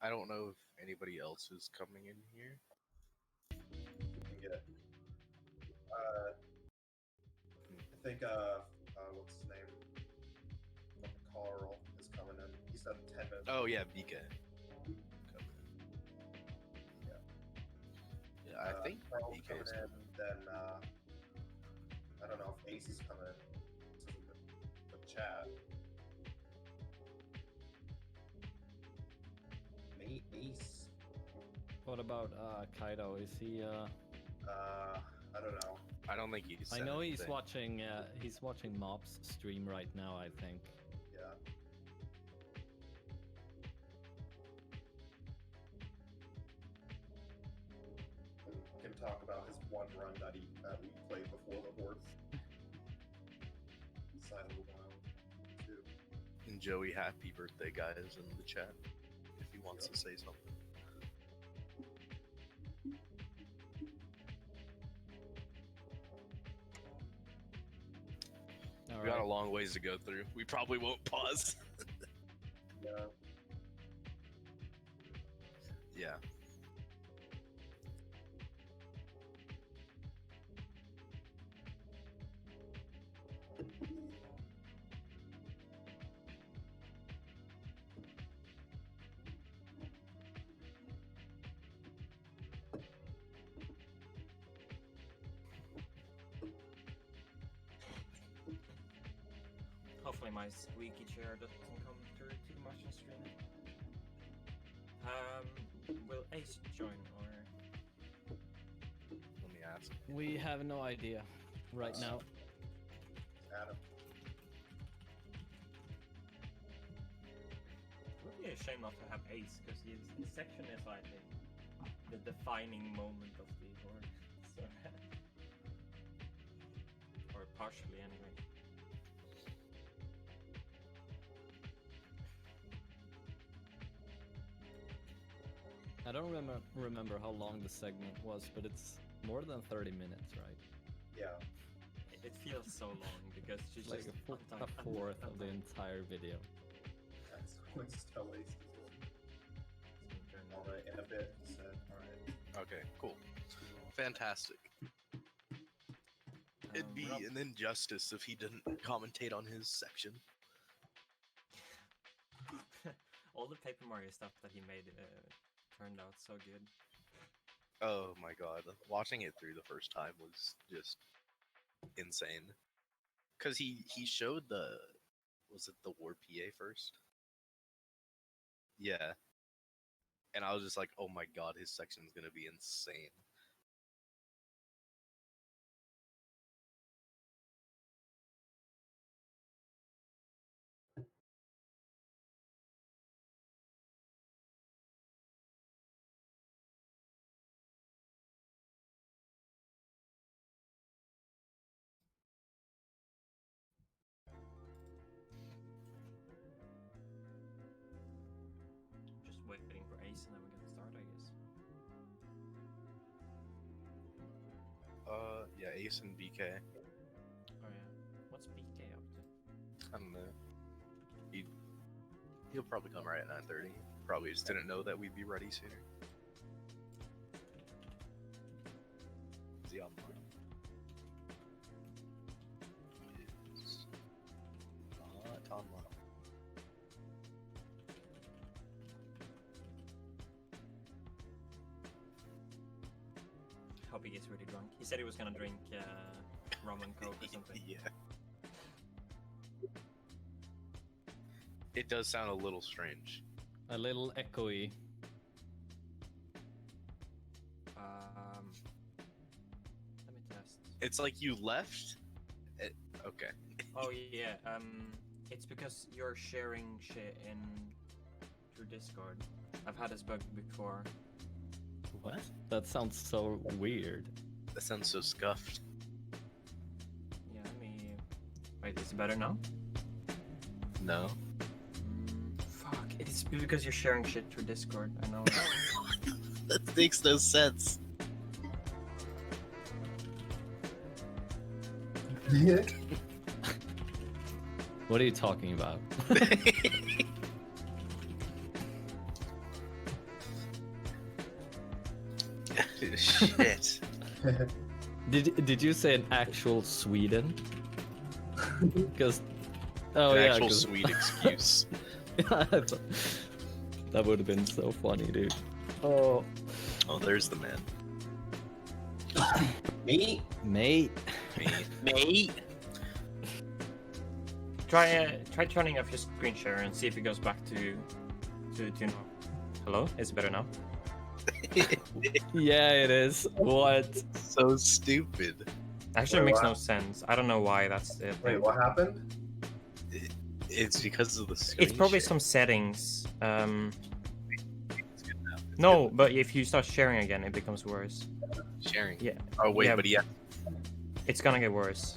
I don't know if anybody else is coming in here. Yeah. I think what's his name? Carl is coming in. He said 10 minutes. Oh yeah, BK. Yeah. Yeah, I think Carl's BK coming is in. Then I don't know if Ace is coming in to the chat. Ace. What about Kaido? Is he? I don't know. I don't think he's. I know he's anything. watching. He's watching Mob's stream right now. I think. Yeah. We can talk about his one run that we played before the Horde. Side of the Wild, too. And Joey, happy birthday, guys, in the chat. If he wants to say something. All We got a right. long ways to go through. We probably won't pause. Yeah. Yeah. Hopefully my squeaky chair doesn't come through too much on stream. Will Ace join or? Let me ask. We have no idea right now. Adam. It would be a shame not to have Ace because his section is like the defining moment of the Horde. So, or partially anyway. I don't remember how long the segment was, but it's more than 30 minutes, right? Yeah. It feels so long because she's Like just a fourth of the entire video. That's going to tell Ace. Alright, in a bit, he said. Alright. Okay, cool. Fantastic. It'd be an injustice if he didn't commentate on his section. All the Paper Mario stuff that he made turned out so good. Oh my god. Watching it through the first time was just insane. Because he showed the... Was it the War PA first? Yeah. And I was just like, oh my god, his section's gonna be insane. Just waiting for Ace and then we can start, I guess. Yeah, Ace and BK. Oh yeah. What's BK up to? I don't know. He'll probably come right at 9:30. Probably just didn't know that we'd be ready sooner. Is he online? He is not online. Hope he gets really drunk. He said he was gonna drink rum and coke or something. Yeah. It does sound a little strange. A little echoey. Let me test. It's like you left. Okay. Oh yeah. It's because you're sharing shit in through Discord. I've had this bug before. What? That sounds so weird. That sounds so scuffed. Yeah. Let me. Wait. Is it better now? No. Fuck. It's because you're sharing shit through Discord. I know. That makes no sense. What are you talking about? Shit. Did you say an actual Sweden? Because An yeah, actual 'cause- sweet excuse. That would have been so funny, dude. Oh, Oh, there's the man. Me? mate. Me. Mate. Try turning off your screen share and see if it goes back to Hello? Is it better now? Yeah, it is. What? So stupid. Actually, it Wait, makes what? no sense. I don't know why that's it. Wait, what happened? It's because of the screen It's probably share. some settings. It's good now. It's No, but if you start sharing again, it becomes worse. good. Sharing. Yeah. Oh wait, Yeah. but yeah. It's gonna get worse.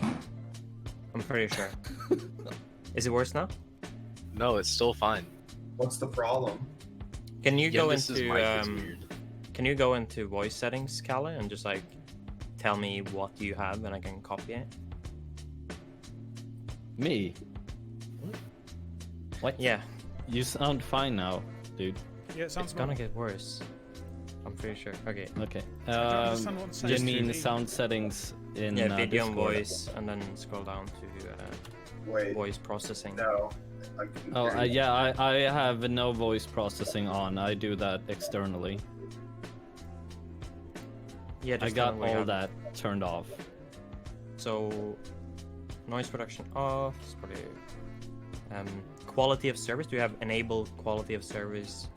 I'm pretty sure. Is it worse now? No, it's still fine. What's the problem? Can you go Yendis's into mic is weird. Can you go into voice settings, Kalle, and just like tell me what you have and I can copy it? Me? What? Yeah, You sound fine now, dude. Yeah, it sounds it's gonna normal. get worse. I'm pretty sure. Okay. Okay. I don't understand what You says mean TV. sound settings in Yeah, video and Discord? voice, and then scroll down to Wait, voice processing. no. I can Oh, hear you. yeah, I have no voice processing on. I do that externally. Yeah, I just got tell them we all have- that turned off. So, noise reduction off. It's pretty. Quality of service. Do you have enable quality of service?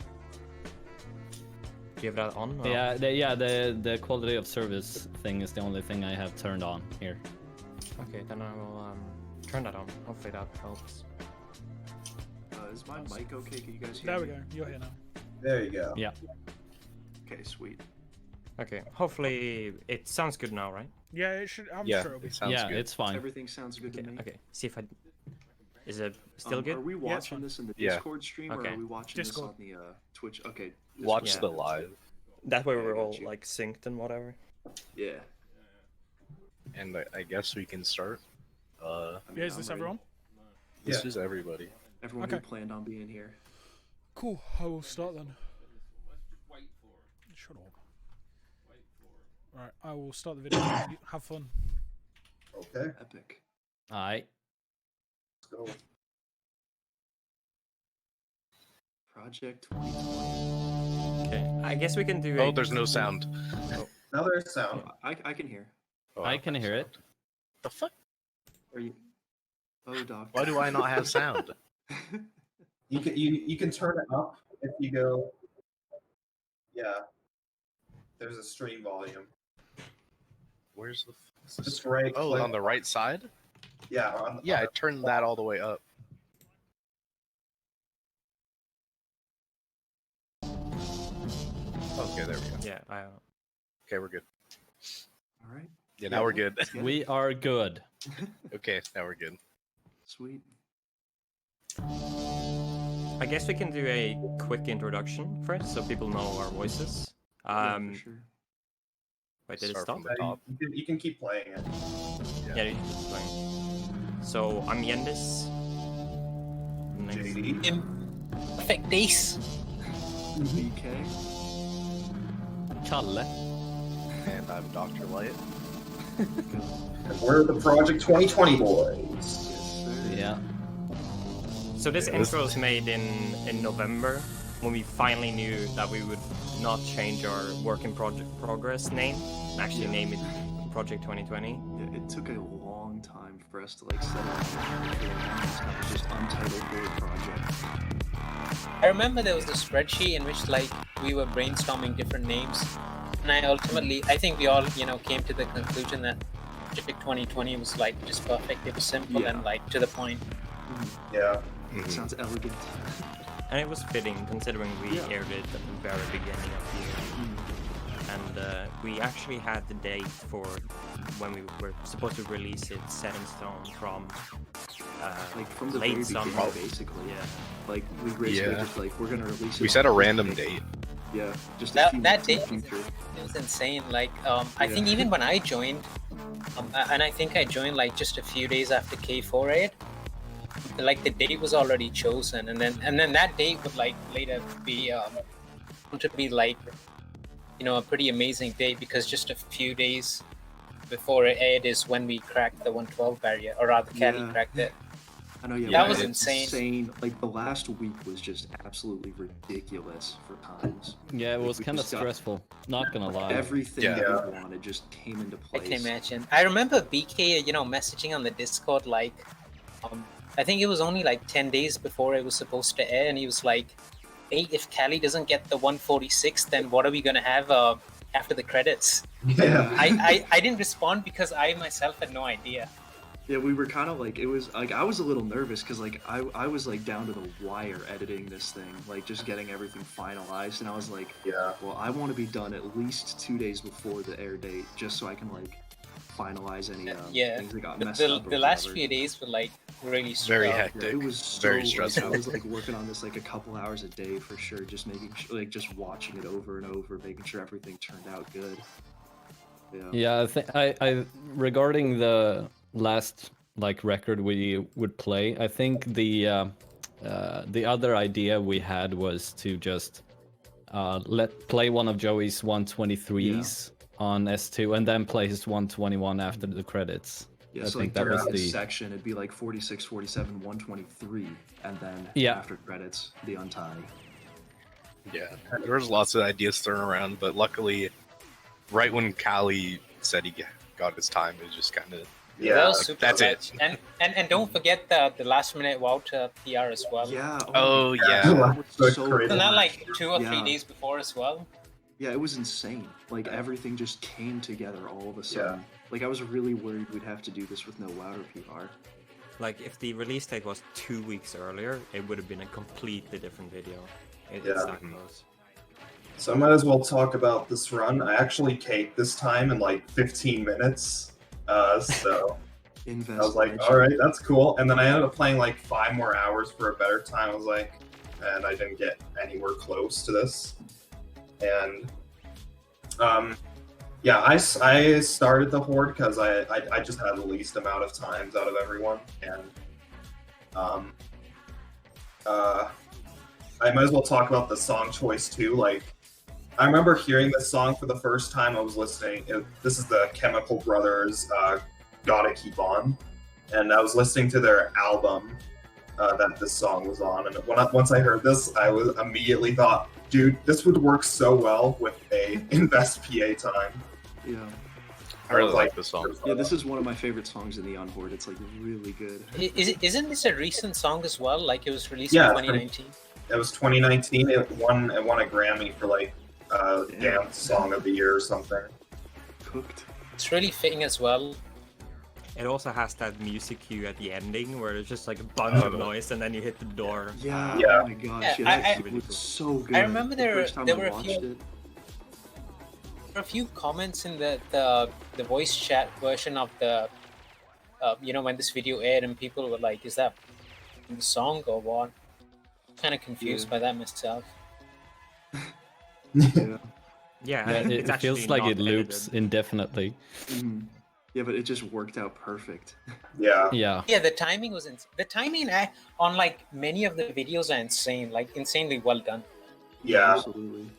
Do you have that on? or- Yeah, the quality of service thing is the only thing I have turned on here. Okay, then I will turn that on. Hopefully that helps. Is my mic okay? Can you guys hear There we me? go. You're here now. There you go. Yeah. Okay, sweet. Okay, hopefully it sounds good now, right? Yeah, it should. I'm Yeah, sure it'll be. it sounds Yeah, good. it's fine. Everything sounds good Okay, to me. okay. See if I. Is it still Are good? we it's watching fine. this in the Yeah. Discord stream or Okay. are we watching Discord. this on the Twitch? Okay. Watch Discord. the live, That way Okay, we're I all got you. like synced and whatever. Yeah. and I guess we can start. I mean, Yeah, is I'm this ready. everyone? This Yeah. is everybody. Everyone who Okay. planned on being here. Cool. I will start then. Shut up. Right, I will start the video. Have fun. Okay, Epic. Alright. let's go. Project 2020. Okay, I guess we can do. Oh, a- there's no sound. Now there's sound. I can hear. Oh, I can hear it. The fuck? Are you? Oh, Doc. Why do I not have sound? You can turn it up if you go. Yeah. There's a stream volume. Where's the? Just right. Oh, click- on the right side. Yeah. On, Yeah, I on turned that all the way up. Okay, there we go. Yeah, I. Okay, we're good. All right. Yeah, now we're good. let's get it. We are good. Okay, now we're good. Sweet. I guess we can do a quick introduction first, so people know our voices. Yeah, for sure. Wait, did it Start stop? from the top. you can keep playing it. Yeah, you just playing. So I'm Yendis. Next. JD. Mm-hmm. Perfectis. BK. Kalle. And I'm Dr. Light. And we're the Project 2020 boys. Yes, sir. Yeah. So this Yeah, this- intro was made in November when we finally knew that we would not change our work in progress name and actually Yeah. name it Project 2020. Yeah, it took a long time for us to like set up this just untitled board project. I remember there was the spreadsheet in which like we were brainstorming different names, and I think we all came to the conclusion that Project 2020 was like just perfect. It was simple Yeah. and like to the point. Yeah. Mhm. Sounds elegant. And it was fitting considering we Yeah. aired it at the very beginning of the year. And we actually had the date for when we were supposed to release it set in stone from Like from the late very summer. beginning, basically. Yeah. Like we basically Yeah. just like we're gonna release it. We on set a this random date. date. Yeah, just That- a few that months in the date- future. It was insane. Like I think Yeah. even when I joined, and I think I joined like just a few days after K4 aired. Like the date was already chosen, and then that date would like later be to be like a pretty amazing day because just a few days before it aired is when we cracked the 112 barrier, or rather, Cali Yeah. cracked it. I know, yeah. That but was it's insane. Like the last week was just absolutely ridiculous for times. Yeah, it Like, was we kind of just got stressful. Not gonna lie. Everything Yeah. that we wanted just came into I place. can imagine. I remember BK, messaging on the Discord like, I think it was only like 10 days before it was supposed to air, and he was like, "Hey, if Cali doesn't get the 146, then what are we gonna have after the credits?" Yeah. I didn't respond because I myself had no idea. Yeah, we were kind of like, it was like, I was a little nervous because like I was like down to the wire editing this thing, like just getting everything finalized, and I was like, Yeah. well, I want to be done at least 2 days before the air date, just so I can like finalize any Yeah. things that got The, messed the, up. Or the last whatever. few days were like really Very strong. hectic. Yeah, it was so, Very like, stressful. I was like working on this like a couple hours a day for sure, just making sure, like just watching it over and over, making sure everything turned out good. Yeah. Yeah, I think I regarding the last like record we would play, I think the other idea we had was to just play one of Joey's 123s on S2 and then play his 121 after the credits. Yeah, I so think like that was during the this section, it'd be like 46, 47, 123, and then Yeah. after credits, the untied. Yeah, there was lots of ideas thrown around, but luckily, right when Cali said he got his time, it just kind of That Yeah. was super that's it. clutch. And don't forget the last minute voucher PR as well. Yeah. Oh, my yeah. God, that was Good so crazy. Wasn't that clutch. like 2 or 3 Yeah. days before as well? Yeah, it was insane. Like everything just came together all of a sudden. Like I was really worried we'd have to do this with no louder PR. Like if the release date was 2 weeks earlier, it would have been a completely different video. It's Yeah. that close. So I might as well talk about this run. I actually caked this time in like 15 minutes. So Invest. I was like, legend. all right, that's cool. And then I ended up playing like 5 more hours for a better time. I was like, and I didn't get anywhere close to this. And yeah, I started the Horde because I just had the least amount of times out of everyone. And I might as well talk about the song choice too. Like, I remember hearing this song for the first time. I was listening. This is the Chemical Brothers, "Gotta Keep On," and I was listening to their album that this song was on. And once I heard this, I was immediately thought, dude, this would work so well with a Invest PA time. Yeah. I really was like this song. Yeah, this is one of my favorite songs in the Horde. It's like really good. Isn't this a recent song as well? Like it was released Yeah, in it's pretty- 2019? It was 2019. It won a Grammy for like dance song of the year or something. Cooked. It's really fitting as well. It also has that music cue at the ending where there's just like a bunch of noise and then you hit the door. Yeah. Yeah. Oh my gosh. Yeah, Yeah, that I- clip was so good. remember The there first time there I were a watched few- it. There are a few comments in the voice chat version of the when this video aired, and people were like, "Is that the song or what?" Kind of confused by that myself. Yeah. Yeah, Yeah, and it it's actually feels like not it loops edited. indefinitely. Mhm. Yeah, but it just worked out perfect. Yeah. Yeah. Yeah, the timing was the timing on like many of the videos are insane, like insanely well done. Yeah. Absolutely.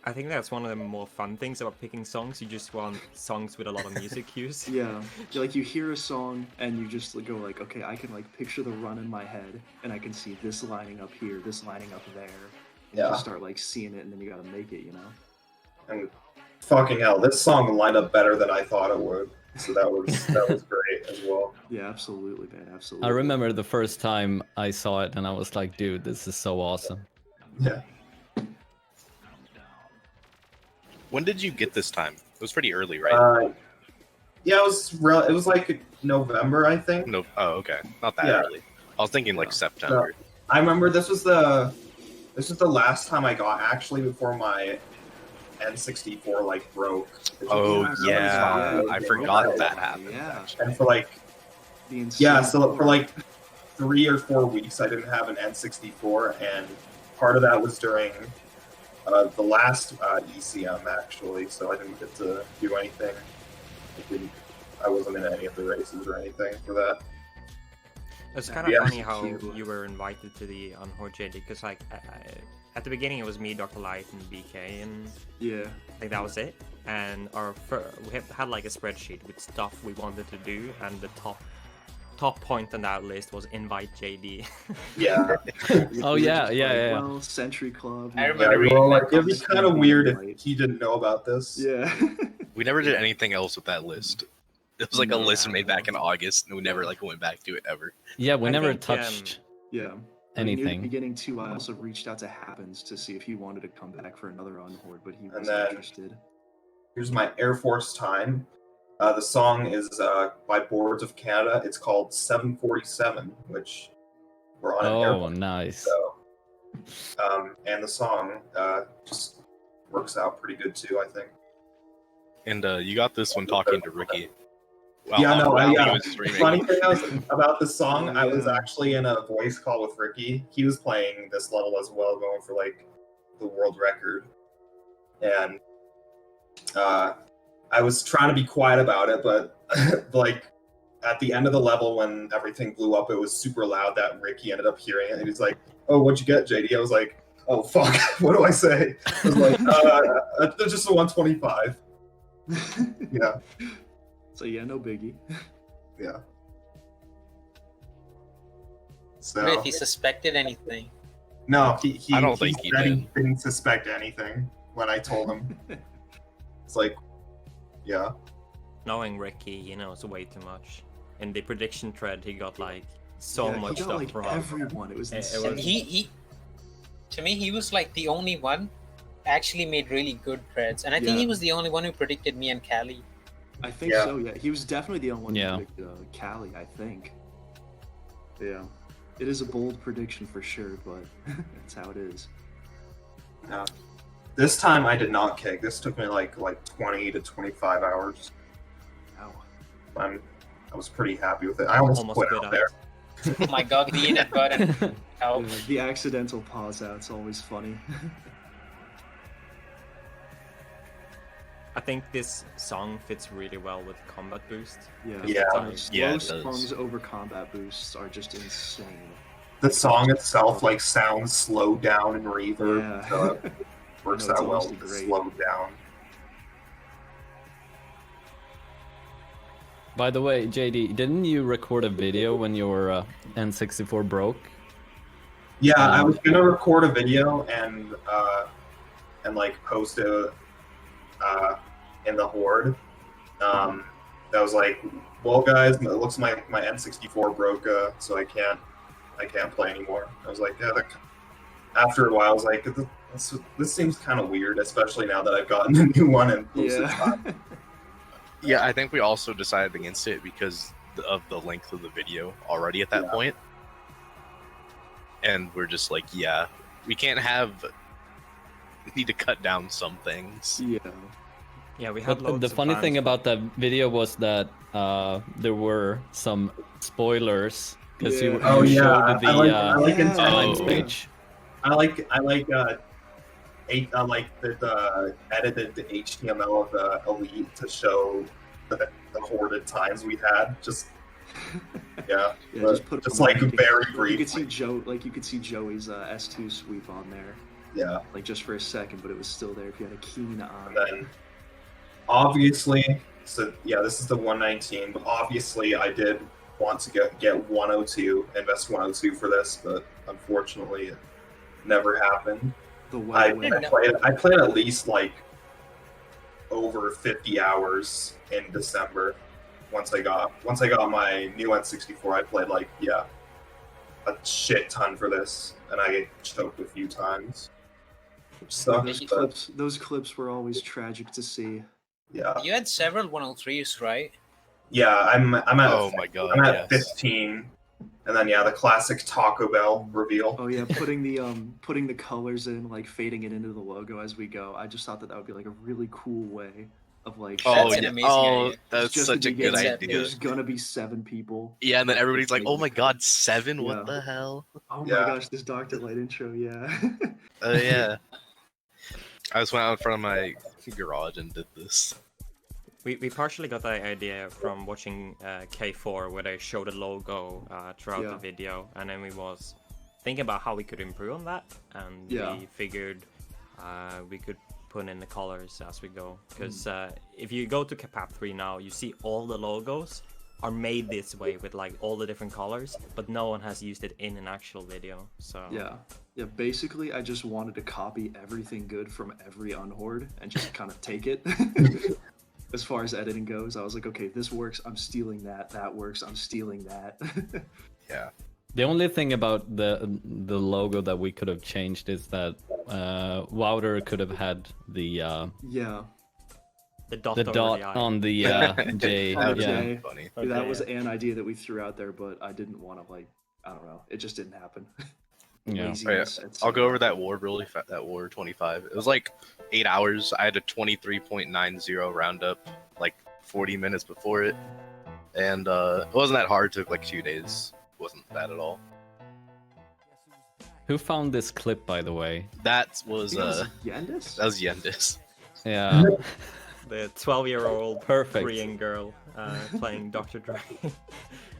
I think that's one of the more fun things about picking songs. You just want songs with a lot of music cues. Yeah. Like you hear a song and you just go like, okay, I can like picture the run in my head and I can see this lining up here, this lining up there. And you Yeah. just start like seeing it and then you gotta make it, you know? And fucking hell, this song lined up better than I thought it would. So that was great as well. Yeah, absolutely, man, absolutely. I remember the first time I saw it and I was like, dude, this is so awesome. Yeah. When did you get this time? It was pretty early, right? Yeah, it was like November, I think. No. Oh, okay. Not that Yeah. early. I was thinking like September. I remember this was the last time I got actually before my N64 like broke. Oh Yeah, yeah, I forgot yeah. that happened. Yeah. And for like The insane yeah, so for part. like 3 or 4 weeks I didn't have an N64, and part of that was during the last ECM actually, so I didn't get to do anything. I wasn't in any of the races or anything for that. It's kind of Yeah. funny how Cute. you were invited to the Unhorde JD because like at the beginning it was me, Dr. Light, and BK, and Yeah. like that was it. And we had like a spreadsheet with stuff we wanted to do, and the top point on that list was invite JD. Yeah. Oh, We were yeah, just yeah, like, yeah. Well, Century Club. I you know, Yeah, remember we reading were that like, it'd be comment. kind of weird if Right. he didn't know about this. Yeah. We never did anything else with that list. It was like a No. list made back in August, and we never like went back to it ever. Yeah, we I never think, touched Yeah. Near the anything. beginning too, I also reached out to Happens to see if he wanted to come back for another Unhorde, but he And wasn't then- interested. Here's my Air Force time. The song is by Boards of Canada. It's called 747, which we're on an Oh, airplane. nice. So, and the song just works out pretty good too, I think. And you got this one talking to Ricky. Yeah, no, while he yeah. was The streaming. funny thing about this song, Oh, I was yeah. actually in a voice call with Ricky. He was playing this level as well, going for like the world record. And I was trying to be quiet about it, but like at the end of the level when everything blew up, it was super loud that Ricky ended up hearing it. And he's like, "Oh, what'd you get, JD?" I was like, "Oh, fuck, what do I say?" I was like, "There's just a 125." Yeah, So yeah, no biggie. yeah. What if So he suspected anything? no, he I don't think he said did. didn't suspect anything when I told him. It's like, yeah. Knowing Ricky, he knows way too much. In the prediction thread, he got like so Yeah, much he got, stuff like, wrong. everyone. It was It insane. And was- he to me he was like the only one actually made really good threads, and I think Yeah. he was the only one who predicted me and Callie. I think Yeah. so. Yeah, he was definitely the only one Yeah. who picked Callie. I think. Yeah, it is a bold prediction for sure, but that's how it is. No. This time I did not kick. This took me like 20 to 25 hours. Wow. I was pretty happy with it. I almost quit quit out out. there. Oh my god, the init button. How Yeah, the accidental pause out's always funny. I think this song fits really well with combat boost. Yeah. Yeah. Slow Yeah, it does. songs over combat boosts are just insane. The song itself like sounds slowed down in reverb, Yeah. so it works No, it's out well honestly with the great. slowed down. By the way, JD, didn't you record a video when your N64 broke? Yeah, I was gonna record a video and like post it in the Horde. That was like, well, guys, it looks like my N64 broke, so I can't play anymore. I was like, yeah. After a while, I was like, this seems kind of weird, especially now that I've gotten a new one and posted Yeah. Yeah, I think we also decided against it because of the length of the video already at that Yeah. point. And we're just like, yeah, we can't have. We need to cut down some things. Yeah. Yeah, we had But loads the of funny thing plans. about that video was that there were some spoilers because Yeah. you Oh, yeah, showed the I like Yeah. timeline Oh. page. I like the edited the HTML of the Elite to show the hoarded times we had. Just yeah, Yeah, but just put just on like the- very You could see briefly. you could see Joey's S2 sweep on there, Yeah, like just for a second, but it was still there if you had a keen eye. and then obviously, so yeah, this is the 119. But obviously, I did want to get 102, invest 102 for this, but unfortunately, it never happened. The I, weather. I played at least like over 50 hours in December. Once I got my new N64, I played like a shit ton for this, and I choked a few times, which sucks. Those clips were always tragic to see. Yeah, You had several 103s, right? yeah. I'm at Oh my god, I'm at yes. 15, and then the classic Taco Bell reveal. Oh yeah, putting the colors in, like fading it into the logo as we go. I just thought that would be like a really cool way of like. Oh, That's an yeah. amazing Oh, idea. that's just such to a begin good with, idea. There's gonna be 7 people. Yeah, and then everybody's like, "Oh my Maybe. god, 7? Yeah. What the hell?" Oh Yeah. my gosh, this Dr. Light intro, yeah. Oh yeah. I just went out in front of my garage and did this. We partially got that idea from watching K4, where they showed the logo throughout the video, and then we was thinking about how we could improve on that, and we figured we could put in the colors as we go. Because if you go to Capap 3 now, you see all the logos are made this way with like all the different colors, but no one has used it in an actual video. So yeah. Basically, I just wanted to copy everything good from every Unhorde and just kind of take it. As far as editing goes, I was like, okay, this works, I'm stealing that. That works, I'm stealing that. Yeah. The only thing about the logo that we could have changed is that Wouter could have had the the dot, the over dot the eye. on the J. On the Yeah. J. Funny. That was an idea that we threw out there, but I didn't want to, like, I don't know, it just didn't happen. Yeah. Laziness, I'll go over that war really fast. That war 25. It was like 8 hours. I had a 23.90 roundup, like 40 minutes before it, and it wasn't that hard. It took like 2 days. It wasn't bad at all. Who found this clip, by the way? That was Yendis? that was Yendis. Yeah. The 12-year-old Perfect. Korean girl playing Dr. Dre.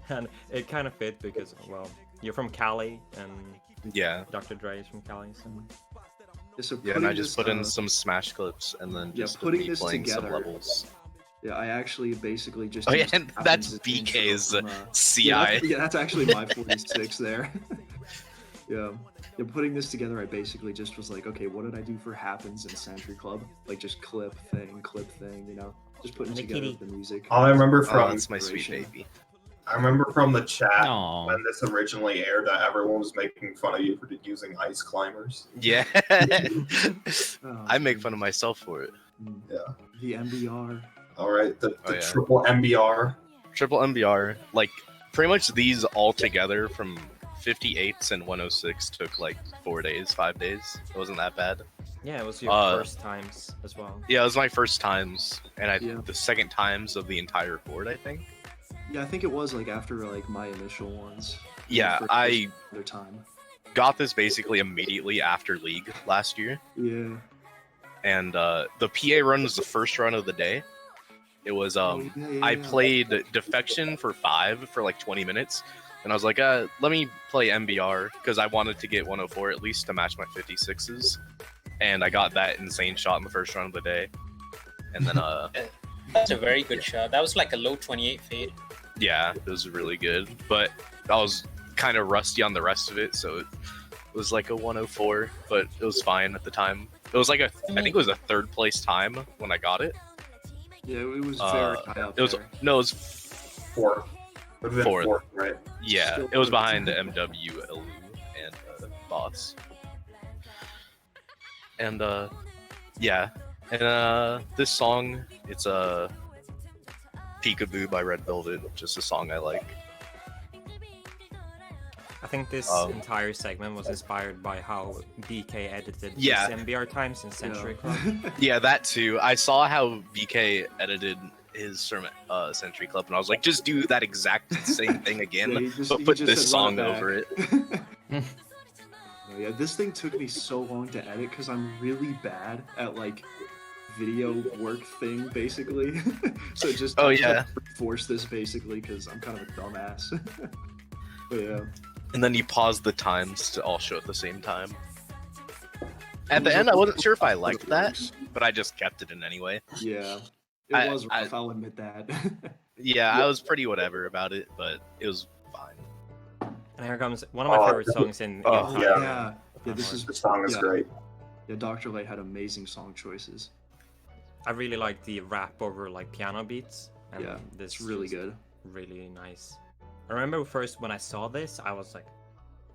And it kind of fit because, well, you're from Cali, and Yeah. Dr. Dre is from Cali, so... Yeah, and I just put in some Smash clips and then just putting me this playing some together. levels. Yeah, I actually basically just. Oh yeah, used and Captain's that's intro BK's from, CI. Yeah, that's actually my 46 there. Yeah, putting this together, I basically just was like, okay, what did I do for Happens in Century Club? Like just clip thing, you know, just putting And a together kitty. the music. All I remember Oh, from that's my sweet baby. I remember from the chat Aw. when this originally aired that everyone was making fun of you for using ice climbers. Yeah. Oh, I make fun of myself for it. Yeah. The MBR. All right, the Oh, yeah. triple MBR. Triple MBR, like pretty much these all together from 58s and 106 took like 4 days, 5 days. It wasn't that bad. Yeah, it was your first times as well. Yeah, it was my first times, and Yeah. the second times of the entire board, I think. Yeah, I think it was like after like my initial ones. Yeah, For I another time. got this basically immediately after League last year, Yeah. and the PA run was the first run of the day. It was I played Defection for 5 for like 20 minutes, and I was like, let me play MBR because I wanted to get 104 at least to match my 56s, and I got that insane shot in the first run of the day, and then That's a very good shot. That was like a low 28 fade. yeah, it was really good, but I was kind of rusty on the rest of it, so it was like a 104, but it was fine at the time. It was like I think it was a 3rd place time when I got it. Yeah, it was very high up It was there. no, it was Fourth. Would have been Fourth. fourth, right? yeah, Still it was good. behind the MW, Elu, and Boss. And yeah, and this song, it's a Peekaboo by Red Velvet, just a song I like. I think this entire segment was inspired by how BK edited Yeah. his MBR times in Century Club. Yeah, that too. I saw how VK edited his Century Club, and I was like, just do that exact same thing again, he just but put this said, "Run song it back." over it. Oh, yeah, this thing took me so long to edit because I'm really bad at like video work thing basically. So just Oh, I yeah. had to force this basically because I'm kind of a dumbass. But yeah, And then you pause the times to all show at the same time. At It was the end, a- I wasn't sure if I it liked that, works. but I just kept it in anyway. Yeah, it I- was rough. I'll admit that. Yeah, I was pretty whatever about it, but it was fine. And here comes one of my favorite songs in Oh, the yeah. Yeah, this is The song is yeah. great. Yeah, Dr. Light had amazing song choices. I really like the rap over like piano beats. And Yeah, this it's really is good. really nice. I remember first when I saw this, I was like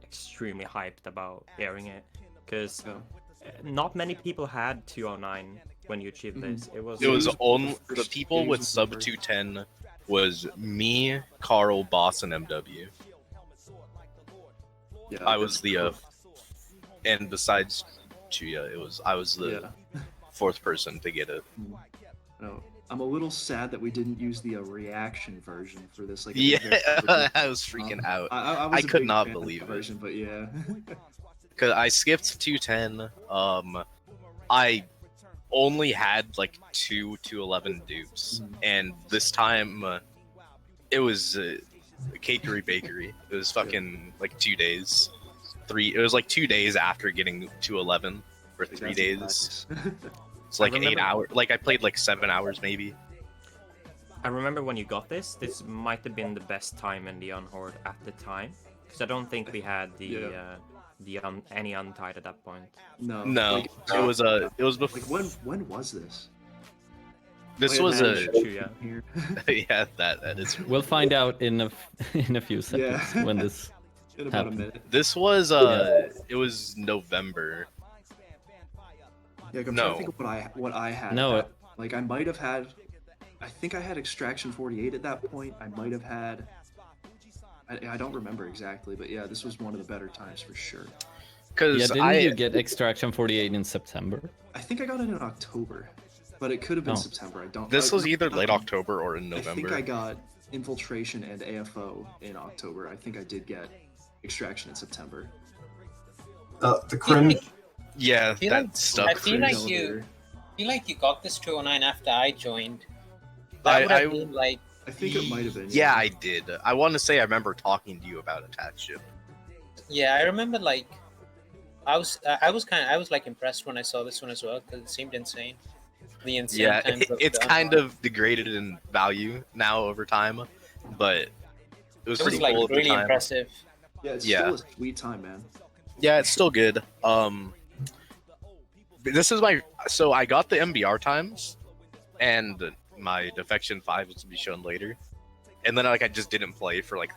extremely hyped about hearing it because Yeah. not many people had 209 when you achieved this. It was It was was only the the first people games with was sub the first. 210 was me, Carl, Boss, and MW. Yeah, I was the and besides Chuya, I was the yeah. 4th person to get it. No, I'm a little sad that we didn't use the reaction version for this. Like, Yeah, I I was freaking out was I a could big not fan of believe that it. version, but yeah. because I skipped 210. I only had like 2 to 11 dupes, and this time it was Cakery Bakery. It was fucking like 2 days. It was like 2 days after getting to 11 for 3 days. It's like 8 hours. Like I played like 7 hours maybe. I remember when you got this. This might have been the best time in the Unhorde at the time, because I don't think we had any Untied at that point. No. No, Like, it was before. like when was this? This Oh, was yeah, a True, yeah. Here. yeah that is. We'll find out in a few seconds Yeah. when this. In about a Happened. minute. This was it was November. Yeah, I'm No. trying to think of what I had. No, Like I might have had. I think I had Extraction 48 at that point. I might have had. I don't remember exactly, but yeah, this was one of the better times for sure. Because Yeah, didn't you get Extraction 48 in September? I think I got it in October, but it could have been Oh. September. I don't. this I- was either late October or in I think November. I got Infiltration and AFO in October. I think I did get Extraction in September. The cringe. Yeah, feel that like- stuck. I feel like Cringe you- elevator. I feel like you got this 209 after I joined. That would have been like, I think it might have been. Yeah, I did. I want to say I remember talking to you about Attack Ship. yeah, I remember like, I was like impressed when I saw this one as well because it seemed insane. The insane Yeah, times of it's the kind Untied. of degraded in value now over time, but it was It was pretty like cool at the really time. impressive. Yeah, it's Yeah. still a sweet time, man. Yeah, it's still good. This is so I got the MBR times, and my Defection 5 was to be shown later, and then like I just didn't play for like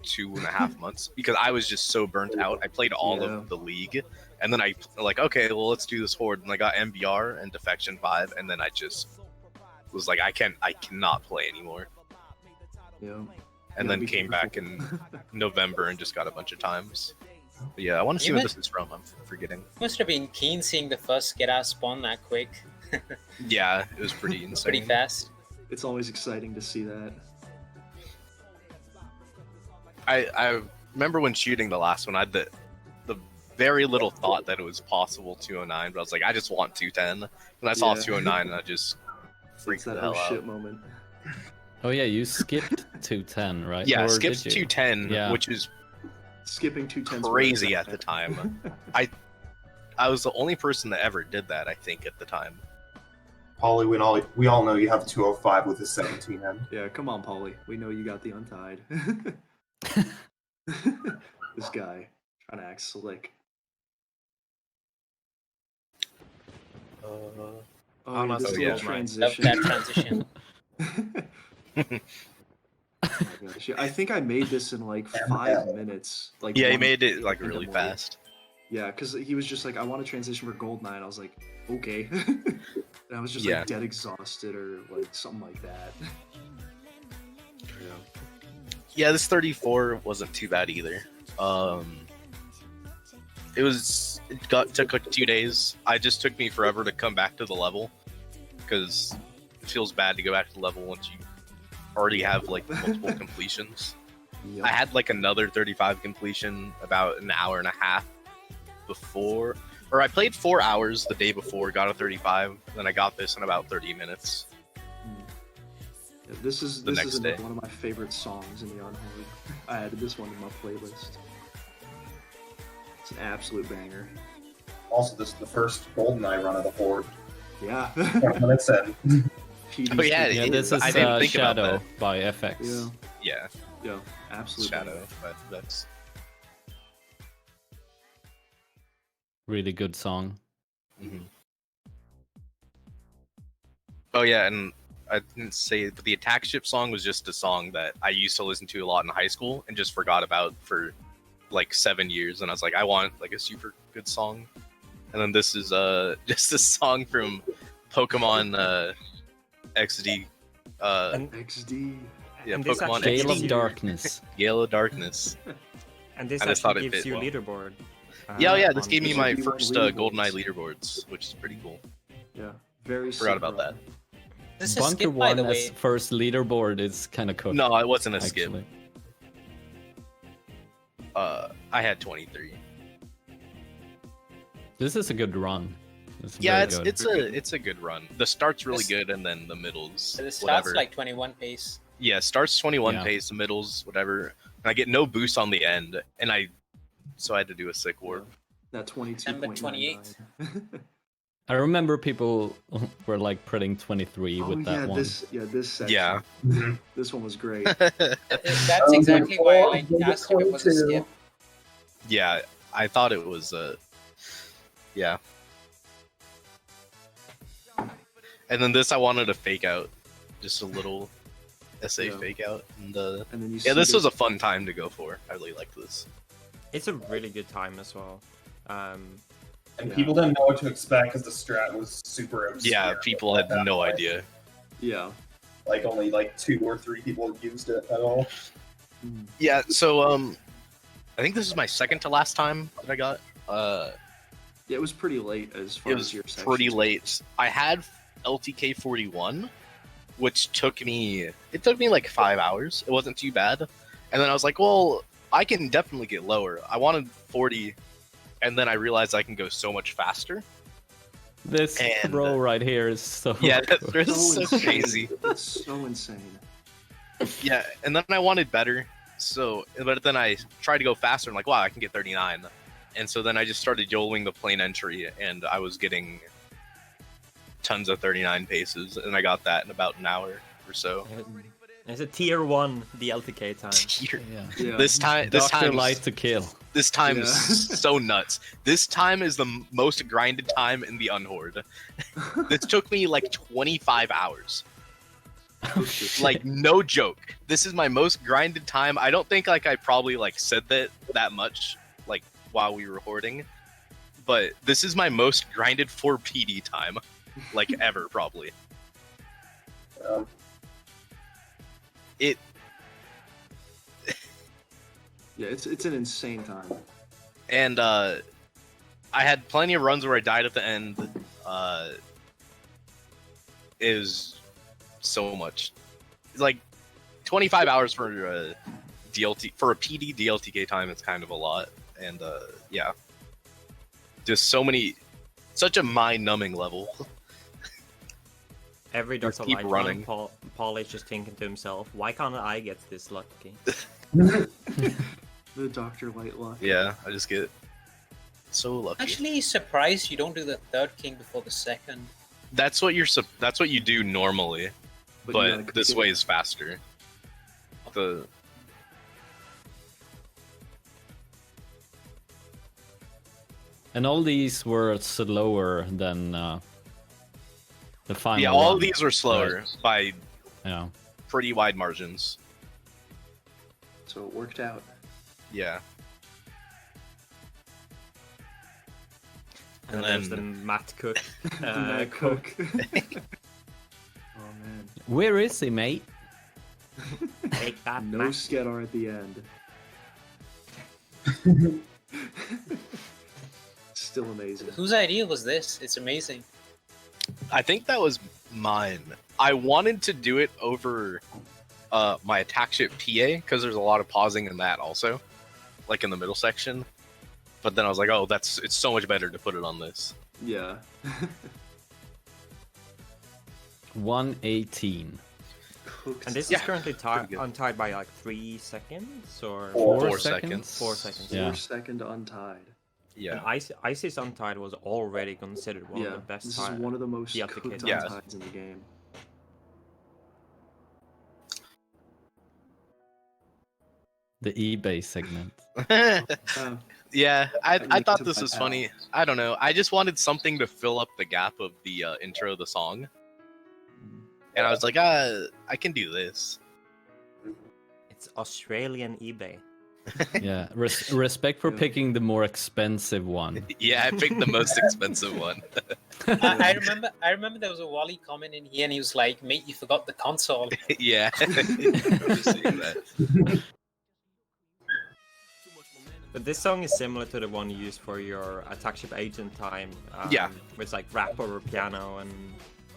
2.5 months because I was just so burnt out. I played all Yeah. of the league, and then I like, okay, well let's do this Horde, and I got MBR and Defection 5, and then I just was like, I cannot play anymore, Yeah. and Yeah, then be came careful. back in November and just got a bunch of times. But yeah, I want to see You what must- this is from. I'm forgetting. Must have been keen seeing the first get out spawn that quick, Yeah, it was pretty insane. pretty fast. It's always exciting to see that. I remember when shooting the last one, I had the very little thought that it was possible 209, but I was like, I just want 210. And I saw Yeah. 209 and I just It's freaked the that hell oh shit out. moment. Oh yeah, you skipped 210, right? Yeah, Or skipped did you? 210, Yeah. which is Skipping 210s. crazy at the time. I was the only person that ever did that, I think, at the time. Polly, we all know you have 205 with a 17 in. Yeah, come on, Paulie. We know you got the Untied. This guy trying to act slick. Oh, no, yeah, this so little yeah. Love transition. that transition. Oh my gosh. I think I made this in like 5 minutes. Like Yeah, he one- made it like in the really morning. fast. Yeah, because he was just like, I want to transition for Goldeneye, and I was like, okay. And I was just Yeah. like dead exhausted or like something like that. Yeah, this 34 wasn't too bad either. It took like 2 days. It just took me forever to come back to the level because it feels bad to go back to the level once you already have like multiple completions. Yep. I had like another 35 completion about an hour and a half before, or I played 4 hours the day before, got a 35, then I got this in about 30 minutes. Yeah, this is the next day. one of my favorite songs in the Unholy. I added this one to my playlist. It's an absolute banger. Also, this is the first GoldenEye run of the Horde. Yeah. 20 minutes in. Oh, yeah, Yeah, it this is. is I didn't think about Shadow that. by FX. Yeah. Yeah, Yeah. Absolute Shadow, banger. but that's Really good song. mhm. Oh yeah, and I didn't say but the Attack Ship song was just a song that I used to listen to a lot in high school and just forgot about for like 7 years, and I was like, I want like a super good song, and then this is just a song from Pokemon XD, And, XD. yeah, and this Pokemon actually Gale gives of you- Darkness. Gale of Darkness. And this I just thought actually it gives fit you well. leaderboard. Yeah, oh yeah, this on gave me This my would be one first leaderboards. GoldenEye leaderboards, which is pretty cool. Yeah. Very Forgot sick about run. that. This is Bunker Skip, by One the as way. first leaderboard is kind of cool. No, it wasn't a skip. actually. I had 23. This is a good run. Yeah, very good. it's a good run. The start's really good, and then the middles, So the start's whatever. like 21 pace. Yeah, starts 21 Yeah. pace, the middles, whatever. And I get no boost on the end, and so I had to do a sick warp. That December 28th. 22.99. I remember people were like putting 23 with that one. this section. Yeah. This one was great. That's exactly why I like asked if it was a skip. Yeah, I thought it was yeah. And then this I wanted to fake out, just a little SA Yeah. fake out, and And then you yeah, see this was a fun time to go for. I really liked this. It's a really good time as well. And Yeah. people didn't know what to expect because the strat was super obscure. Yeah, people had no idea. Yeah. Like only like 2 or 3 people used it at all. Yeah, so I think this is my second to last time that I got. Yeah, it was pretty late as far It as was your sections pretty go. late. I had LTK 41, which took me like 5 hours. It wasn't too bad. And then I was like, well, I can definitely get lower. I wanted 40, and then I realized I can go so much faster. This And- row right here is so Yeah, good. that's so insane. crazy. It's so insane. Yeah, and then I wanted better. But then I tried to go faster. And like, wow, I can get 39. And so then I just started YOLOing the plane entry, and I was getting tons of 39 paces, and I got that in about an hour or so. It's a tier 1 DLTK time. Yeah. Yeah. This time's Light to kill. This time Yeah. is so nuts. This time is the most grinded time in the Unhorde. This took me like 25 hours. Like, no joke. This is my most grinded time. I don't think like I probably like said that much like while we were hoarding, but this is my most grinded for PD time, like ever probably. It Yeah, it's an insane time. and I had plenty of runs where I died at the end. It was so much. It's like 25 hours for a DLT for a PD DLTK time. It's kind of a lot, and yeah, just such a mind-numbing level. Every Just Dr. keep Light running. run, Paul is just thinking to himself, why can't I get this lucky? The Dr. Light luck. Yeah, I just get so lucky. Actually, surprised you don't do the third king before the second. That's what you do normally, you but gotta this get way it. is faster. And all these were slower than the final Yeah, all one, of these were slower right? by Yeah. pretty wide margins. So it worked out. Yeah. And And then there's then- the Matt Cook. Matt Cook. oh man. Where is he, mate? Take that, No Matt. Skedar at the end. Still amazing. Whose idea was this? It's amazing. I think that was mine. I wanted to do it over my attack ship PA because there's a lot of pausing in that also, like in the middle section. But then I was like, oh, it's so much better to put it on this. Yeah. 118. Cooked. And this Yeah, is currently pretty good. untied by like 3 seconds or 4 seconds. 4 seconds. Yeah. 4-second untied. Yeah. And Isis Untied was already considered one yeah. of the best This time. is one of the most the cooked application. Yeah. untides in the game. The eBay segment. Yeah, I linked thought to this my was pal. funny. I don't know. I just wanted something to fill up the gap of the intro of the song. And I was like, I can do this. It's Australian eBay. Yeah. Respect for Yeah. picking the more expensive one. Yeah, I picked the most expensive one. I remember there was a Wally comment in here, and he was like, "Mate, you forgot the console." Yeah. I remember seeing that. But this song is similar to the one you used for your Attack Ship Agent time. Yeah. With like rap over piano and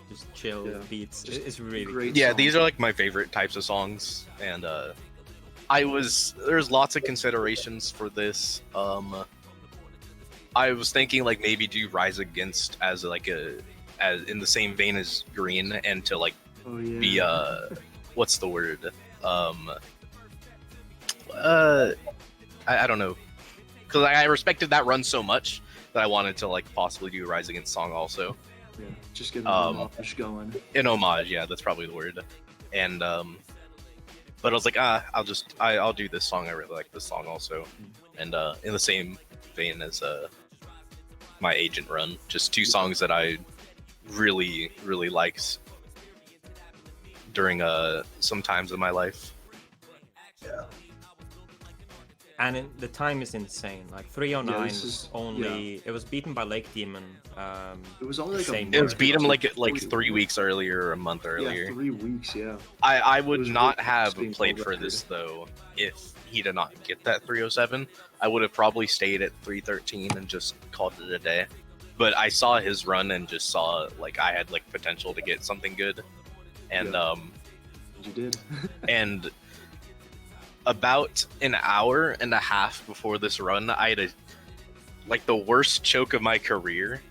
just chill Yeah. beats. Just It's really great. Yeah, song. these are like my favorite types of songs, and there's lots of considerations for this. I was thinking like maybe do Rise Against as as in the same vein as Green, and to like be what's the word? I don't know, because I respected that run so much that I wanted to like possibly do a Rise Against song also. Yeah, just get an homage going. An homage, yeah, that's probably the word. And but I was like, I'll do this song. I really like this song also, and in the same vein as my Agent run, just two songs that I really liked during some times of my life. Yeah. And the time is insane. Like 309 this was is- only it was beaten by Lake Demon. It was only like a Same. month. It was beat him like 3 3 weeks earlier or a month Yeah, earlier. 3 weeks. Yeah. I It would was not really have interesting played full for record. this though if he did not get that 307. I would have probably stayed at 313 and just called it a day. But I saw his run and just saw like I had like potential to get something good, and Yeah. You did. and about an hour and a half before this run, I had like the worst choke of my career.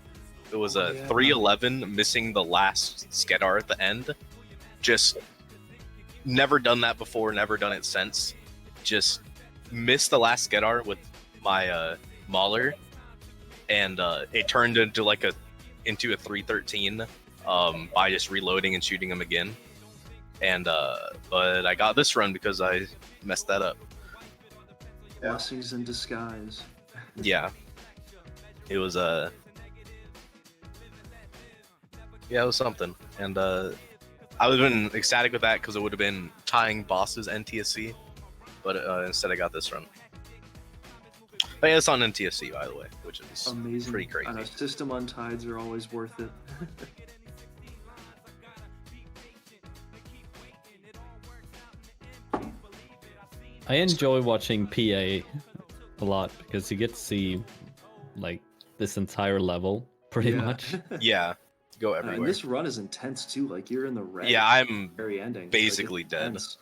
It was a 311 missing the last Skedar at the end. Just never done that before, never done it since. Just missed the last Skedar with my Mauler, and it turned into a 313 by just reloading and shooting him again. And but I got this run because I messed that up. Yeah. Blessings in disguise. Yeah, it was yeah, it was something, and I would have been ecstatic with that because it would have been tying bosses NTSC, but instead I got this run. But yeah, it's on NTSC, by the way, which is Amazing. pretty crazy. I know, System Untieds are always worth it. I enjoy watching PA a lot because you get to see like this entire level pretty Yeah. much. Yeah, go And everywhere. this run is intense too. Like you're in the red. Yeah, at the I'm very ending. Like, basically it's dead. intense.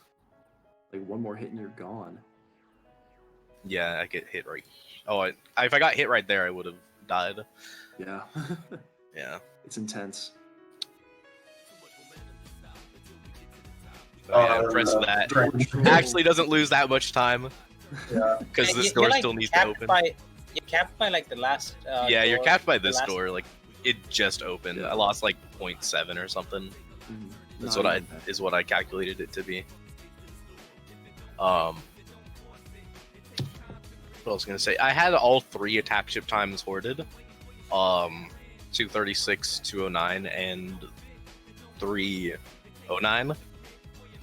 Like one more hit and you're gone. Yeah, I get hit right. Oh, if I got hit right there, I would have died. Yeah. Yeah. It's intense. So, yeah, press that. Actually, doesn't lose that much time Yeah. because this You're, door like, still needs to capped open. You're capped by like the last. Yeah, you're door, capped by the this last- door. Like it just opened. Yeah. I lost like 0.7 or something. Mhm. That's Not what even that. is what I calculated it to be. What I was gonna say, I had all 3 attack ship times hoarded. 236, 209, and 309.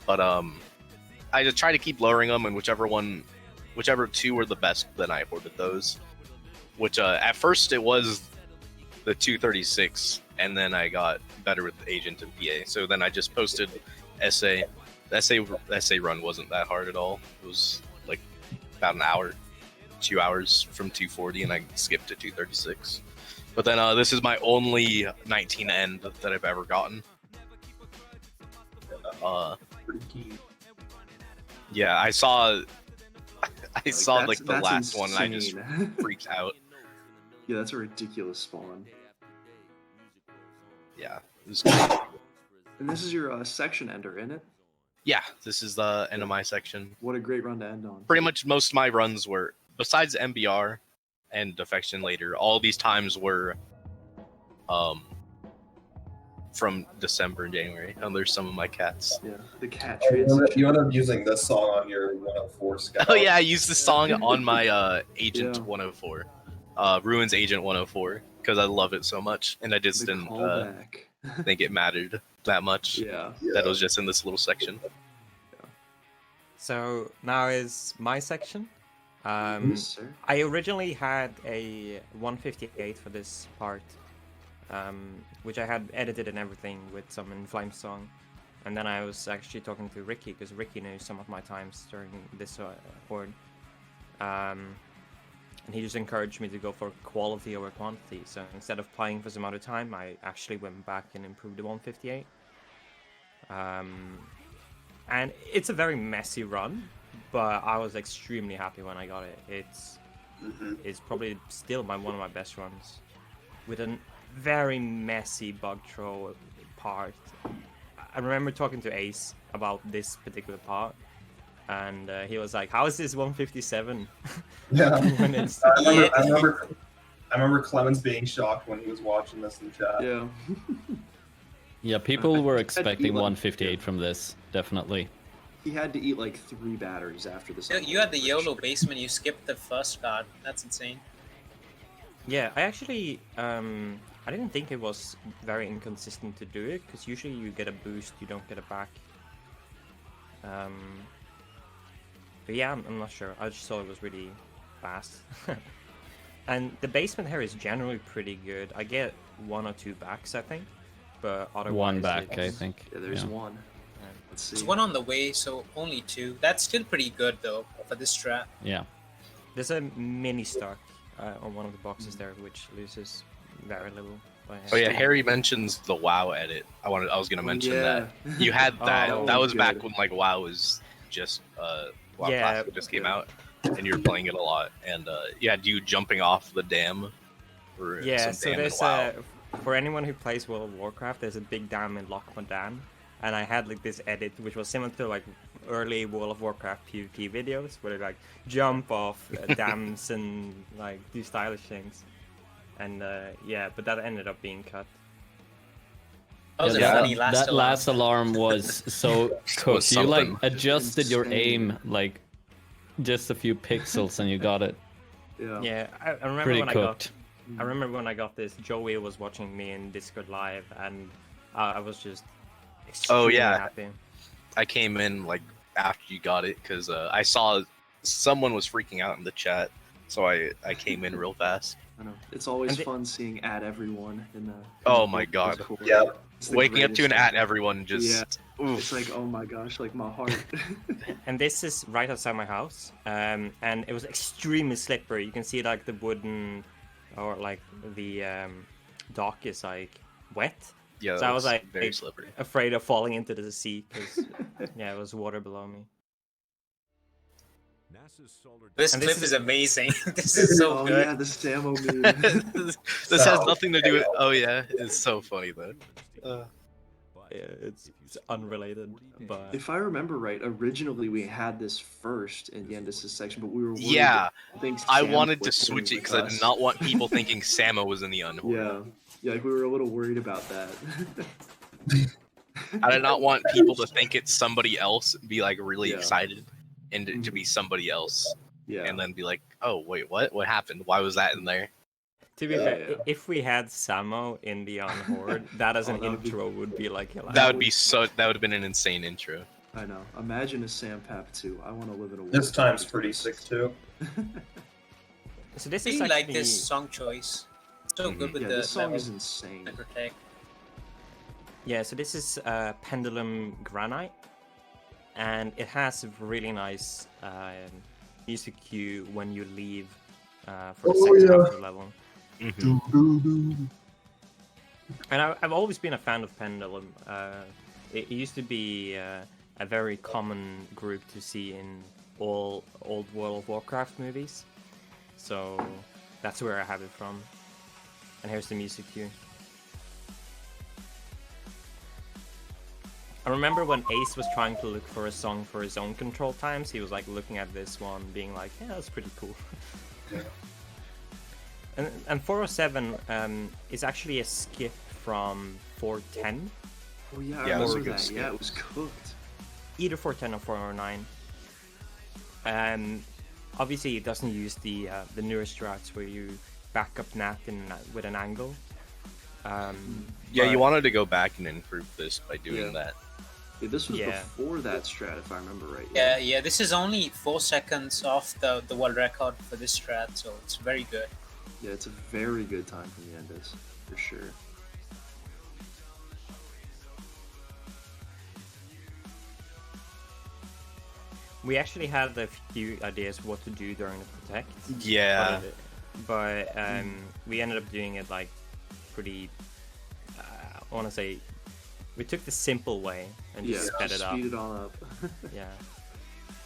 But I just try to keep lowering them, and whichever 2 were the best, then I hoarded those. Which at first it was the 236, and then I got better with Agent and PA. So then I just posted SA. The SA run wasn't that hard at all. It was like about an hour, 2 hours from 240, and I skipped to 236. But then this is my only 19 end that I've ever gotten. Yeah, I saw like the that's last one, and I just insane. freaked out. Yeah, that's a ridiculous spawn. Yeah, it was crazy. And this is your section ender, isn't it? Yeah, this is the end of my section. What a great run to end on. Pretty much most of my runs were, besides MBR and Defection later, all these times were from December and January. And there's some of my cats. Yeah, the cat Oh, transition. you end up using this song on your 104 Scout. Oh yeah, I used this song on my Agent Yeah. 104, Ruins Agent 104, because I love it so much, and I just The didn't callback. think it mattered that much. Yeah. That it was just in this little section. So now is my section. Yes, sir. I originally had a 158 for this part, which I had edited and everything with some Inflame song. And then I was actually talking to Ricky, because Ricky knew some of my times during this horde. And he just encouraged me to go for quality over quantity. So instead of playing for some other time, I actually went back and improved the 158. And it's a very messy run, but I was extremely happy when I got it. is probably still one of my best runs, with a very messy bug throw part. I remember talking to Ace about this particular part, and he was like, "How is this 157?" Yeah. When it's I remember Clemens being shocked when he was watching this in chat. Yeah. Yeah, people were I'd expecting be like- 158 from this, definitely. He had to eat like 3 batteries after this. You had the YOLO basement. You skipped the first card. That's insane. Yeah, I actually I didn't think it was very inconsistent to do it, because usually you get a boost, you don't get it back. But yeah, I'm not sure. I just thought it was really fast. And the basement here is generally pretty good. I get 1 or 2 backs, I think, but otherwise 1 back, I it's- think. Yeah, there's Yeah. 1. Let's see. There's 1 on the way, so only 2. That's still pretty good though for this strat. Yeah. There's a mini stock on one of the boxes there, which loses very little. By Oh yeah, Harry mentions the WoW edit. I was gonna mention that. yeah. You had that. Oh, that was back good. when like WoW was just WoW Yeah, Classic just came out, and you were playing it a lot. And you had you jumping off the dam. Or Yeah, some so dam in there's WoW. for anyone who plays World of Warcraft, there's a big dam in Loch Modan, and I had like this edit which was similar to like early World of Warcraft PvP videos, where they like jump off dams and like do stylish things, and yeah, but that ended up being cut. That was Yeah, a funny last that alarm. last alarm was so cooked. You like something. adjusted your Insane. aim like just a few pixels and you got it. Yeah. Yeah, I remember Pretty when cooked. I remember when I got this. Joey was watching me in Discord live, and I was just extremely yeah. happy. I came in like after you got it because I saw someone was freaking out in the chat, so I came in real fast. I know. It's always And fun seeing everyone in the. Oh my God. Discord. Yeah. It's the Waking up to an greatest everyone just. Yeah. Oof. It's like, oh my gosh, like my heart. And this is right outside my house, and it was extremely slippery. You can see like the wooden, or like the dock is like wet. Yeah, So I was like very slippery. afraid of falling into the sea because yeah, it was water below me. This And clip this is is- amazing. This is so oh good. yeah, the Samo meme. This has nothing to do with. Oh yeah, it's so funny though. Yeah, it's unrelated, but If I remember right, originally we had this first in the Endis section, but we were worried Yeah, that things I Sam wanted to flipped in switch it with because I us. did not want people thinking Samo was in the Unhorde. Yeah, yeah, like we were a little worried about that. I did not want people to think it's somebody else, be like really Yeah. excited, and it to be somebody else, Yeah, and then be like, oh wait, what? What happened? Why was that in there? to be Yeah, fair, yeah. if we had Samo in the Unhorde, that as Oh, an that would be- intro would be like hilarious. That would be so. That would have been an insane intro. I know. Imagine a Sam Pap 2. I want to live in a world. This time's where pretty it's- sick too. So this I is really like actually this song choice. It's so good with Yeah, the this song level is insane. and protect. yeah. So this is Pendulum Granite, and it has a really nice music cue when you leave for the second half of the level. Mhm. And I've always been a fan of Pendulum. It used to be a very common group to see in all old World of Warcraft movies. So that's where I have it from. And here's the music cue. I remember when Ace was trying to look for a song for his own control times, he was like looking at this one, being like, yeah, that's pretty cool. And 407 is actually a skip from 410. Oh yeah, Yeah, I it was a remember good that. skip. Yeah, it was cooked. Either 410 or 409. Obviously, it doesn't use the newer strats where you back up Nat with an angle. Yeah, you but- wanted to go back and improve this by doing Yeah. that. Yeah, this was Yeah. before that strat, if I remember right. Yeah. This is only 4 seconds off the world record for this strat, so it's very good. Yeah, it's a very good time from the Endis, for sure. We actually had a few ideas what to do during the Protect. Yeah. But we ended up doing it like pretty. I want to say we took the simple way and Yeah, just sped it up. speed it all up. Yeah.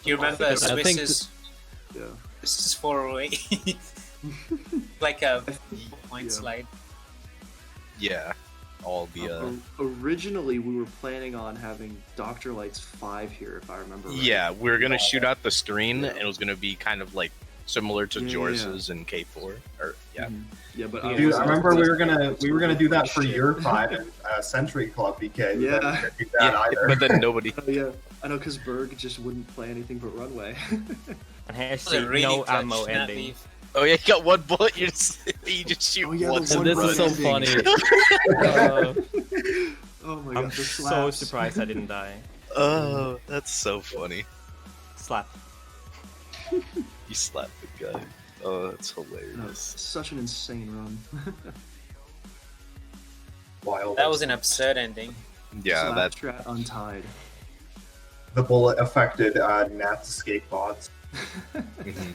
Do you remember I think Swiss's Yeah. This is 408. Like a point Yeah. slide. Yeah, all the Originally, we were planning on having Dr. Light's 5 here, if I remember right. yeah, we were gonna shoot out the screen, and it was gonna be kind of like similar to Yeah, Joris's and K4. Or yeah, Mhm. Yeah, but Dude, I was- remember we were gonna do that for Shit. your 5 and Century Club BK. We Yeah. didn't do that yeah, either. but then nobody. Oh, yeah, I know, because Berg just wouldn't play anything but Runway. And here's That was a the really no clutch ammo snap ending. leave. Oh yeah, you got one bullet. You just shoot Oh, yeah, the once. one And this is so bullet funny. ending. Uh, Oh my god, I'm the so slaps. surprised I didn't die. Oh, that's so funny. Slap. You slapped the guy. Oh, that's No, hilarious. such an insane run. Wild. That was an absurd ending. Yeah, that. Slapstrat untied. The bullet affected Nat's escape pods. Mhm.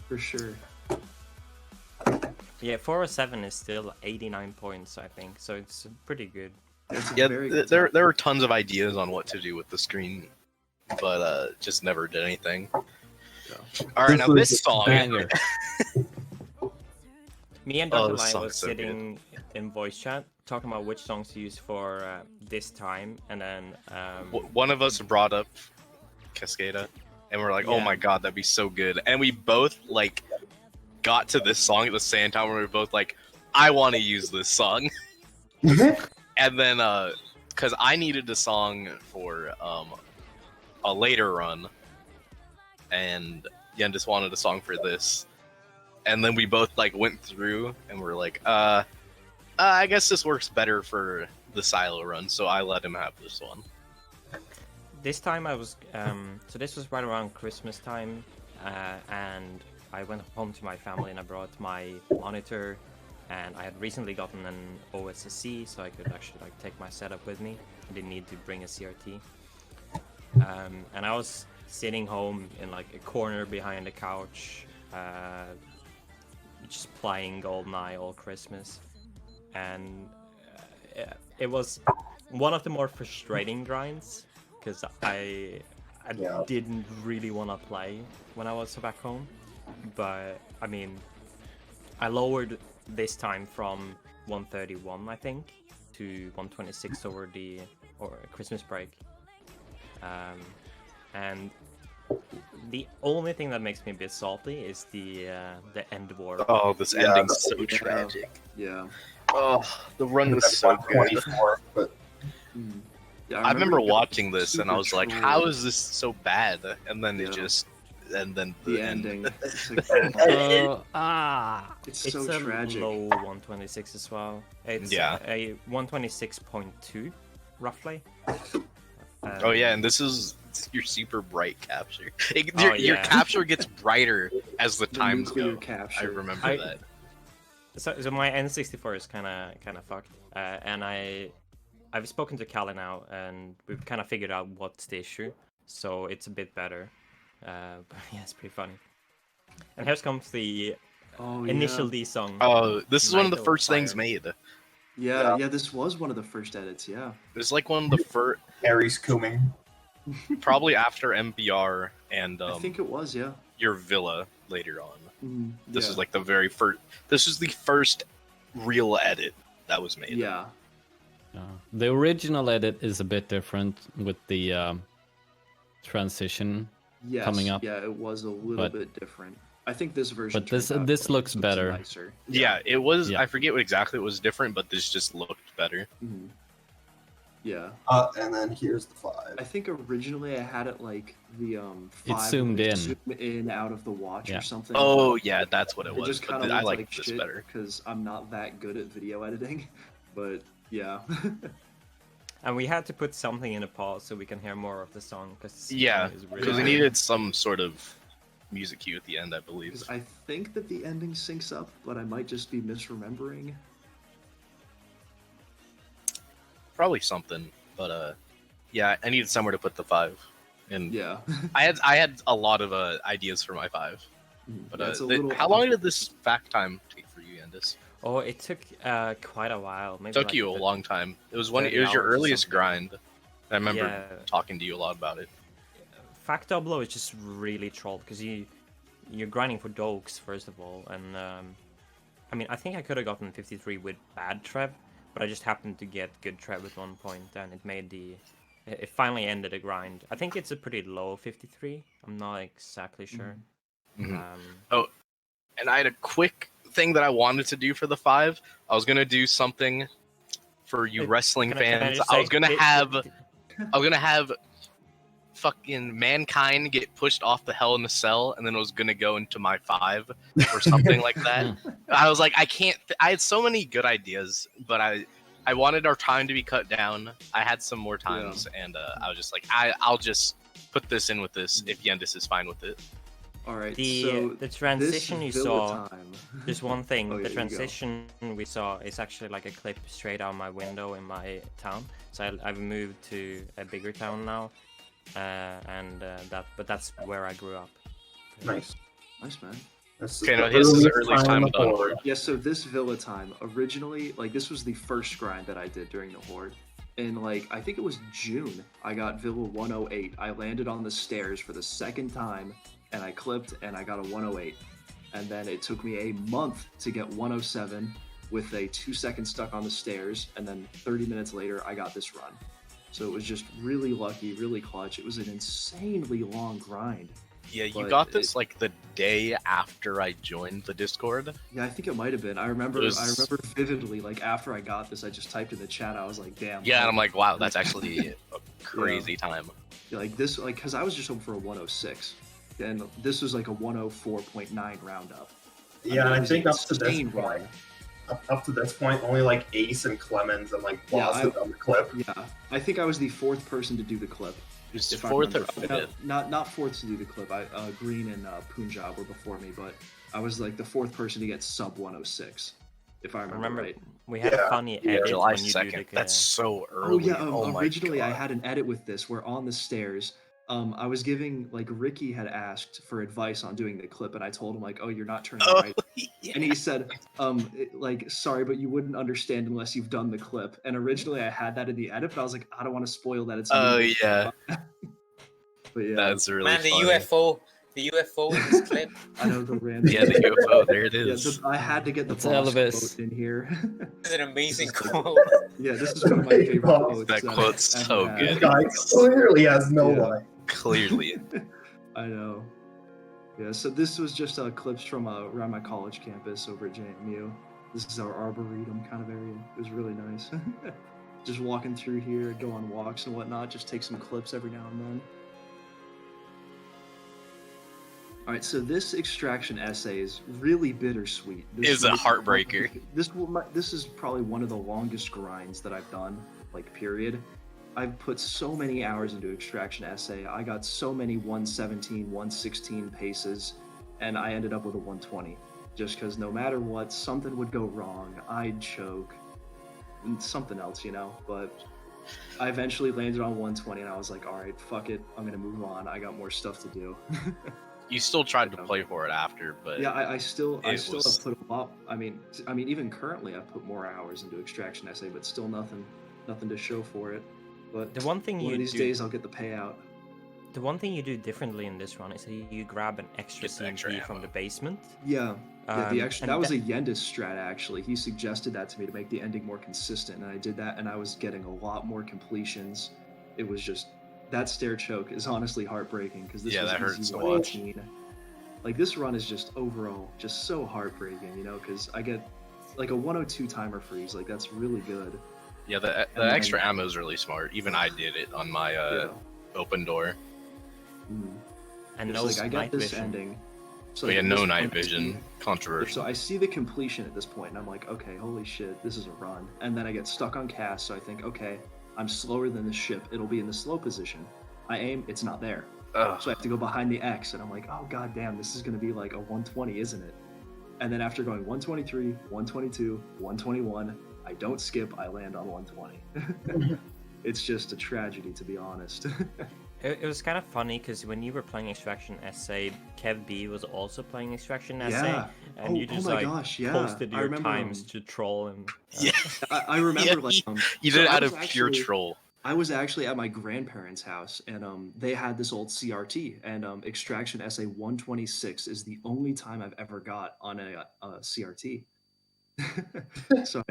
For sure. Yeah, 407 is still 89 points, I think, so it's pretty good. It's a Yeah, very good there time. there were tons of ideas on what to do with the screen, but just never did anything. All right, This now was this song. banger. Me and Oh, Dr. this Light song's was so good. sitting in voice chat talking about which songs to use for this time, and then One of us brought up Cascada, and we're like, "Oh Yeah. my god, that'd be so good!" And we both like got to this song at the same time. Where we were both like, "I want to use this song," and then because I needed a song for a later run, and Yendis wanted a song for this, and then we both like went through and we're like, I guess this works better for the silo run, so I let him have this one. this time I was so this was right around Christmas time, and I went home to my family and I brought my monitor, and I had recently gotten an OSSC, so I could actually like take my setup with me. I didn't need to bring a CRT, and I was sitting home in like a corner behind the couch, just playing GoldenEye all Christmas, and it was one of the more frustrating grinds because I Yeah. didn't really want to play when I was back home, but I mean, I lowered this time from 131 I think to 126 over the Christmas break, and the only thing that makes me a bit salty is the end war. Oh, this Yeah, ending's that's- so tragic. Yeah. Oh, the run was so good. 124, but Mm. Yeah, I remember it got watching this and I super was like, trolled. "How is this so bad?" And then Yeah. it just, and then the end. ending? It's, like, oh, it's It's so a tragic. low 126 as well. It's Yeah. a 126.2 roughly. Oh yeah, and this is your super bright capture. Oh, Your yeah. capture gets brighter as the The times nuclear go. capture. I remember I- that. So my N64 is kind of fucked, and I've spoken to Callie now, and we've kind of figured out what's the issue. So it's a bit better. But yeah, it's pretty funny. And here comes the Oh, initial yeah. D song. Oh, this is one of the Night first Fire. things made. Yeah, yeah, this was one of the first edits, yeah. It's like one of the first, Harry's cooming. probably after MBR and I think it was, yeah. your villa later on. Mm, This yeah. is like the very first. This is the first real edit that was made. Yeah. The original edit is a bit different with the transition, Yes, Coming up. yeah, it was a little But- bit different. I think this version. but this turned out this looks better. Nicer. Yeah, it was. Yeah. I forget what exactly it was different, but this just looked better. Mhm. Yeah, And then here's the 5. I think originally I had it like the 5 zoomed would in. Zoom in out of the watch Yeah. or something. Oh yeah, that's what it It was. just But kind of I looked like like this shit better. because I'm not that good at video editing. But yeah, And we had to put something in a pause so we can hear more of the song because Yeah, is because really we needed some sort of music cue at the end, I believe. 'Cause I think that the ending syncs up, but I might just be misremembering. Probably something, but yeah, I needed somewhere to put the 5, and Yeah, I had a lot of ideas for my 5. But Yeah, it's a little how long did this fact time take for you, Andis? Oh, it took quite a while. Maybe Took like you a long time. It was when 30 it was your hours or earliest something. grind. I remember Yeah. talking to you a lot about it. Fact Doblo is just really trolled because you're grinding for dokes first of all, and I mean I think I could have gotten 53 with bad Trev, but I just happened to get good Trev at one point, and it finally ended a grind. I think it's a pretty low 53. I'm not exactly sure. Oh, and I had a quick thing that I wanted to do for the 5. I was gonna do something for you wrestling fans. I was gonna have fucking Mankind get pushed off the Hell in a Cell, and then it was gonna go into my 5 or something like that. I was like, I can't. I had so many good ideas, but I wanted our time to be cut down. I had some more times, and I was just like, I'll just put this in with this if Yendis is fine with it. All right. The transition you saw. There's one thing. Oh, yeah, the transition we saw is actually like a clip straight out my window in my town. So I've moved to a bigger town now, but that's where I grew up. Nice. Nice, man. Okay, no, his is early time with Unhorde. Yeah, so this Villa time, originally, like, this was the first grind that I did during the Horde. And, like, I think it was June, I got Villa 108. I landed on the stairs for the second time, and I clipped, and I got a 108. And then it took me a month to get 107 with a 2-second stuck on the stairs, and then 30 minutes later, I got this run. So it was just really lucky, really clutch. It was an insanely long grind. Yeah, you got this like the day after I joined the Discord. Yeah, I think it might have been. I remember vividly, like after I got this, I just typed in the chat. I was like, "Damn." Yeah, and I'm like, "Wow, that's actually a crazy time." Yeah, like this, like because I was just hoping for a 106, and this was like a 104.9 roundup. Yeah, I think up to this point, only like Ace and Clemens and like Boss had done the clip. Yeah, I think I was the 4th person to do the clip. It was 4th or 5th? Not 4th to do the clip. Green and Punjab were before me, but I was like the 4th person to get sub 106, if I remember right. We had a funny edit July when you 2nd. do the That's so early. Oh yeah, originally I had an edit with this where on the stairs, I was giving, like, Ricky had asked for advice on doing the clip, and I told him, like, oh, you're not turning right. Yeah. And he said, like, sorry, but you wouldn't understand unless you've done the clip. And originally I had that in the edit, but I was like, I don't want to spoil that. It's yeah. But yeah. That's really Man, funny. the UFO in this clip. I know the random. Yeah, the UFO, there it is. Yeah, I had to get the It's boss Elvis. quote in here. This is an amazing quote. Yeah, this is one of my favorite quotes. That quote's so I've good. This guy clearly has no life. Clearly. I know. Yeah, so this was just clips from around my college campus over at JMU. This is our arboretum kind of area. It was really nice. Just walking through here, go on walks and whatnot, just take some clips every now and then. Alright, so this extraction essay is really bittersweet. It's a heartbreaker. This is probably one of the longest grinds that I've done, like, period. I've put so many hours into extraction essay. I got so many 117, 116 paces, and I ended up with a 120. Just because no matter what, something would go wrong. I'd choke. And something else, you know? But I eventually landed on 120, and I was like, alright, fuck it. I'm going to move on. I got more stuff to do. You still tried to play for it after, but yeah, I still have put a lot. I mean, even currently, I put more hours into extraction essay, but still nothing to show for it. But the one thing one of these days, I'll get the payout. The one thing you do differently in this run is that you grab an extra CMP from the basement. Yeah, the extra. That was a Yendis strat actually. He suggested that to me to make the ending more consistent, and I did that, and I was getting a lot more completions. It was just. That stair choke is honestly heartbreaking because this was that hurts to 118. Like, this run is just overall just so heartbreaking, you know, because I get like a 102 timer freeze. Like, that's really good. Yeah, the extra ammo is really smart. Even I did it on my open door. And no like, I got this vision. ending. So we like, had no night vision. Controversial. So I see the completion at this point, and I'm like, okay, holy shit, this is a run. And then I get stuck on cast, so I think, okay, I'm slower than the ship. It'll be in the slow position. I aim, it's not there. Ugh. So I have to go behind the X, and I'm like, oh god damn, this is gonna be like a 120, isn't it? And then after going 123, 122, 121, I don't skip, I land on 120. It's just a tragedy, to be honest. It was kind of funny because when you were playing Extraction Essay, Kev B was also playing Extraction Essay, and you just posted your times to troll him. Yeah, I remember you did it out of pure troll. I was actually at my grandparents' house, and they had this old CRT, and Extraction SA 126 is the only time I've ever got on a CRT. So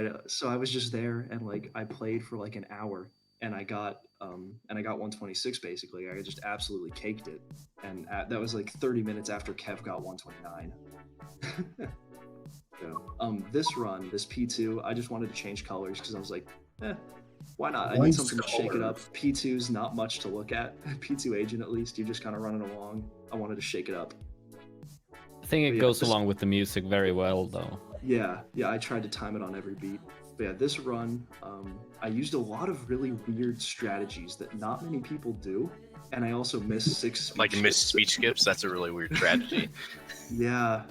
I was just there, and like I played for like an hour, and I got 126 basically. I just absolutely caked it, and that was like 30 minutes after Kev got 129. So, this run, this P2, I just wanted to change colors because I was like, why not? I need something to shake it up. P2's not much to look at. P2 Agent, at least, you're just kind of running along. I wanted to shake it up. I think it goes along with the music very well, though. Yeah, I tried to time it on every beat. But yeah, this run, I used a lot of really weird strategies that not many people do, and I also missed 6 speech Like missed speech skips. That's a really weird strategy. Yeah.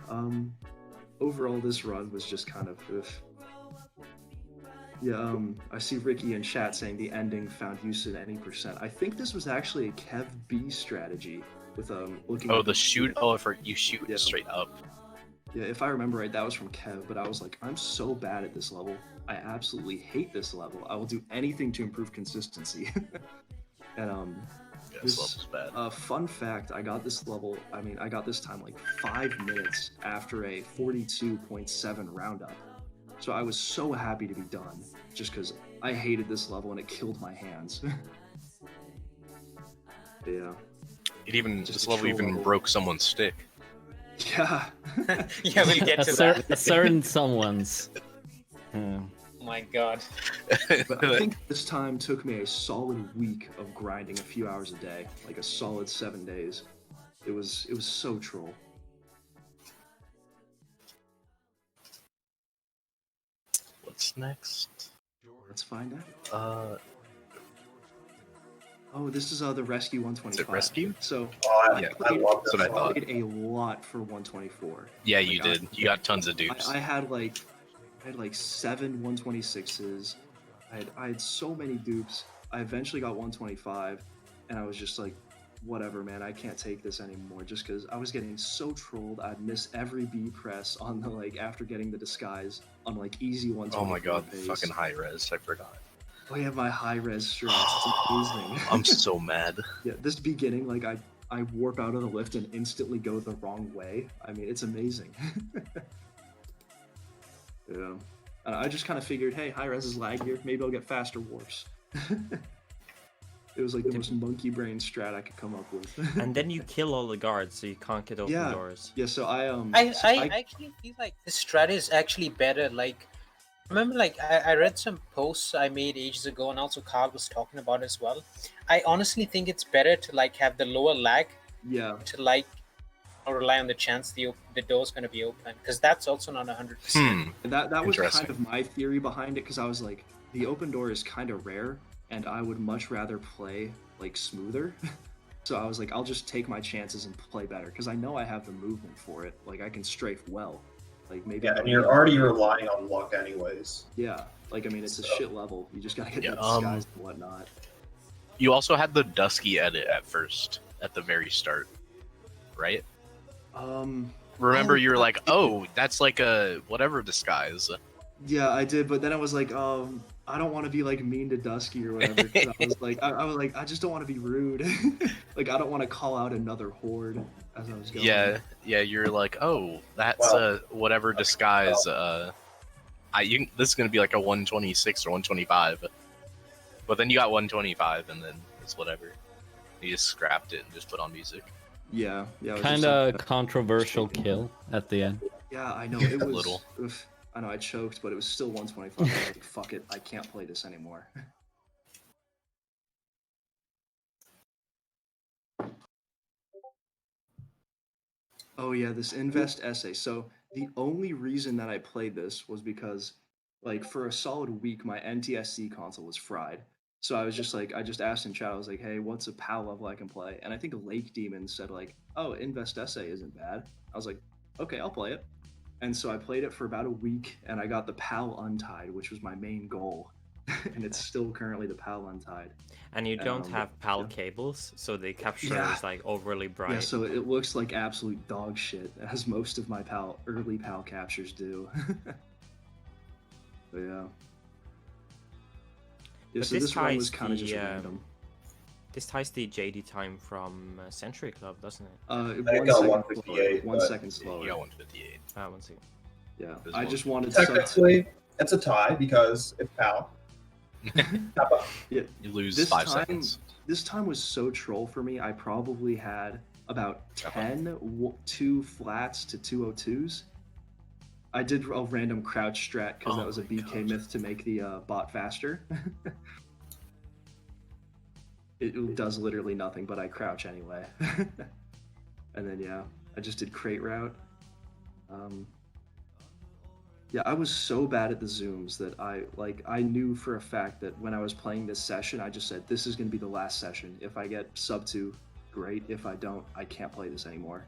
Overall, this run was just kind of. Yeah. I see Ricky in chat saying the ending found use at any percent. I think this was actually a Kev B strategy with looking. Oh, the shoot. Oh, for you shoot straight up. Yeah, if I remember right, that was from Kev. But I was like, I'm so bad at this level. I absolutely hate this level. I will do anything to improve consistency. And this level's bad. Fun fact, I got this level, I got this time like 5 minutes after a 42.7 roundup. So I was so happy to be done, just because I hated this level and it killed my hands. Yeah. This level even broke someone's stick. Yeah. Yeah, we'll get to that. A certain someone's. Oh my god. But I think this time took me a solid week of grinding a few hours a day, like a solid 7 days. It was so troll. What's next? Let's find out. Oh, this is the Rescue 125. Is it Rescue? So I love this. That's what I thought. played a lot for 124. Yeah, you did. You got tons of dupes. I had like 7 126s. I had so many dupes. I eventually got 125, and I was just like, whatever, man, I can't take this anymore. Just because I was getting so trolled, I'd miss every B press on the after getting the disguise on easy 124. Oh my god, pace. fucking high res! I forgot. Oh yeah, my high res strats. It's amazing. I'm so mad. Yeah, this beginning, I warp out of the lift and instantly go the wrong way. It's amazing. Yeah. I just kind of figured, hey, high res is laggier. Maybe I'll get faster warps. It was like the most monkey brain strat I could come up with. And then you kill all the guards, so you can't get open doors. Yeah. So I actually feel like this strat is actually better. Remember, I read some posts I made ages ago, and also Carl was talking about it as well. I honestly think it's better to have the lower lag. Yeah. To rely on the chance the door's going to be open, because that's also not 100%. That was kind of my theory behind it, because I was like, the open door is kind of rare, and I would much rather play smoother. So I was like, I'll just take my chances and play better, because I know I have the movement for it. I can strafe well. Maybe. Yeah, and you're already relying on luck anyways. Yeah, it's a shit level. You just gotta get the disguise and whatnot. You also had the Dusky edit at the very start, right? Remember, you were like, "Oh, that's like a whatever disguise." Yeah, I did, but then I was like, I don't want to be mean to Dusky or whatever. 'Cause I was like, I just don't want to be rude. I don't want to call out another horde as I was going. Yeah, you're like, "Oh, that's whatever disguise." This is gonna be like a 126 or 125, but then you got 125, and then it's whatever. You just scrapped it and just put on music. Yeah. Kind of controversial kill at the end. Yeah, I know it was. Little. I know I choked, but it was still 125. I was like, fuck it, I can't play this anymore. Oh yeah, this Invest essay. So the only reason that I played this was because, for a solid week, my NTSC console was fried. So I was just I just asked in chat, I was like, hey, what's a PAL level I can play? And I think Lake Demon said oh, Invest essay isn't bad. I was like, okay, I'll play it. And so I played it for about a week, and I got the PAL Untied, which was my main goal. And it's still currently the PAL Untied. And you don't have PAL cables, so the capture is overly bright. Yeah, so it looks like absolute dog shit, as most of my early PAL captures do. But yeah. Yeah, But so this this run was ties kind of the, just random. This ties the JD time from Century Club, doesn't it? I 1 got second 158, slower. 1 but- second slower. You got 158. Ah, 1 second. Yeah, There's I one. just wanted sub. Technically, it's a tie because it's PAL. Kappa. Yeah, You lose this 5 time, seconds. this time was so troll for me. I probably had about 10 2 flats to 202s. I did a random crouch strat because that was a BK myth to make the bot faster. It does literally nothing, but I crouch anyway. And then yeah, I just did crate route. Yeah, I was so bad at the zooms that I knew for a fact that when I was playing this session, I just said this is going to be the last session. If I get sub 2, great. If I don't, I can't play this anymore.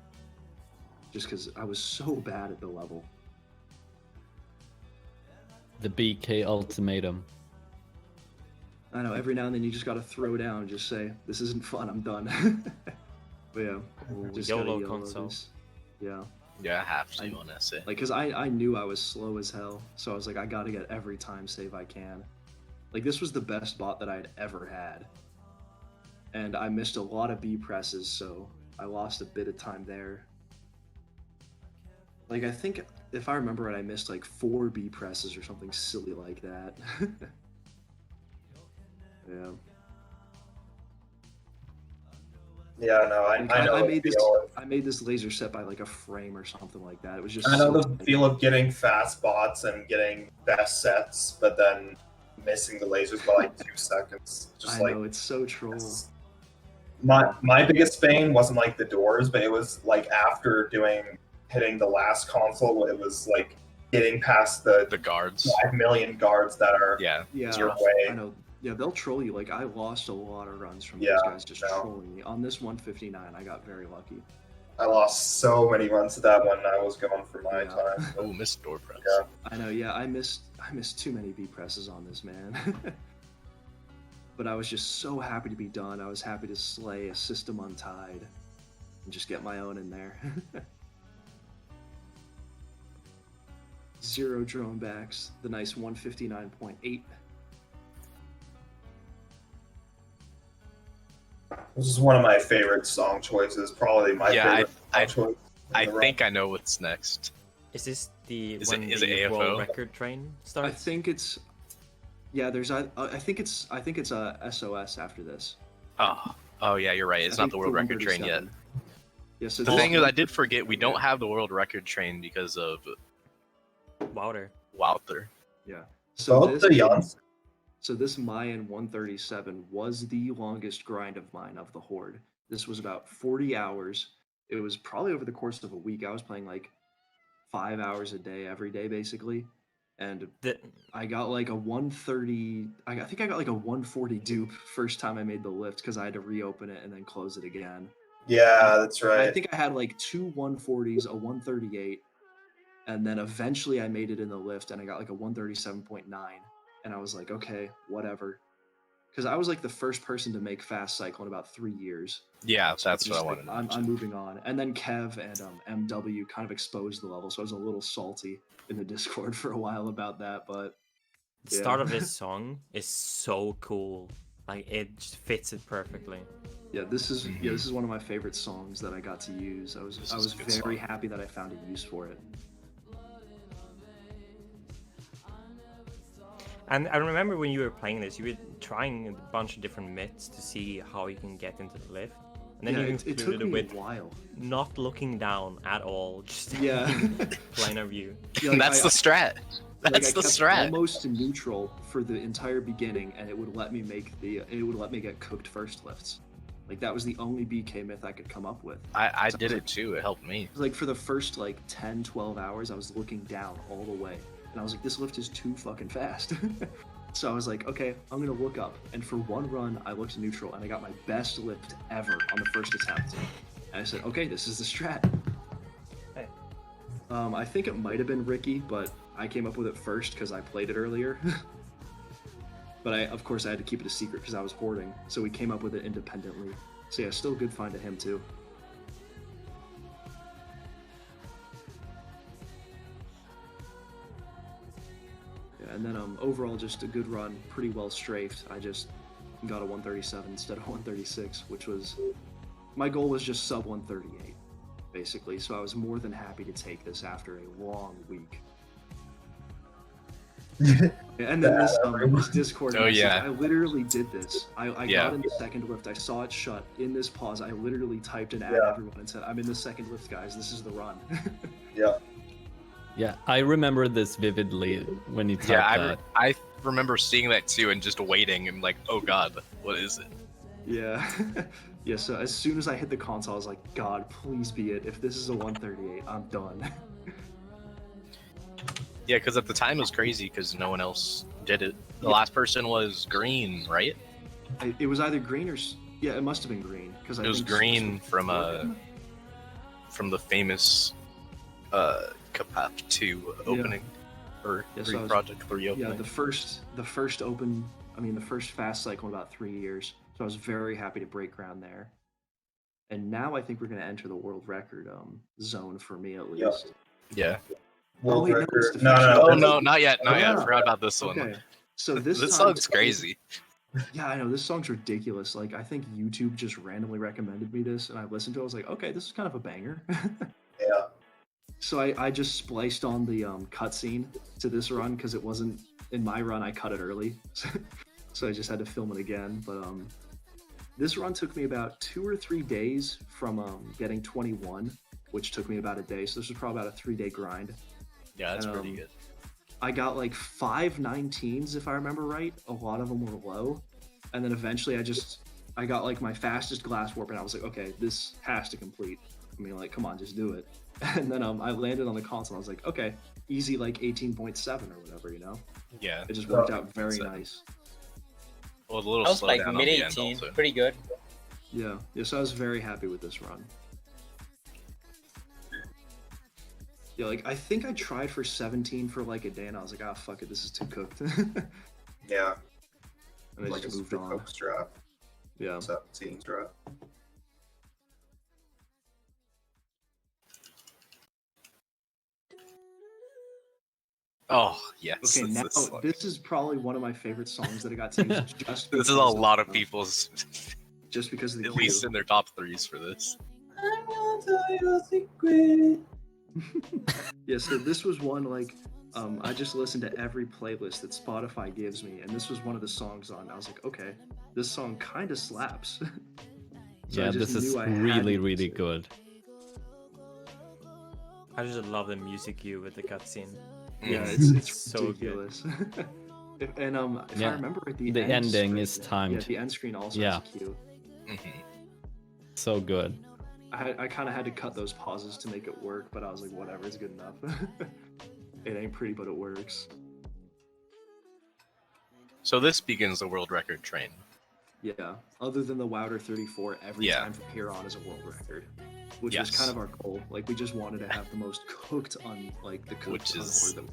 Just because I was so bad at the level. The BK ultimatum. I know, every now and then you just gotta throw down and just say, this isn't fun, I'm done. But yeah, just gotta YOLO YOLO console. this. Yeah, Yeah, I have to on essay. like, cause I knew I was slow as hell, so I was like, I gotta get every time save I can. Like, this was the best bot that I had ever had. And I missed a lot of B presses, so I lost a bit of time there. Like, I think, if I remember right, I missed like 4 B presses or something silly like that. Yeah. Yeah, no, I know. I the made this. feel. I made this laser set by like a frame or something like that. It was just. I know so the feel of getting fast bots and getting best sets, but then missing the lasers by like 2 seconds. Just I like know it's so troll. it's- my biggest bane wasn't like the doors, but it was like after hitting the last console, it was like getting past the The guards. 5 million guards that are Yeah. Yeah, your way. I know. Yeah, they'll troll you. Like I lost a lot of runs from Yeah, these guys just no. trolling me. On this 159, I got very lucky. I lost so many runs to that when I was going for my Yeah. time. Oh, missed door press. Yeah. I know. Yeah, I missed too many B presses on this, man. But I was just so happy to be done. I was happy to slay a system untied and just get my own in there. 0 drone backs, the nice 159.8. This is one of my favorite song choices. Probably my Yeah, favorite I song choice. in I the think I know what's next. Is this the Is when it the AFO? world record train starts? I think it's yeah. There's I think it's a SOS after this. Oh yeah, you're right. It's I not think the world for record train yet. 137. Yeah. So The this thing is, one- I did forget we don't have the world record train because of Wouter. Wouter. Yeah. So Both the Jans. So this Mayan 137 was the longest grind of mine of the Horde. This was about 40 hours. It was probably over the course of a week. I was playing like 5 hours a day every day basically. And The, I got like a 130 I think I got like a 140 dupe first time I made the lift because I had to reopen it and then close it again. Yeah, that's I right. think I had like 2 140s, a 138, and then eventually I made it in the lift and I got like a 137.9. And I was like, okay, whatever. Because I was like the first person to make Fast Cycle in about 3 years. Yeah, So that's it's what I just wanted. like, to mention. I'm moving on. And then Kev and MW kind of exposed the level, so I was a little salty in the Discord for a while about that, but the yeah. start of this song is so cool. Like it just fits it perfectly. yeah, this is this is one of my favorite songs that I got to use. I This was is a good very song. happy that I found a use for it. And I remember when you were playing this, you were trying a bunch of different myths to see how you can get into the lift. And then yeah, you it included took it me with a while. not looking down at all, just Yeah. planar view. Yeah, like, That's the strat. like, That's I the kept strat. almost neutral for the entire beginning, and it would let me get cooked first lifts. Like that was the only BK myth I could come up with. I did it too. It helped me. Like for the first like 10, 12 hours, I was looking down all the way, and I was like, this lift is too fucking fast. So I was like, okay, I'm gonna look up. And for one run, I looked neutral, and I got my best lift ever on the first attempt. And I said, okay, this is the strat. Hey. I think it might have been Ricky, but I came up with it first because I played it earlier. But of course, I had to keep it a secret because I was hoarding. So we came up with it independently. So yeah, still a good find to him too. Yeah, and then overall just a good run, pretty well strafed. I just got a 137 instead of 136, which was my goal was just sub 138, basically. So I was more than happy to take this after a long week. And then this Discord message, I literally did this. I got in the second lift. I saw it shut. In this pause, I literally typed in at everyone and said, "I'm in the second lift, guys. This is the run." Yeah, I remember this vividly when you typed that. I remember seeing that too and just waiting and like, oh god, what is it? Yeah. Yeah, so as soon as I hit the console, I was like, God, please be it. If this is a 138, I'm done. Yeah, because at the time it was crazy because no one else did it. The last person was Green, right? It was either Green or... Yeah, it must have been Green. It was Green from the famous Kapap 2 opening. Or Green Project reopening. Yeah, the first fast cycle in about 3 years. So I was very happy to break ground there. And now I think we're going to enter the world record zone for me at least. Yeah. World record. No, not yet. I forgot about this one. Okay. So this song's crazy. Yeah, I know. This song's ridiculous. Like, I think YouTube just randomly recommended me this, and I listened to it. I was like, okay, this is kind of a banger. Yeah. So I just spliced on the cutscene to this run because it wasn't in my run. I cut it early, so I just had to film it again. But this run took me about 2 or 3 days from getting 21, which took me about a day. So this was probably about a 3-day grind. Yeah, that's pretty good. I got like 5 19s if I remember right. A lot of them were low, and then eventually I got like my fastest glass warp, and I was like, okay, this has to complete. I mean, like, come on, just do it. And then I landed on the console. I was like, okay, easy, like 18.7 or whatever, you know? Yeah. It just worked out very nice. Well, a little I was slow like down mid on the 18, end also. pretty good. Yeah, so I was very happy with this run. Yeah, like, I think I tried for 17 for like a day, and I was like, ah, fuck it, this is too cooked. Yeah. And I Like just a moved on. strap. Yeah. 17 strap. Oh, yes. Okay, now this is probably one of my favorite songs that I got changed just This is a lot of people's, just because of the at least in their top 3s for this. I'm gonna tell you a secret. Yeah, so this was one like I just listened to every playlist that Spotify gives me, and this was one of the songs on. I was like, okay, this song kind of slaps. So yeah, this is really, really good. I just love the music cue with the cutscene. Yeah, it's so ridiculous. And if I remember right, the ending screen, is timed. Yeah, the end screen also has a cue. So good. I kind of had to cut those pauses to make it work, but I was like, whatever, it's good enough. It ain't pretty, but it works. So this begins the world record train. Yeah, other than the Wouter 34, every time from here on is a world record, which was kind of our goal. Like, we just wanted to have the most cooked on, like, the cooked unhorde that we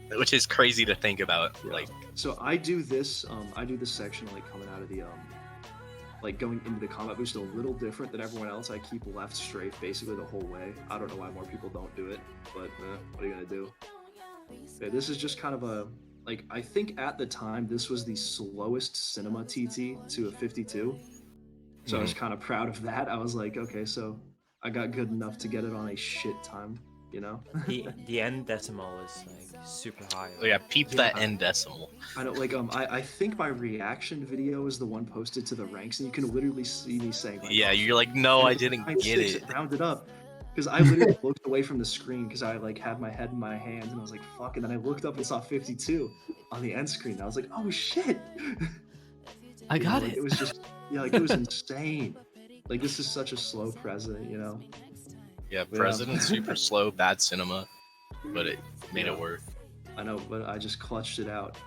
could. Which is crazy to think about. Yeah. Like, so I do this section like coming out of the like going into the combat boost a little different than everyone else. I keep left strafe basically the whole way. I don't know why more people don't do it, but what are you gonna do? Yeah, this is just kind of a, like, I think at the time this was the slowest cinema TT to a 52. So I was kind of proud of that. I was like, okay, so I got good enough to get it on a shit time, you know? the end decimal is like super high. Oh yeah, peep that end decimal. I know, like, I think my reaction video is the one posted to the ranks, and you can literally see me saying, like, yeah, you're like, no, I didn't get it. Rounded up. Because I literally looked away from the screen because I like had my head in my hands, and I was like, fuck, and then I looked up and saw 52 on the end screen. And I was like, oh shit. I got it. It was just, yeah, like, it was insane. Like, this is such a slow president, you know? Yeah, president's super slow, bad cinema, but it made it work. I know, but I just clutched it out.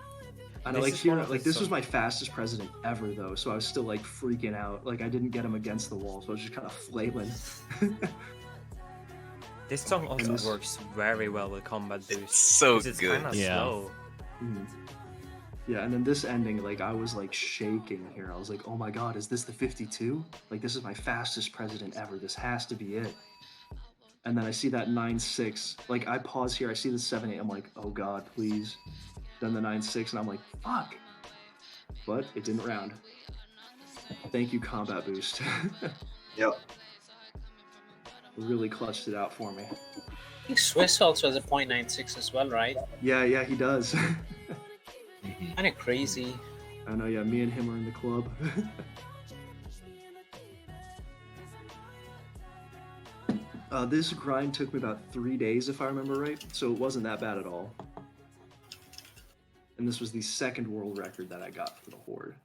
I know, like, here, like, this was my fastest president ever, though, so I was still, like, freaking out. Like, I didn't get him against the wall, so I was just kind of flailing. This song also works very well with combat boost. It's so it's good. Kind of slow. Yeah, and then this ending, like, I was like shaking here. I was like, oh my god, is this the 52? Like, this is my fastest president ever. This has to be it. And then I see that 9.6. Like, I pause here. I see the 7.8. I'm like, oh god, please. then the 9.6, and I'm like, fuck. But it didn't round. Thank you, Combat Boost. Yep. Really clutched it out for me. I think Swiss also has a .96 as well, right? Yeah, he does. Kind of crazy. I know, yeah, me and him are in the club. This grind took me about 3 days, if I remember right, so it wasn't that bad at all. And this was the second world record that I got for the Horde.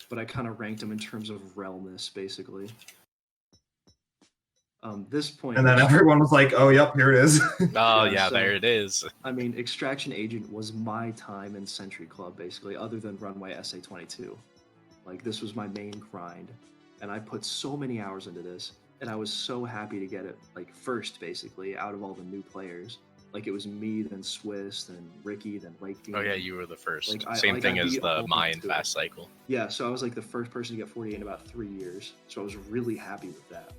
But I kind of ranked them in terms of realness, basically. This point... And then everyone was like, oh, yep, here it is. Oh, Yeah, so- there it is. I mean, Extraction Agent was my time in Century Club, basically, other than Runway SA22. Like, this was my main grind, and I put so many hours into this, and I was so happy to get it, like, first, basically, out of all the new players. Like, it was me, then Swiss, then Ricky, then Lake Dean. Oh yeah, you were the first. Like, Same thing I as beat the all Mayan two. fast cycle. Yeah, so I was, like, the first person to get 48 in about 3 years, so I was really happy with that.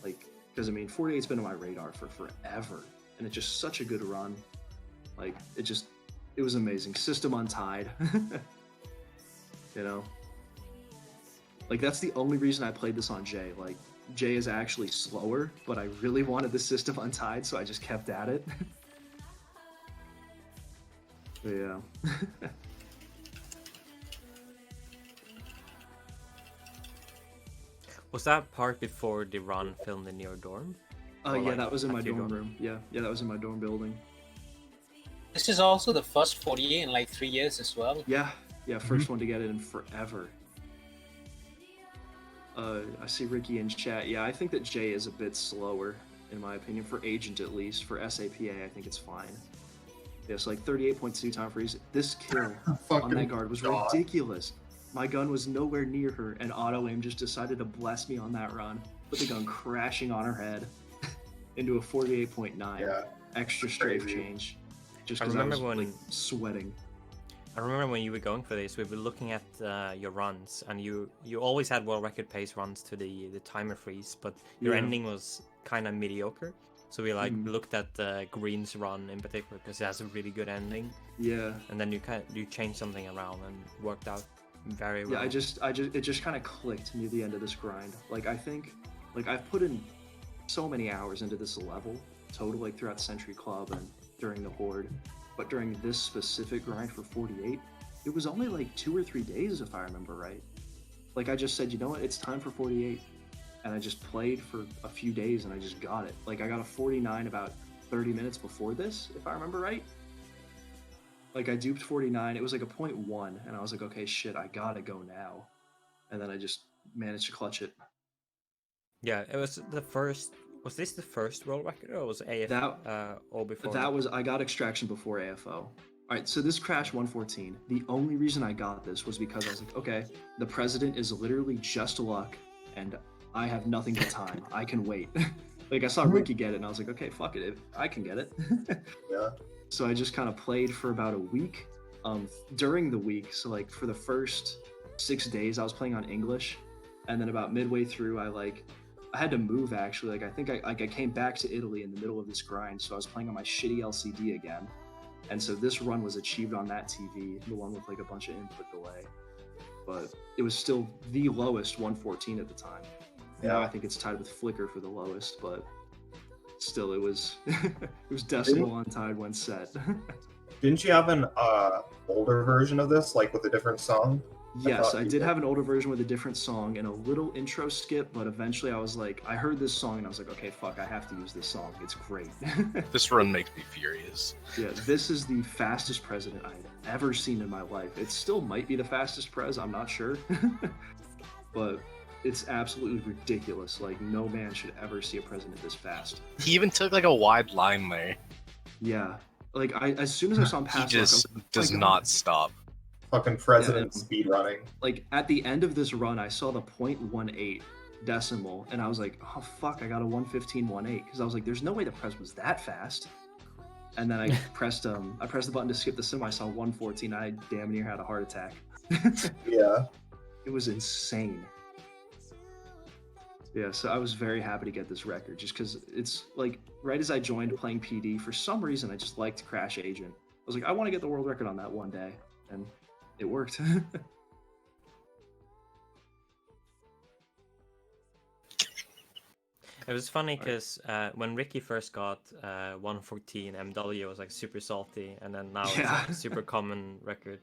Like, because, I mean, 48's been on my radar for forever, and it's just such a good run. Like, it was amazing. System Untied. You know? Like, that's the only reason I played this on Jay. Like, Jay is actually slower, but I really wanted the System Untied, so I just kept at it. But yeah. Was that part before the run filmed in your dorm? Or, Yeah, like, that was in my at your dorm room. Yeah, that was in my dorm building. This is also the first 48 in like 3 years as well. Yeah, first one to get it in forever. I see Ricky in chat. Yeah, I think that Jay is a bit slower, in my opinion, for Agent at least. For SAPA, I think it's fine. Yeah, so like 38.2 time freeze. This kill on that guard was ridiculous. My gun was nowhere near her, and auto aim just decided to bless me on that run. Put the gun crashing on her head into a 48.9. Yeah, extra strafe crazy. change. Just I because I was remember when- like, sweating. I remember when you were going for this, we were looking at your runs, and you always had world record pace runs to the timer freeze, but your Yeah. ending was kind of mediocre. So we looked at Green's run in particular because it has a really good ending, Yeah. and then you changed something around and worked out very well. Yeah, it just kind of clicked near the end of this grind. Like, I think, like, I've put in so many hours into this level, total, like, throughout Century Club and during the Horde, but during this specific grind for 48, it was only, like, 2 or 3 days, if I remember right. Like, I just said, you know what, it's time for 48, and I just played for a few days, and I just got it. Like, I got a 49 about 30 minutes before this, if I remember right. Like, I duped 49, it was like a 0.1, and I was like, okay, shit, I gotta go now. And then I just managed to clutch it. Yeah, it was the first. Was this the first world record, or was AF or before? That was, I got Extraction before AFO. Alright, so this Crash 114, the only reason I got this was because I was like, okay, the president is literally just luck, and I have nothing but time. I can wait. Like, I saw Ricky get it, and I was like, okay, fuck it, I can get it. Yeah. So I just kind of played for about a week. During the week, so like for the first 6 days, I was playing on English, and then about midway through, I had to move actually. Like, I think I came back to Italy in the middle of this grind, so I was playing on my shitty LCD again, and so this run was achieved on that TV, the one with like a bunch of input delay, but it was still the lowest 114 at the time. Now I think it's tied with Flickr for the lowest, but still, it was it was decimal untied when set. Didn't you have an older version of this, like with a different song? Yes, thought I you did did. have an older version with a different song and a little intro skip, but eventually I was like, I heard this song and I was like, okay, fuck, I have to use this song. It's great. This run makes me furious. Yeah, this is the fastest president I've ever seen in my life. It still might be the fastest pres, I'm not sure. But it's absolutely ridiculous. Like, no man should ever see a president this fast. He even took like a wide line there. Yeah. Like, as soon as I saw him He pass, just like, does my God. not stop. Fucking president Yeah. speed running. Like, at the end of this run, I saw the 0.18 decimal, and I was like, oh fuck, I got a 115.18, because I was like, there's no way the press was that fast. And then I pressed the button to skip the sim, I saw 114, I damn near had a heart attack. Yeah. It was insane. Yeah, so I was very happy to get this record just because it's like right as I joined playing PD, for some reason I just liked Crash Agent. I was like, I want to get the world record on that one day, and it worked. It was funny because when Ricky first got 114, MW was like super salty, and then now it's like a super common record.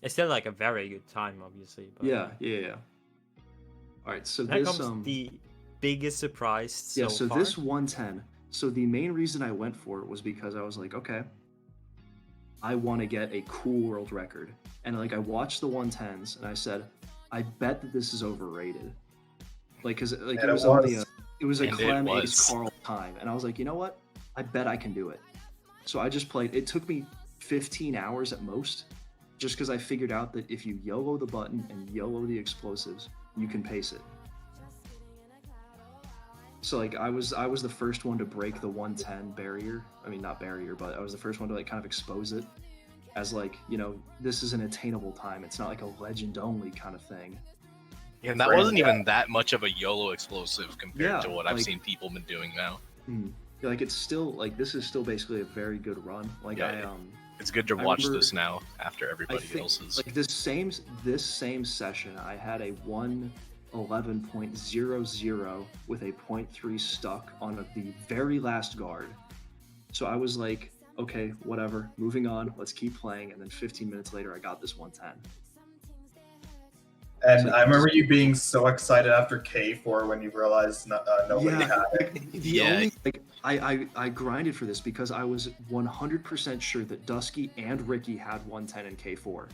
It's still like a very good time, obviously. But, yeah. All right, so here this comes the biggest surprise so so far. this 110. So the main reason I went for it was because I was like, okay, I want to get a cool world record, and like I watched the 110s and I said, I bet that this is overrated. Like, cause like it was only a Clem Ace Carl time, and I was like, you know what? I bet I can do it. So I just played. It took me 15 hours at most, just because I figured out that if you YOLO the button and YOLO the explosives, you can pace it. So like I was the first one to break the 110 barrier. I mean, not barrier, but I was the first one to like kind of expose it as like, you know, this is an attainable time. It's not like a legend only kind of thing. Yeah, and that wasn't even that much of a YOLO explosive compared to what I've like, seen people been doing now. Like it's still like this is still basically a very good run. Like it's good to watch this now after everybody else's. Like this same session, I had a 111.00 with a 0.3 stuck on the very last guard. So I was like, okay, whatever, moving on, let's keep playing. And then 15 minutes later, I got this 110. And I remember you being so excited after K4 when you realized nobody had it. I grinded for this because I was 100% sure that Dusky and Ricky had 110 in K4.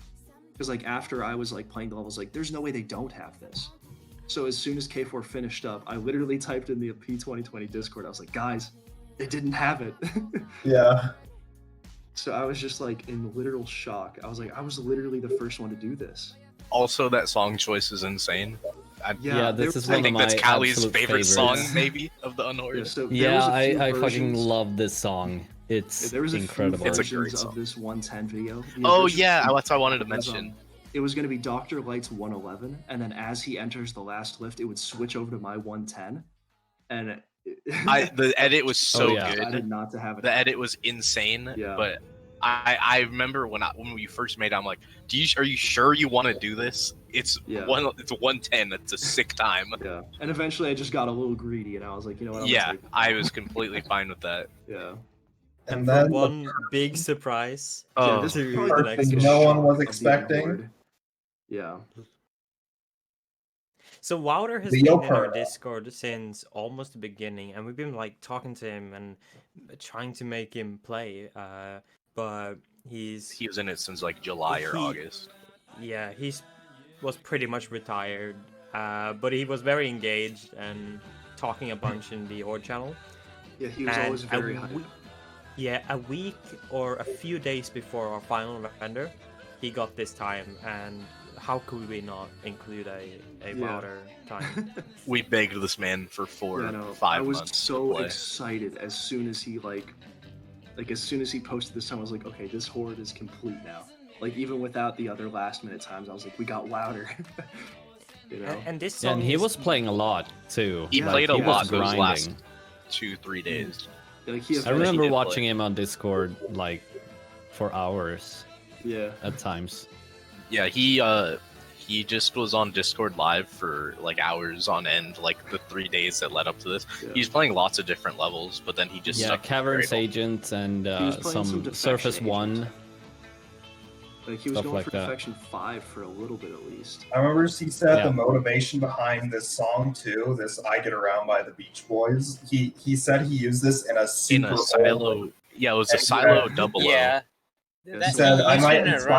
Because like after I was like playing the levels, like there's no way they don't have this. So as soon as K4 finished up, I literally typed in the P2020 Discord. I was like, guys, they didn't have it. Yeah. So I was just like in literal shock. I was like, I was literally the first one to do this. Also, that song choice is insane. This is one of my that's Callie's favorite song, favorites. maybe, of the Unhorde. I fucking love this song. It's incredible. It's a great song. Of this 110 video. That's what I wanted to mention. It was going to be Dr. Light's 111, and then as he enters the last lift, it would switch over to my 110, and the edit was so good. I decided not to have it. The edit was insane, but I remember when we first made it, I'm like, are you sure you want to do this? It's 110. It's a sick time. Yeah. And eventually I just got a little greedy and I was like, you know what? I was completely fine with that. Yeah. And then one big surprise. This is the next no one was expecting. Yeah. So Wouter has been in our Discord since almost the beginning, and we've been like talking to him and trying to make him play. But he was in it since like July or August. Yeah, was pretty much retired, but he was very engaged and talking a bunch in the Horde channel. Yeah, he was always very hyped. A week or a few days before our final render, he got this time, and how could we not include a Wouter time? We begged this man for 4 or 5 months. I was so excited as soon as he as soon as he posted this time, I was like, okay, this Horde is complete now. Like, even without the other last-minute times, I was like, we got Wouter. You know? And this song he was playing a lot, too. He played a lot those last 2-3 days. Like, I remember watching him on Discord, like, for hours. Yeah. At times. Yeah, he just was on Discord live for like hours on end, like the 3 days that led up to this. Yeah. He's playing lots of different levels, but then he just Caverns Agent and some Surface Agent. 1. Like he was going for Defection 5 for a little bit at least. I remember he said the motivation behind this song too, this "I Get Around" by the Beach Boys. He said he used this in a silo. Yeah, it was a silo double. Yeah. He said I might inspire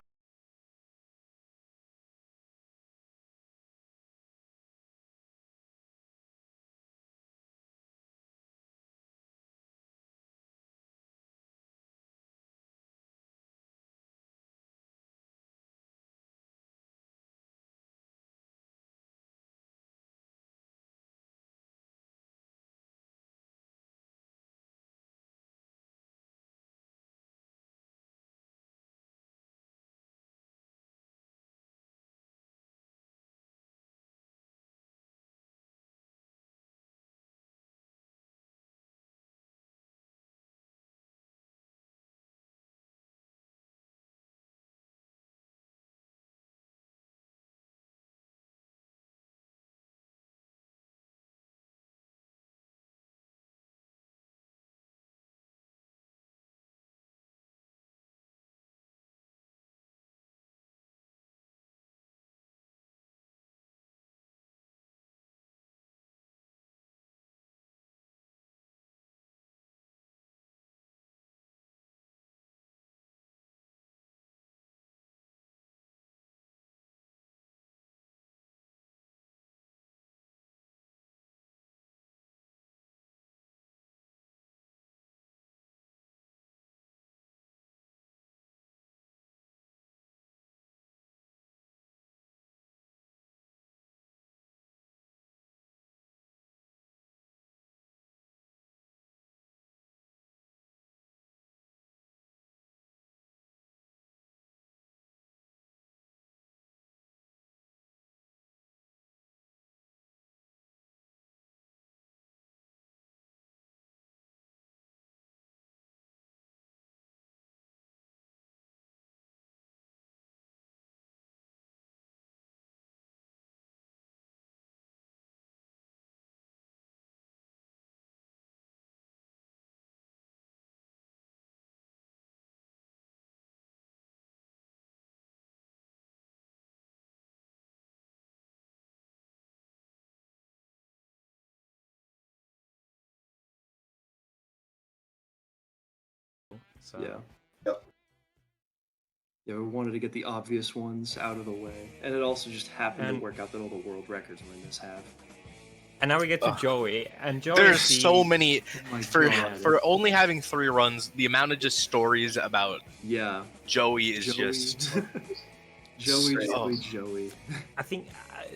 So. Yeah. Yep. Yeah, we wanted to get the obvious ones out of the way, and it also just happened to work out that all the world records were in this half. And now we get to Joey, and Joey. There's so many my for God. for only having 3 runs. The amount of just stories about Yeah. Joey is Joey. just Joey. I think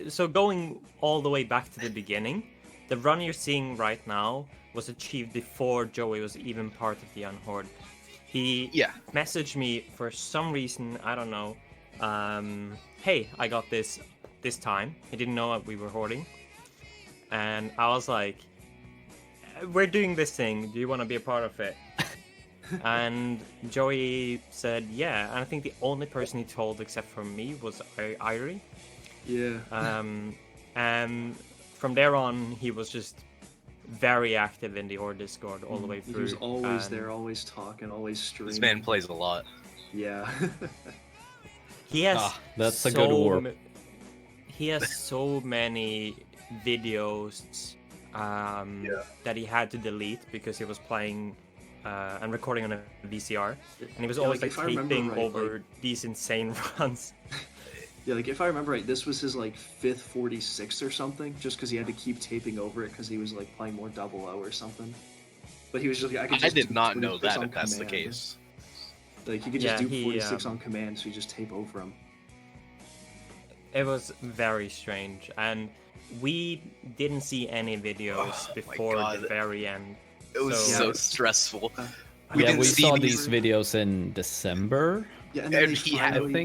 so. Going all the way back to the beginning, the run you're seeing right now was achieved before Joey was even part of the Unhorde. He messaged me for some reason, I don't know. Hey, I got this time. He didn't know that we were hoarding, and I was like, "We're doing this thing. Do you want to be a part of it?" And Joey said, "Yeah." And I think the only person he told, except for me, was Irie. Yeah. And from there on, he was just very active in the Horde Discord all the way through. He was always there, always talking, always streaming. this man plays a lot. Yeah. He has that's a good word. He has so many videos that he had to delete because he was playing and recording on a VCR, and he was always like taping over these insane runs. Yeah, like if I remember right, this was his like 5th 46 or something, just because he had to keep taping over it because he was like playing more 00 or something. But he was just like, I did not know that if that's the case. Like he could just do 46 on command, so you just tape over him. It was very strange, and we didn't see any videos before the very end. It was so stressful. We saw these videos in December. Yeah, and then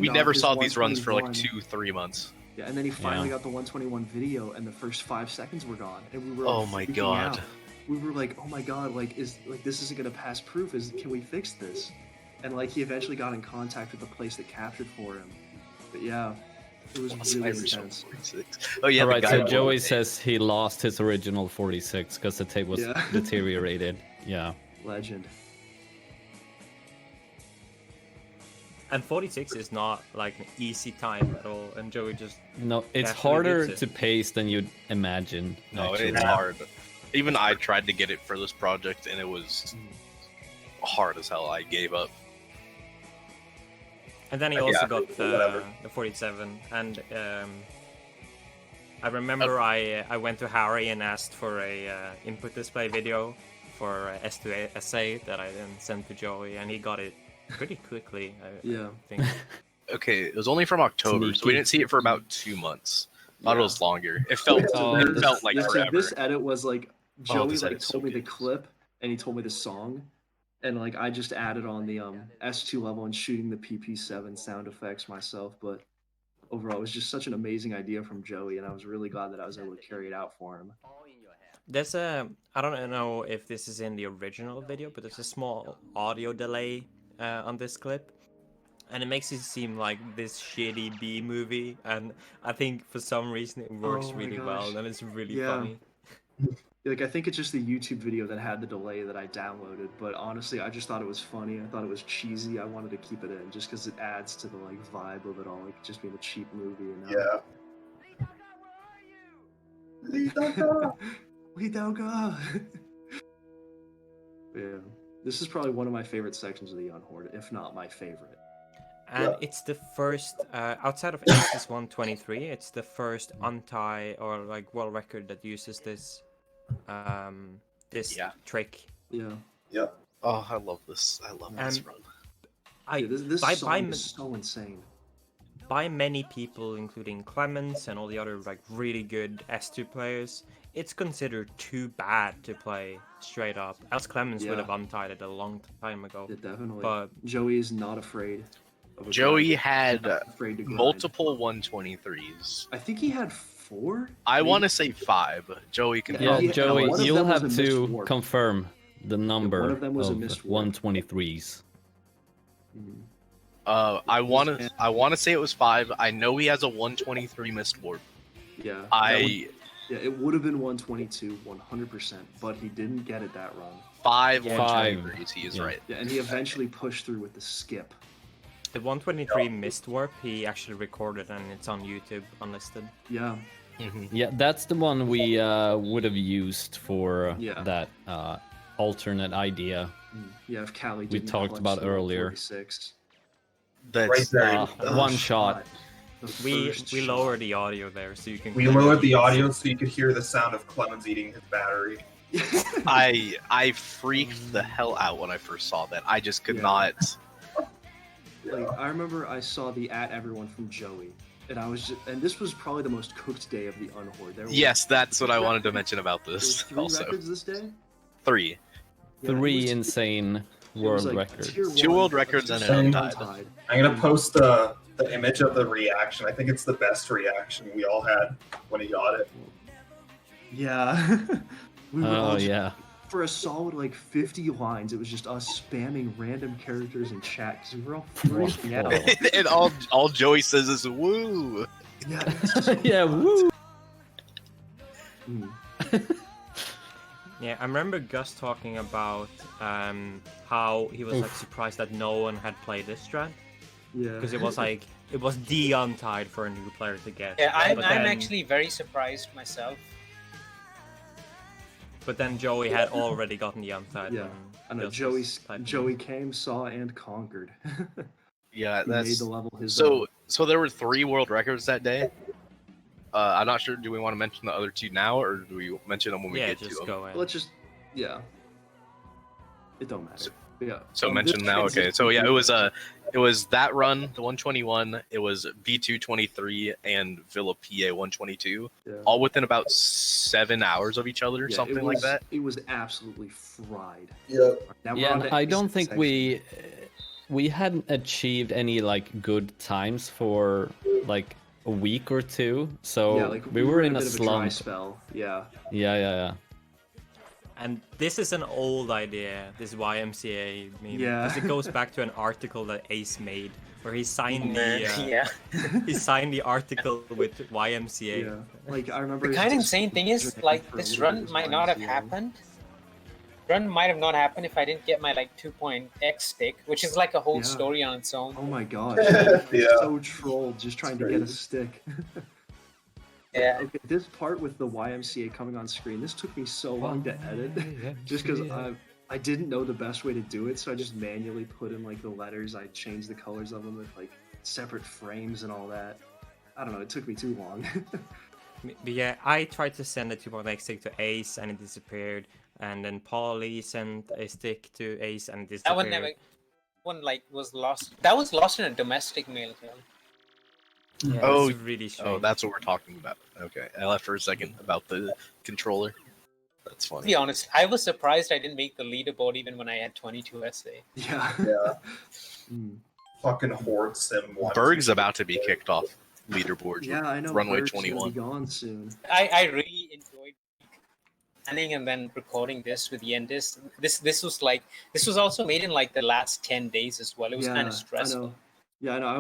we never saw these runs for like 2-3 months. Yeah, and then he finally got the 121 video, and the first 5 seconds were gone, and we were oh my god. Out. We were like, oh my god, like this isn't gonna pass proof. Can we fix this? And like he eventually got in contact with the place that captured for him. But yeah, it was really intense. Oh yeah. Alright, so Joey says he lost his original 46 because the tape was deteriorated. Yeah. Legend. And 46 is not like an easy time at all, and Joey just... No, it's harder to pace than you'd imagine. No, actually. it's hard. Even I tried to get it for this project, and it was hard as hell. I gave up. And then he also got the 47, and I remember I went to Harry and asked for a input display video for S2SA that I then sent to Joey, and he got it pretty quickly, I think. Okay, it was only from October, so we didn't see it for about 2 months. Thought it was longer. It felt like forever. This edit was like Joey told me the clip, and he told me the song, and like I just added on the S2 level and shooting the PP7 sound effects myself. But overall, it was just such an amazing idea from Joey, and I was really glad that I was able to carry it out for him. There's I don't know if this is in the original video, but there's a small audio delay on this clip, and it makes it seem like this shitty B movie, and I think for some reason it works really well, and it's really funny. Like I think it's just the YouTube video that had the delay that I downloaded, but honestly I just thought it was funny. I thought it was cheesy. I wanted to keep it in just because it adds to the like vibe of it all, like just being a cheap movie. We don't go. Yeah. This is probably one of my favorite sections of the Unhorde, if not my favorite. And it's the first, outside of Axis 123, it's the first untie or like world record that uses this trick. Yeah. Oh, I love this. I love this run. This song is so insane. By many people, including Clemens and all the other like really good S2 players, it's considered too bad to play straight up. Else Clemens would have untied it a long time ago. Yeah, definitely. But Joey is not afraid. Joey had multiple 123s. I think he had 4. I want to say 5. Joey can. Yeah, Joey, you'll have to confirm the number of 123s. I want to say it was 5. I know he has a 123 missed warp. Yeah. Yeah, it would have been 122, 100%, but he didn't get it that run. 5 123s, he is right. Yeah, and he eventually pushed through with the skip. The 123 missed warp, he actually recorded, and it's on YouTube, unlisted. Yeah. Yeah, that's the one we would have used for that alternate idea Yeah, if Callie We didn't talked clutch about the earlier. 46. That's Right there. One shot. The We first lower shot. the audio there so you can. We clearly lowered the hear us. audio so you could hear the sound of Clemens eating his battery. I freaked the hell out when I first saw that. I just could Yeah. not. Like, I remember I saw the @everyone from Joey, and I was and this was probably the most cooked day of the Unhorde. There were, Yes, that's what I wanted to mention about there was this. 3 Also, records this day. 3. Yeah, it 3 was- insane it was world like records. tier 2 1, world records and tier an Untied. Untied. I'm gonna post the image of the reaction. I think it's the best reaction we all had when he got it. Yeah. We were all Oh just- yeah. For a solid like 50 lines, it was just us spamming random characters in chat because we were all freaking out. And all Joey says is "woo." Yeah. it's so Yeah. hot. Woo. Mm. Yeah, I remember Gus talking about how he was like surprised that no one had played this strat Yeah. because it was like it was the Untied for a new player to get. Yeah, I'm But then- actually very surprised myself. But then Joey had already gotten the Untied. Yeah. and I know Gus was typing. Joey came, saw, and conquered. Yeah, He made that's the level his so. own. So there were 3 world records that day. I'm not sure. Do we want to mention the other 2 now, or do we mention them when we Yeah, get to just them? go in. Let's just, yeah. It don't matter. Yeah. So this mention now. Okay. transition So yeah, to- it was that run, the 121. It was V223 and Villa PA 122, Yeah. all within about 7 hours of each other, Yeah, something it like was- that. It was absolutely fried. Yeah. Now we're Yeah, on and to I ace don't think section. we hadn't achieved any like good times for like a week or 2. So Yeah, like we were in a bit of a dry slump. spell. Yeah. Yeah. And this is an old idea, this YMCA meme. Yeah. Because it goes back to an article that Ace made, where he signed the Yeah. he signed the article with YMCA. Yeah. Like I remember. The it kind of just- insane thing is, for like, a this little bit run was might not have YMCA. happened. Run might have not happened if I didn't get my like 2.x stick, which is like a whole Yeah. story on its own. Oh my gosh. Yeah. So trolled just trying to get a stick. Yeah. Okay, this part with the YMCA coming on screen, this took me so long to edit, just because I didn't know the best way to do it, so I just manually put in like the letters. I changed the colors of them with like separate frames and all that. I don't know. It took me too long. But yeah, I tried to send a 2.x stick to Ace and it disappeared. And then Paulie sent a stick to Ace and it That disappeared. one never. One like was lost. That was lost in a domestic mail. Yeah, Oh, it's really strange. Oh, that's what we're talking about. Okay, I left for a second about the controller. That's To funny. be honest, I was surprised I didn't make the leaderboard even when I had 22 SA. yeah. Yeah. Mm. Fucking Horde Sim 1. Berg's about to be kicked off leaderboard. Yeah, I know. Runway Berg's gonna 21. be gone soon. I really enjoyed planning and then recording this with Yendis. This was also made in like the last 10 days as well. It was kind of I stressful. know. Yeah, I know. I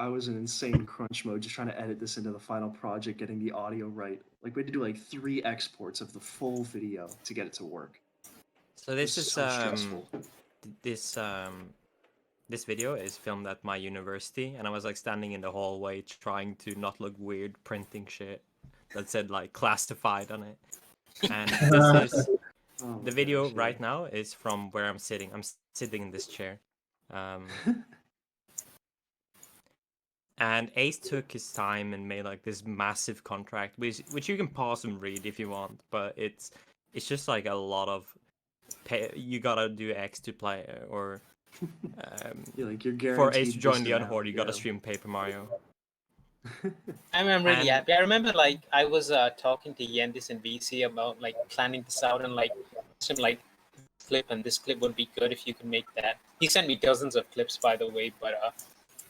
was in insane crunch mode, just trying to edit this into the final project, getting the audio right. Like we had to do like 3 exports of the full video to get it to work. So this is so stressful. this video is filmed at my university, and I was like standing in the hallway trying to not look weird, printing shit that said like classified on it. And this is Oh the my video gosh, yeah. right now is from where I'm sitting. I'm sitting in this chair. And Ace took his time and made like this massive contract, which you can pause and read if you want, but it's just like a lot of you gotta do X to play, or Yeah, like you're for guaranteed Ace to join this the amount, Unhorde, you gotta yeah. stream Paper Mario. I'm really And- happy. I remember like I was talking to Yendis and VC about like planning this out and like some like clip, and this clip would be good if you can make that. He sent me dozens of clips, by the way, but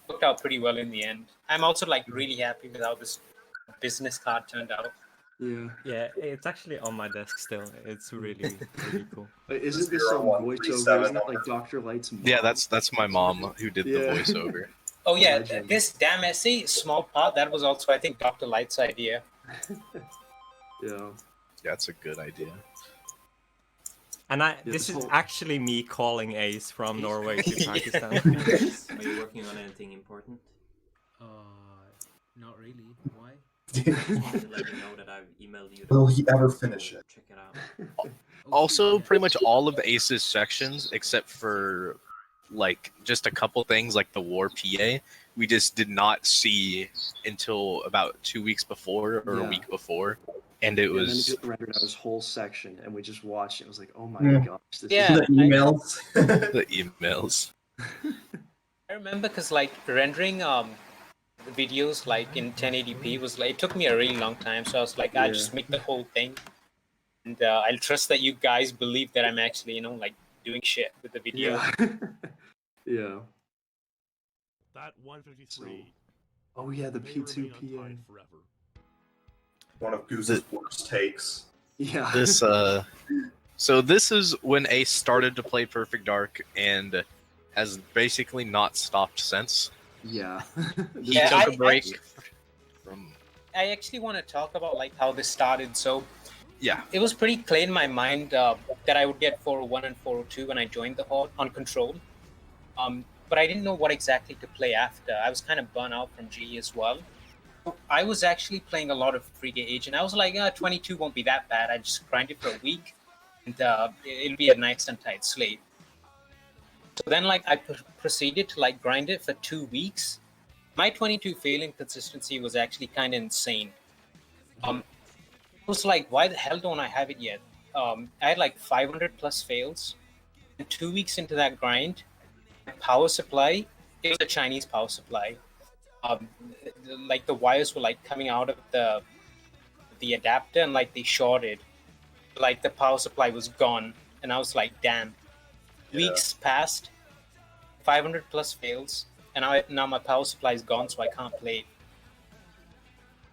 worked out pretty well in the end. I'm also like really happy with how this business card turned out. Yeah. Yeah, it's actually on my desk still. It's really really cool. Wait, isn't this some voiceover? Isn't it like Dr. Light's mom? Yeah, that's my mom who did the Yeah. voiceover. Oh yeah, Legend. this damn essay, small part, that was also I think Dr. Light's idea. Yeah. That's a good idea. And Yeah, this is this whole- actually me calling Ace from Norway to Pakistan. Are you working on anything important? Not really. Why? Just wanted to let you know that I've emailed you. Will he ever finish it? Check it out. Also, pretty much all of Ace's sections, except for like just a couple things like the War PA, we just did not see until about 2 weeks before or a week before, and it And then he was just rendered out his whole section, and we just watched it. It was like, oh my gosh, this Yeah. The emails. the emails. I remember because like rendering videos like in 1080p was like, it took me a really long time, so I was like, I'll just make the whole thing, and I'll trust that you guys believe that I'm actually, like doing shit with the video. Yeah. Yeah. That 153. Oh yeah, the may P2 remain PA. untied forever. One of Goose's worst takes. Yeah. This so this is when Ace started to play Perfect Dark and has basically not stopped since. Yeah. He Yeah, took a break from I actually want to talk about like how this started. So yeah. it was pretty clear in my mind that I would get 401 and 402 when I joined the Horde on Control. But I didn't know what exactly to play after. I was kind of burnt out from GE as well. I was actually playing a lot of Frigate Agent. I was like, 22 won't be that bad. I just grind it for a week, and it'll be a nice untied slate. So then, like, I proceeded to like grind it for 2 weeks. My 22 failing consistency was actually kind of insane. It was like, why the hell don't I have it yet? I had like 500 plus fails, and 2 weeks into that grind, power supply, it was a Chinese power supply. Like the wires were like coming out of the adapter, and like they shorted. Like the power supply was gone, and I was like, damn. Weeks passed, 500 plus fails, and now my power supply is gone, so I can't play.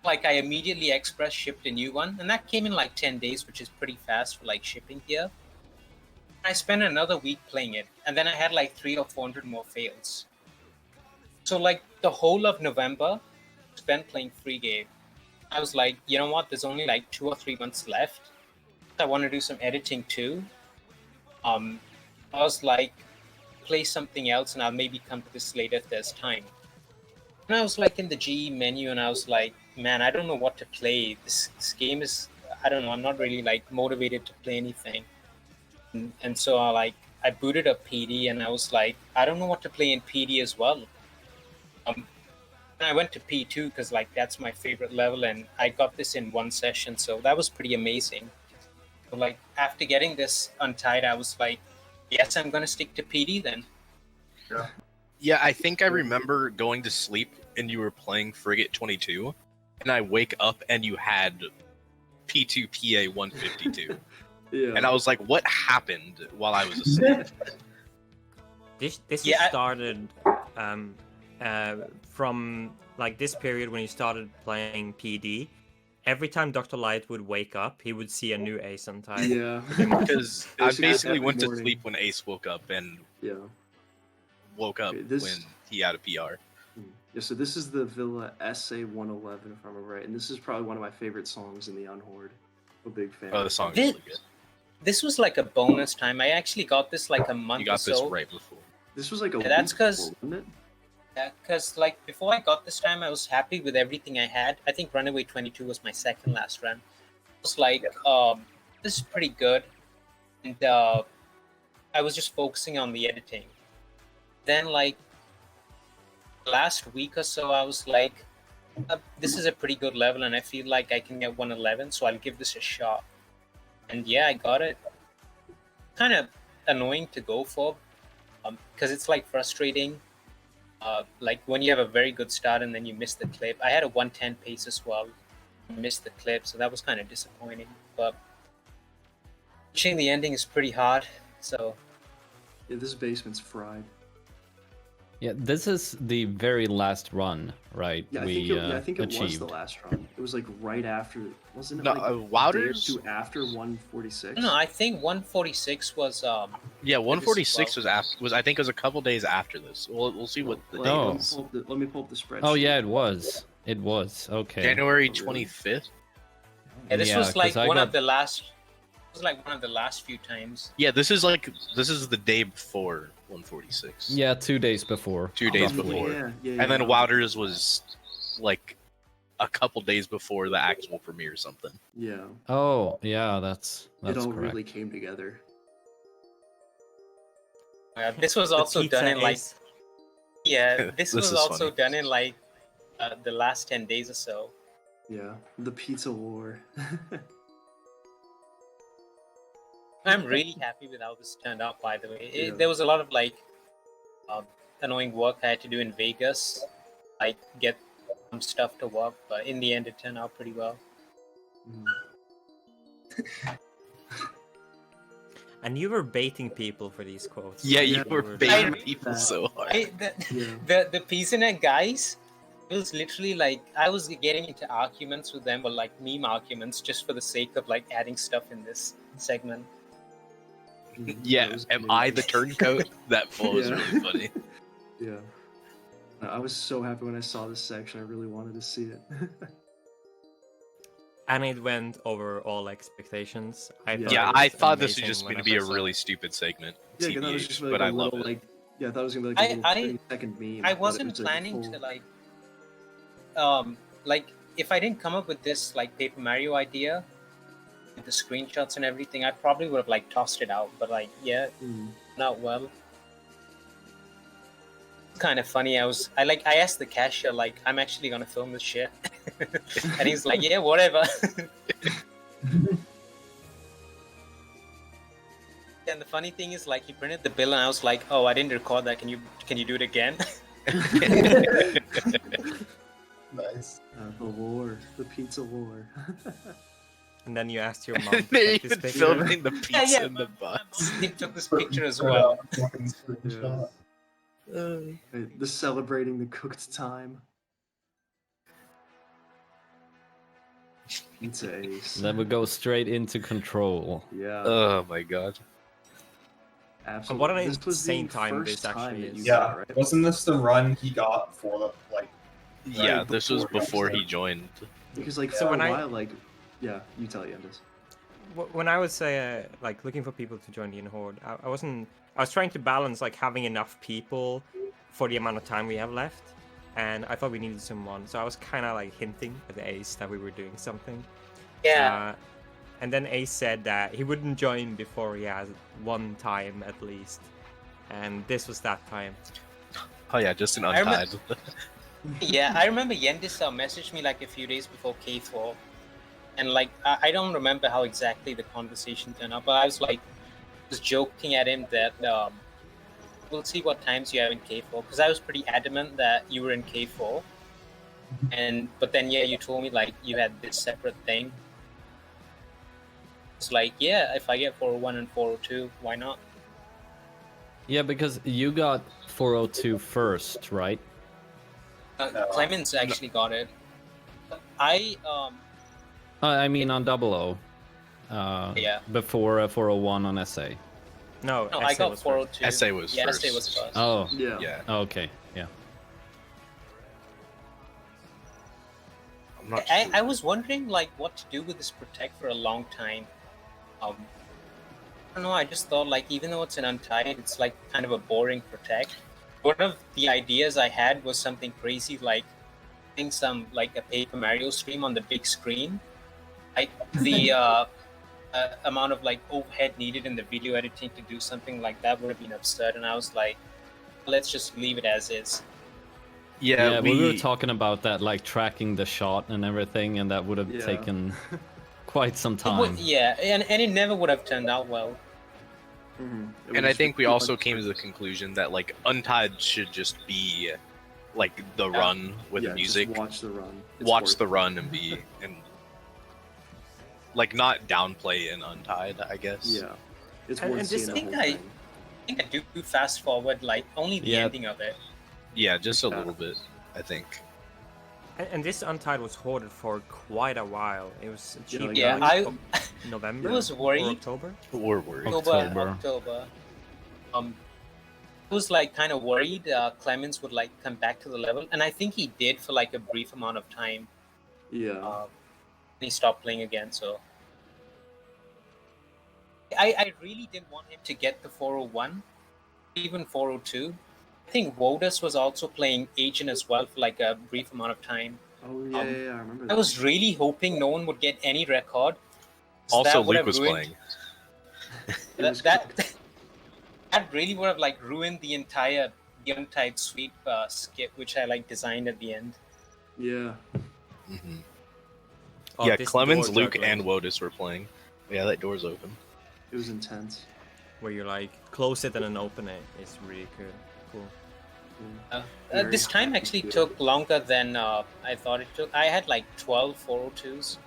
Like I immediately express shipped a new one, and that came in like 10 days, which is pretty fast for like shipping here. I spent another week playing it, and then I had like 300 or 400 more fails. So like the whole of November, spent playing free game. I was like, you know what? There's only like 2 or 3 months left. I want to do some editing too. I was like, play something else, and I'll maybe come to this later if there's time. And I was like in the GE menu, and I was like, man, I don't know what to play. This game is, I don't know. I'm not really like motivated to play anything. And so I booted up PD, and I was like, I don't know what to play in PD as well. And I went to P2 because like that's my favorite level, and I got this in one session, so that was pretty amazing. So, like after getting this untied, I was like, yes, I'm gonna stick to PD then. Yeah, I think I remember going to sleep and you were playing Frigate 22, and I wake up and you had P2 PA 152. Yeah. And I was like, what happened while I was asleep? This started from like this period when he started playing PD. Every time Dr. Light would wake up, he would see a new Ace untied. Yeah. Because I basically every went to morning. sleep when Ace woke up and Yeah. woke up Okay, this- when he had a PR. Yeah, so this is the Villa SA-111, if I remember right, and this is probably one of my favorite songs in the Unhorde. I'm a big fan. Oh, the song is This- really good. This was like a bonus time. I actually got this like a month You or got this so. right before. This was like a Yeah, that's week 'cause- before, wasn't it? Yeah, because like before I got this time, I was happy with everything I had. I think Runaway 22 was my second last run. I was like, this is pretty good, and I was just focusing on the editing. Then like last week or so, I was like, this is a pretty good level, and I feel like I can get 111, so I'll give this a shot. And yeah, I got it. Kind of annoying to go for, because it's like frustrating. Like when you have a very good start and then you miss the clip. I had a 110 pace as well, missed the clip, so that was kind of disappointing. But reaching the ending is pretty hard. So Yeah, this basement's fried. Yeah, this is the very last run, right? Yeah, I think it was achieved. the last run. It was like right after, wasn't it? No, like a day or Wouters? two after 146. no, I think 146 was Yeah, 146 well. was I think it was a couple days after this. We'll see what the date Oh. is. Let me pull up the spreadsheet. Oh yeah, it was. It was. Okay. January Oh, really? 25th. yeah, this Yeah, was 'cause like I one got- of the last. It was like one of the last few times. Yeah, this is the day before 146. Yeah, 2 days before. 2 days Oh, before. Yeah, And then Wouters was like a couple days before the actual premiere or something. Yeah, Oh, yeah, that's it all correct. really came together. This was also done in like Ace. this This was is also funny. done in like the last 10 days or so. Yeah, the pizza war. I'm really happy with how this turned out. By the way, Yeah. there was a lot of like annoying work I had to do in Vegas, like get some stuff to work, but in the end, it turned out pretty well. And you were baiting people for these quotes. Yeah, you Yeah, were were baiting doing people that. so hard. Yeah. The PCNet guys, it was literally like I was getting into arguments with them, or like meme arguments, just for the sake of like adding stuff in this segment. Yeah, That was am I the amazing. turncoat? That flow was Yeah. really funny. Yeah. I was so happy when I saw this section. I really wanted to see it. And it went over all expectations. Yeah, I thought this was just going to be a really stupid segment. Yeah, 'cause that was TBH, just like but a I love little, it. like, yeah, I thought it was gonna be like a I- little 30-second meme. I but it wasn't was, like, a planning full- to like if I didn't come up with this like Paper Mario idea with the screenshots and everything, I probably would have like tossed it out. But like, yeah, not well. Kind of funny. I asked the cashier like, I'm actually gonna film this shit, and he's like, yeah, whatever. And the funny thing is, like, he printed the bill, and I was like, "Oh, I didn't record that. Can you do it again?" Nice. The war, the pizza war. And then you asked your mom to They're take this even picture. filming the pizza yeah, in the box. He took this picture as well. Fucking screenshot. The celebrating the cooked time. Pizza ace. Then we go straight into Control. Yeah, Oh my god. absolutely. What an This was the insane time first this actually time that is. you Yeah, got it, right? wasn't this the run he got for the like? Yeah, Right this was before before he joined. Because like So for when a I- while, like, yeah, you tell Yandis. When I was like looking for people to join the Horde, I wasn't. I was trying to balance like having enough people for the amount of time we have left, and I thought we needed someone. So I was kind of like hinting at the Ace that we were doing something. Yeah. And then Ace said that he wouldn't join before he has one time at least, and this was that time. Oh yeah, just an I remember- untied. Yeah, I remember Yendis messaged me like a few days before K4, and like I don't remember how exactly the conversation turned out, but I was like just joking at him that we'll see what times you have in K4, because I was pretty adamant that you were in K4, but then yeah, you told me like you had this separate thing. It's like, yeah, if I get 401 and 402, why not? Yeah, because you got 402 first, right? Clemens actually got it. I I mean on Double O. Yeah. Before 401 on SA. No, no, I SA got was first. 402. SA was yeah, first. SA was first. Oh. Yeah. Yeah, Okay. Yeah. I'm not sure. I was wondering like what to do with this Protect for a long time. I don't know. I just thought like even though it's an Untied, it's like kind of a boring Protect. One of the ideas I had was something crazy like doing some like a Paper Mario stream on the big screen. Like the amount of like overhead needed in the video editing to do something like that would have been absurd, and I was like, let's just leave it as is. Yeah, we were talking about that, like tracking the shot and everything, and that would have Yeah. taken quite some It would- time. yeah, and it never would have turned out well. And I think we also came to the conclusion that like Untied should just be like the run with the music. Just watch the run. It's Watch worth the it. run and be and like not downplay in Untied, I guess. Yeah, it's And- worth and seeing this the thing whole I- thing. I think I do fast forward like only the Yeah. ending of it. Yeah, just a Yeah. little bit, I think. And this Untied was hoarded for quite a while. It was achieved like, Yeah, in I November was or worried. October. We're worried. October. October. I was like kind of worried Clemens would like come back to the level, and I think he did for like a brief amount of time. Yeah. He stopped playing again, so I really didn't want him to get the 401, even 402. I think Wodus was also playing Agent as well for like a brief amount of time. Oh yeah, I remember that. I was really hoping no one would get any record. Also, Luke was playing. That really would have like ruined the entire Yuntide sweep skip, which I like designed at the end. Yeah. Mm-hmm. Oh, Yeah, this Clemens, door Luke, juggling, and Wotus were playing. Yeah, that door's open. It was intense. where you like close it and then open it is really cool. This time actually took longer than I thought it took. I had like 12 402s.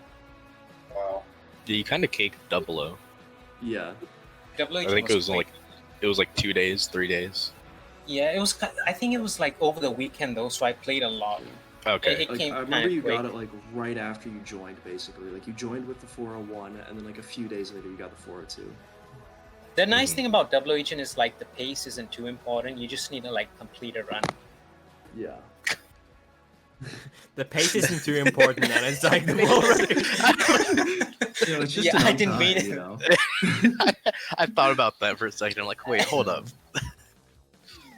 Wow. Yeah, you kind of caked Double O. Yeah. Double I think it was like 2 days, 3 days. Yeah, it was. I think it was like over the weekend though, so I played a lot. Okay. It Like, came I remember you quick. got it like right after you joined, basically. Like you joined with the 401, and then like a few days later you got the 402. The nice thing about Double O Agent is like the pace isn't too important. You just need to like complete a run. Yeah. The pace isn't too important, and it's like the whole You know, it's just Yeah, an I didn't mean uptime, it. you know? I thought about that for a second. I'm like, wait, hold up.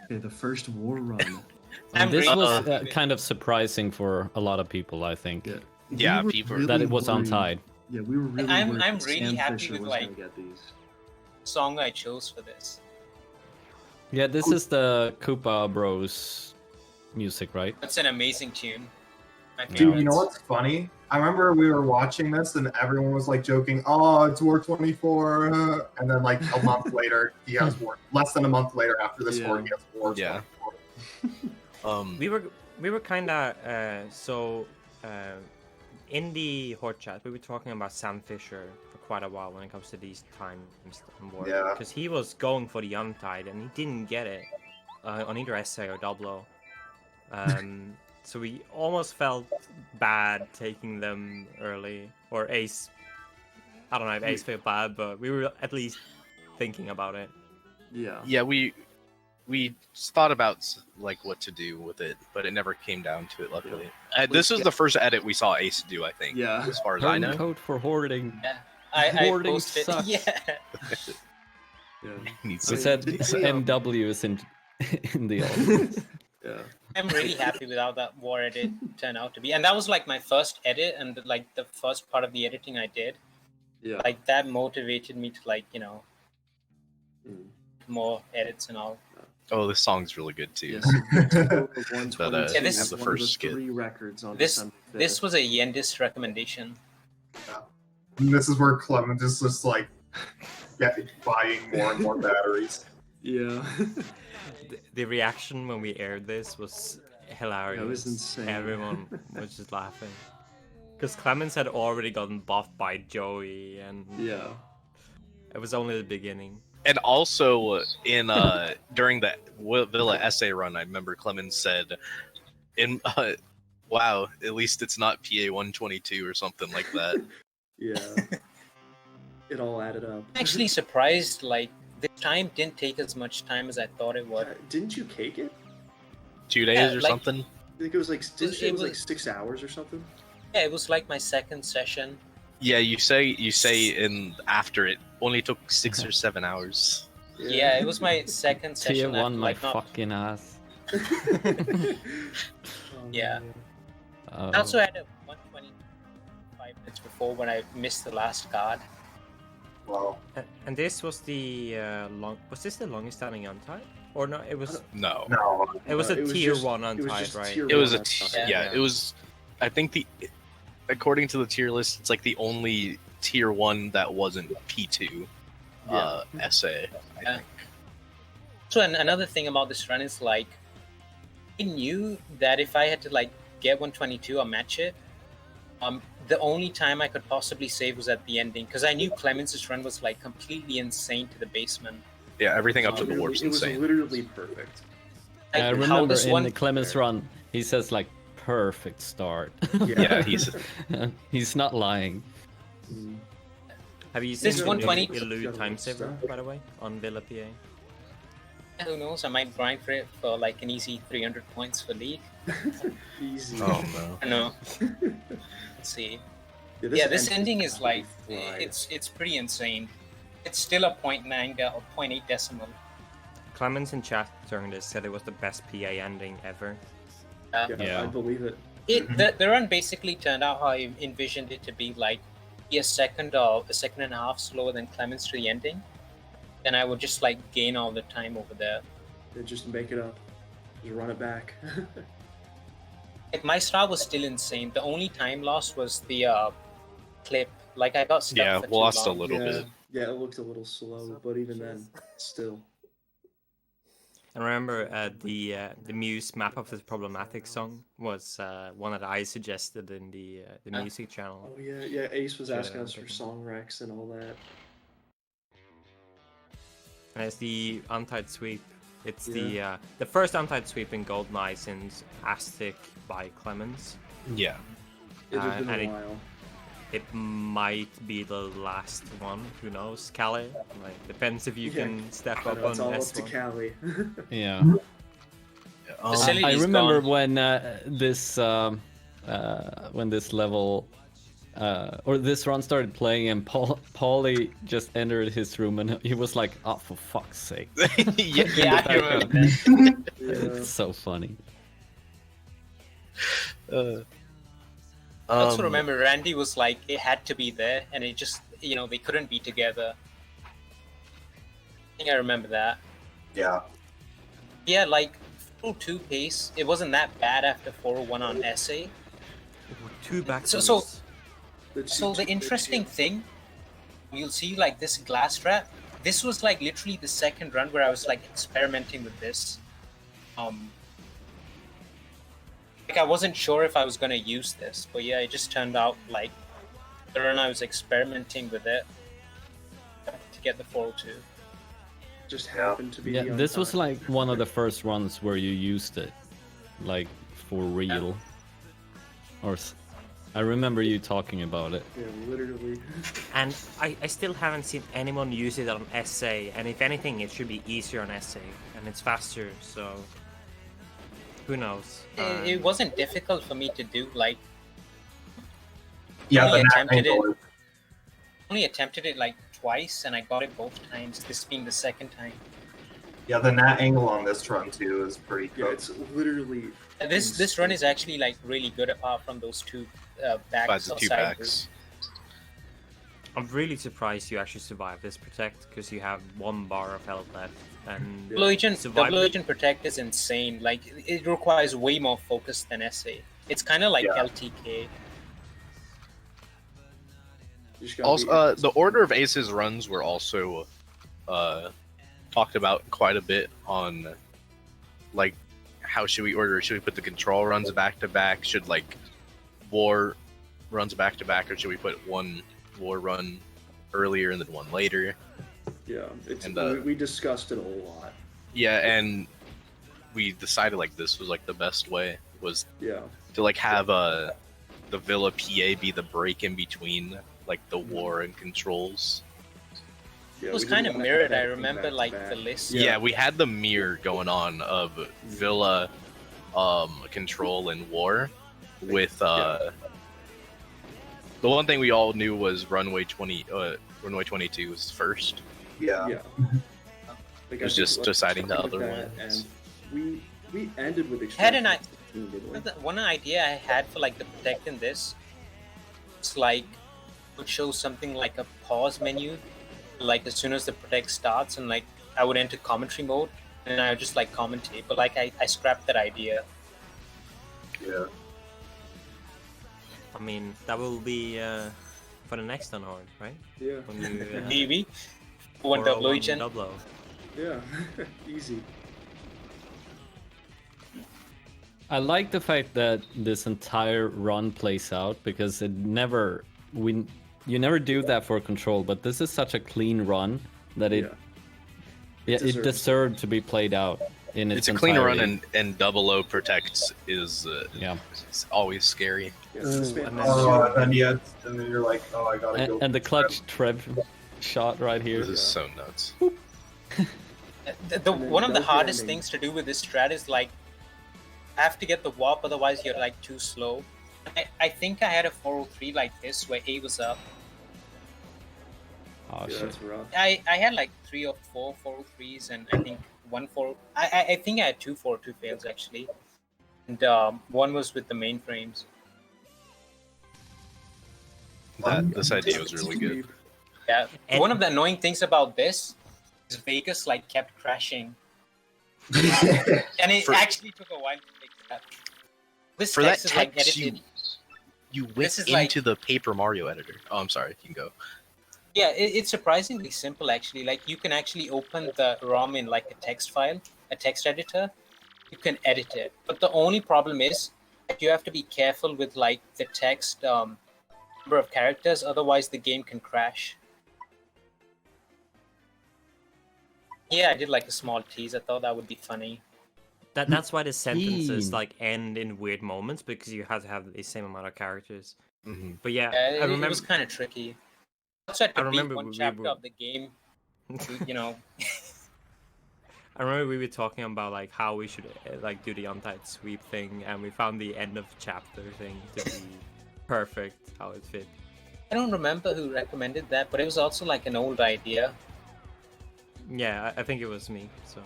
Okay, the first war run. I'm This really was happy with it. kind of surprising for a lot of people, I think, Yeah. Yeah, We were people- that it was worried- untied. Yeah, we were really I'm worried that really Sam happy Fisher with, was like- gonna get these. Song I chose for this. Yeah, this is the Koopa Bros music, right? That's an amazing tune. My Dude, favorite. you know what's funny? I remember we were watching this and everyone was like joking, "Oh, it's War 24," and then like a month later, he has War. Less than a month later, after this Yeah. war, he has War Yeah. 24. we were kind of in the Horde chat we were talking about Sam Fisher for quite a while when it comes to these times on board, Yeah. because he was going for the Untied and he didn't get it on either SA or Double O. So we almost felt bad taking them early, or Ace. I don't know if Ace felt bad, but we were at least thinking about it. Yeah. Yeah, we thought about like what to do with it, but it never came down to it. Luckily, this is the first edit we saw Ace do. I think. Yeah. As far as I know. Code for hoarding. I Hoarding posted. sucks. Yeah. Yeah. Needs We to- said didn't we, MW is in the audience. Yeah. I'm really happy with how that war edit turned out to be, and that was like my first edit and like the first part of the editing I did. Yeah. Like that motivated me to like Mm. more edits and all. Oh, this song's really good too. Yes. That, Yeah, this is the first skit. 3 records on This December 5th. this was a Yendis recommendation. And this is where Clement is just like buying more and more batteries. Yeah. The reaction when we aired this was hilarious. That was insane. Everyone was just laughing. Because Clemens had already gotten buffed by Joey, and Yeah. it was only the beginning. And also in during the Villa essay run, I remember Clemens said, "In wow, at least it's not PA 122 or something like that." Yeah. It all added up. I'm actually surprised like this time didn't take as much time as I thought it would. Didn't you cake it? 2 days Yeah, or like- something. I think it was like didn't you say it was it like was- 6 hours or something. Yeah, it was like my second session. Yeah, you say in after it only took 6 or 7 hours. Yeah, it was my second Tier session. 1, after, my like, not- fucking ass. Yeah. Oh. I also had a 125 minutes before when I missed the last card. Wow. And this was the was this the longest standing Untied? Or no, it was No, No. it was a it was tier just- 1 it was Untied, just right? tier it was a one, yeah, it was. I think according to the tier list, it's like the only tier 1 that wasn't P2 essay. I Yeah. think. So another thing about this run is like, I knew that if I had to like get 122 or match it, the only time I could possibly save was at the ending because I knew Clemens' run was like completely insane to the basement. Yeah, everything up to the Literally- warp's it was insane. literally perfect. Like, I how remember this in one the Clemens run, he says like perfect start. Yeah, he's he's not lying. Mm. Have you seen This the 120 new Elude time saver, by the way, on Villa PA? who knows? I might grind for it for like an easy 300 points for league. Easy. oh no. I know. Let's see. this Yeah, this ending is like flies. it's pretty insane. It's still a 0.9 or 0.8 decimal. Clemens in chat during this said it was the best PA ending ever. Yeah, Yeah. I believe it. The run basically turned out how I envisioned it to be, like be a second and a half slower than Clemens to the ending. Then I would just like gain all the time over there. Then just make it up. Just run it back. Like my start was still insane. The only time lost was the clip. Like I got stuck. Yeah, for we too lost a long. little bit. Yeah, it looked a little slow, but even then, still. I remember the Muse Map of the Problematic song was one that I suggested in the music channel. Oh yeah, Ace was Share asking that us for with song recs and all that. And it's the Untied Sweep. It's the first Untied Sweep in GoldenEye since Aztec by Clemens. Yeah. It has been and a while. It might be the last one. Who knows? Cali? Like, depends if you can step I up know, it's on all up to S1. Cali. Yeah. Facility's I remember gone. when this level or this run started playing and Paulie just entered his room and he was like, "Oh, for fuck's sake!" Yeah, I remember that. It's so funny. I also remember Randy was like, it had to be there, and it just, they couldn't be together. I think I remember that. Yeah. Yeah, like 402 pace, it wasn't that bad after 401 on SA. Two back. So the interesting thing, you'll see like this glass trap. This was like literally the second run where I was like experimenting with this. Like I wasn't sure if I was gonna use this, but yeah, it just turned out like the run I was experimenting with it to get the 402. Just happened to be. Yeah, the this was Untied. like one of the first runs where you used it, like for real. I remember you talking about it. Yeah, literally. And I still haven't seen anyone use it on SA, and if anything, it should be easier on SA, and it's faster, so who knows? It wasn't difficult for me to do. Like, Yeah, only the attempted angle it. is- Only attempted it like twice, and I got it both times. This being the second time. Yeah, the nat angle on this run too is pretty Yeah, good. it's literally. This run is actually like really good apart from those two backs. Besides the or two siders. backs. I'm really surprised you actually survived this protect because you have 1 bar of health left, and Double Agent survival- Protect is insane. Like it requires way more focus than SA. It's kind of like Yeah. LTK. You just gotta Also, be- the order of Ace's runs were also talked about quite a bit on, like, how should we order? Should we put the control runs back to back? Should like war runs back to back, or should we put one war run earlier and then one later? Yeah, it's, and, we discussed it a lot. Yeah, and we decided like this was like the best way was Yeah. to like have the Villa PA be the break in between like the war and controls. Yeah, It was we didn't kind of wanna mirrored. have I everything remember back to like back. the list. Yeah, we had the mirror going on of Villa, control and war, with the one thing we all knew was runway 22 was first. Yeah. Yeah. It was just deciding the other ones. And we ended with Had an extraction, didn't we? one idea I had for like the protect in this. It's like would show something like a pause menu, like as soon as the protect starts, and like I would enter commentary mode, and I would just like commentate. But like I scrapped that idea. Yeah. I mean, that will be for the next Unhorn, right? Yeah. When you, DB, one double agent. Double. Yeah. Easy. I like the fact that this entire run plays out because you never do that for control, but this is such a clean run that it deserved to be played out in its It's a clean run, entirety. and double O protects is it's always scary. Oh, and then you're like, oh, I gotta go. And the clutch Trev shot right here. This is so nuts. One of the hardest things to do with this strat is like I have to get the warp, otherwise you're like too slow. I think I had a 403 like this where A was up. Oh, Yeah, that's rough. I had like 3 or 4 403s and I think I think I had 2 402 fails actually. and one was with the mainframes. This idea was really good. Yeah, And- one of the annoying things about this is Vegas like kept crashing, and it actually took a while to fix that. This For that text is like text, edited. you went This is like- into the Paper Mario editor. Oh, I'm sorry. You can go. Yeah, it's surprisingly simple actually. Like you can actually open the ROM in like a text file, a text editor. You can edit it, but the only problem is that you have to be careful with like the text number of characters. Otherwise, the game can crash. Yeah, I did like a small tease. I thought that would be funny. That's why the sentences Teen. like end in weird moments because you have to have the same amount of characters. Mm-hmm. But yeah, Yeah, I it remember. was kind of tricky. Also, had to I remember beat one we chapter were- of the game. You know, I remember we were talking about like how we should like do the untied sweep thing, and we found the end of chapter thing to be perfect how it fit. I don't remember who recommended that, but it was also like an old idea. Yeah, I think it was me. So,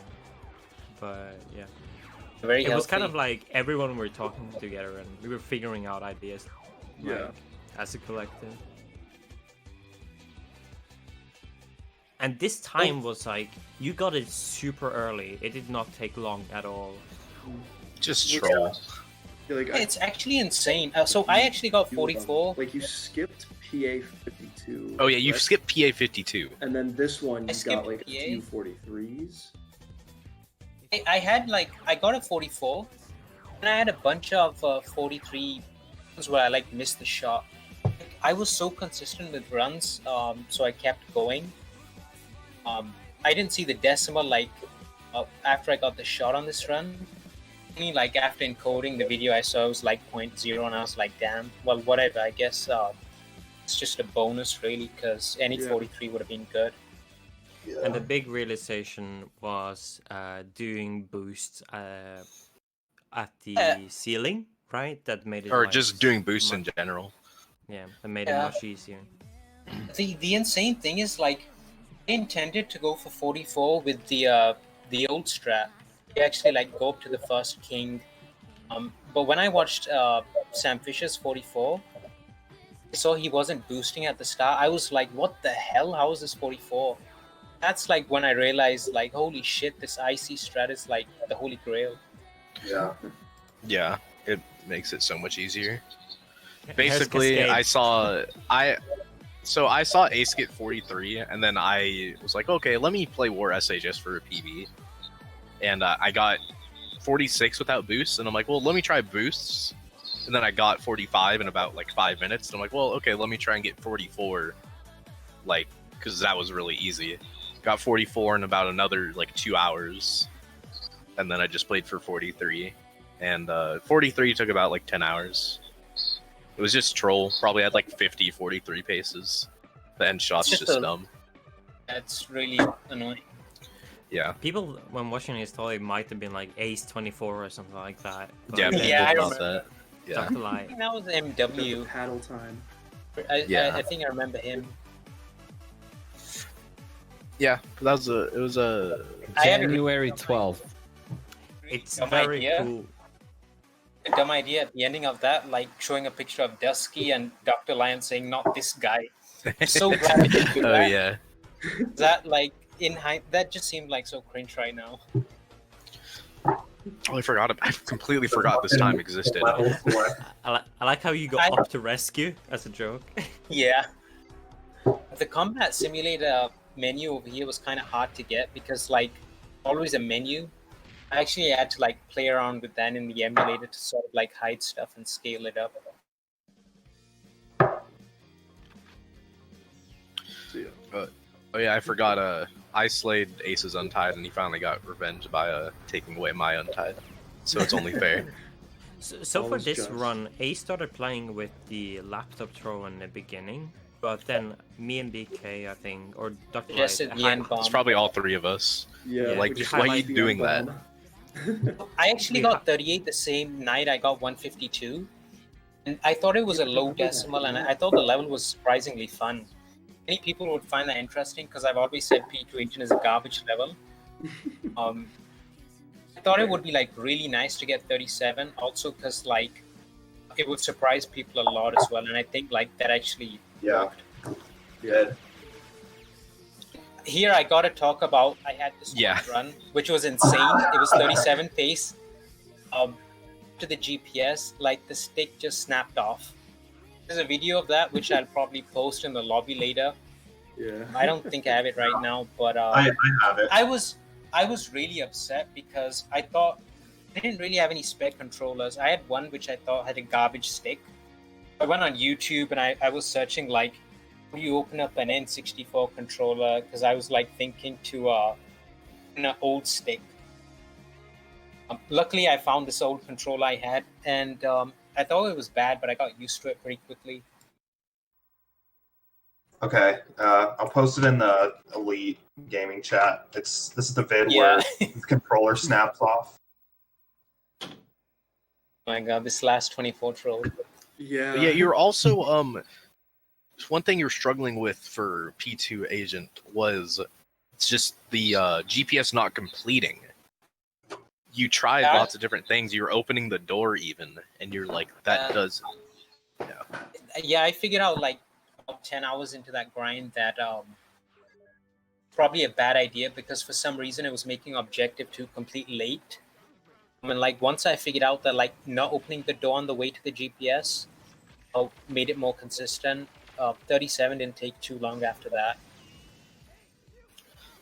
but yeah, Very it was kind healthy. of like everyone were talking together and we were figuring out ideas. Yeah. like, as a collective. And this time was like you got it super early. It did not take long at all. Just Yeah. troll. Yeah, like, It's actually insane. So I actually got 44. Like you skipped PA 52. Oh yeah, you right? skipped PA 52. And then this one I you skipped got like a PA. few 43s. I had like I got a 44, and I had a bunch of 43 ones where I like missed the shot. Like, I was so consistent with runs, so I kept going. I didn't see the decimal like after I got the shot on this run. Only like after encoding the video, I saw it was like 0.0, and I was like, damn. Well, whatever. I guess it's just a bonus really, because any Yeah. 43 would have been good. And the big realization was doing boosts at the ceiling, right? That made it Or like, just doing boosts in much- general. Yeah, that made it Yeah. much easier. The insane thing is like I intended to go for 44 with the old strat. You actually like go up to the first king. But when I watched Sam Fisher's 44, I saw he wasn't boosting at the start. I was like, what the hell? How is this 44? That's like when I realized like, holy shit, this IC strat is like the holy grail. Yeah. Yeah, it makes it so much easier. Here's Basically, Cascade. I saw Ace get 43, and then I was like, okay, let me play War SHS for a PB, and I got 46 without boosts, and I'm like, well, let me try boosts, and then I got 45 in about like 5 minutes, and I'm like, well, okay, let me try and get 44, like, because that was really easy. Got 44 in about another like 2 hours, and then I just played for 43, and 43 took about like 10 hours. It was just troll. Probably had like 50, 43 paces. The end shot's It's just just a- dumb. That's really annoying. Yeah. People, when watching his story, might have been like Ace 24 or something like that. but Yeah, then people Yeah, I thought remember. that. Yeah. talked a I lie. think that was The MW. paddle time. Yeah. I think I remember him. Yeah. That was it was a I had a January 12th. It's dumb very idea. cool. A dumb idea at the ending of that, like showing a picture of Dusky and Dr. Lion saying, "Not this guy." I'm so glad we didn't do Oh that. yeah. That like that just seemed like so cringe right now. Oh, I completely forgot this time existed. Level 4. I like how you got I- up to rescue as a joke. Yeah. The combat simulator menu over here was kind of hard to get because like always a menu. I actually had to like play around with that in the emulator to sort of like hide stuff and scale it up. Oh yeah, I forgot. I slayed Ace's Untied, and he finally got revenge by taking away my Untied. So it's only fair. So for Always this just. run, Ace started playing with the laptop throw in the beginning, but then me and BK, I think, or Dr. Just Light, at the end bomb. It's probably all three of us. Yeah. Like, which why are you highlight the doing that? emblem. I actually got 38 the same night I got 152. And I thought it was a low decimal, and I thought the level was surprisingly fun. Many people would find that interesting because I've always said P218 is a garbage level. I thought it would be like really nice to get 37, also because like it would surprise people a lot as well, and I think like that actually worked. Good. Here I gotta talk about I had this one run which was insane. It was 37 pace. To the GPS, like the stick just snapped off. There's a video of that which I'll probably post in the lobby later. Yeah. I don't think I have it right now, but I have it. I was really upset because I thought I didn't really have any spec controllers. I had one which I thought had a garbage stick. I went on YouTube and I was searching like, how do you open up an N64 controller? Because I was like thinking to an old stick. Luckily, I found this old controller I had, and I thought it was bad, but I got used to it pretty quickly. Okay, I'll post it in the Elite gaming chat. This is the vid where the controller snaps off. Oh my god, this last 24 troll. Yeah. But yeah, you're also one thing you're struggling with for P2 Agent was it's just the GPS not completing. You tried lots of different things. You're opening the door even, and you're like, that does. Yeah, I figured out like about 10 hours into that grind that probably a bad idea because for some reason it was making Objective 2 complete late. I mean, like once I figured out that like not opening the door on the way to the GPS made it more consistent. 37 didn't take too long after that.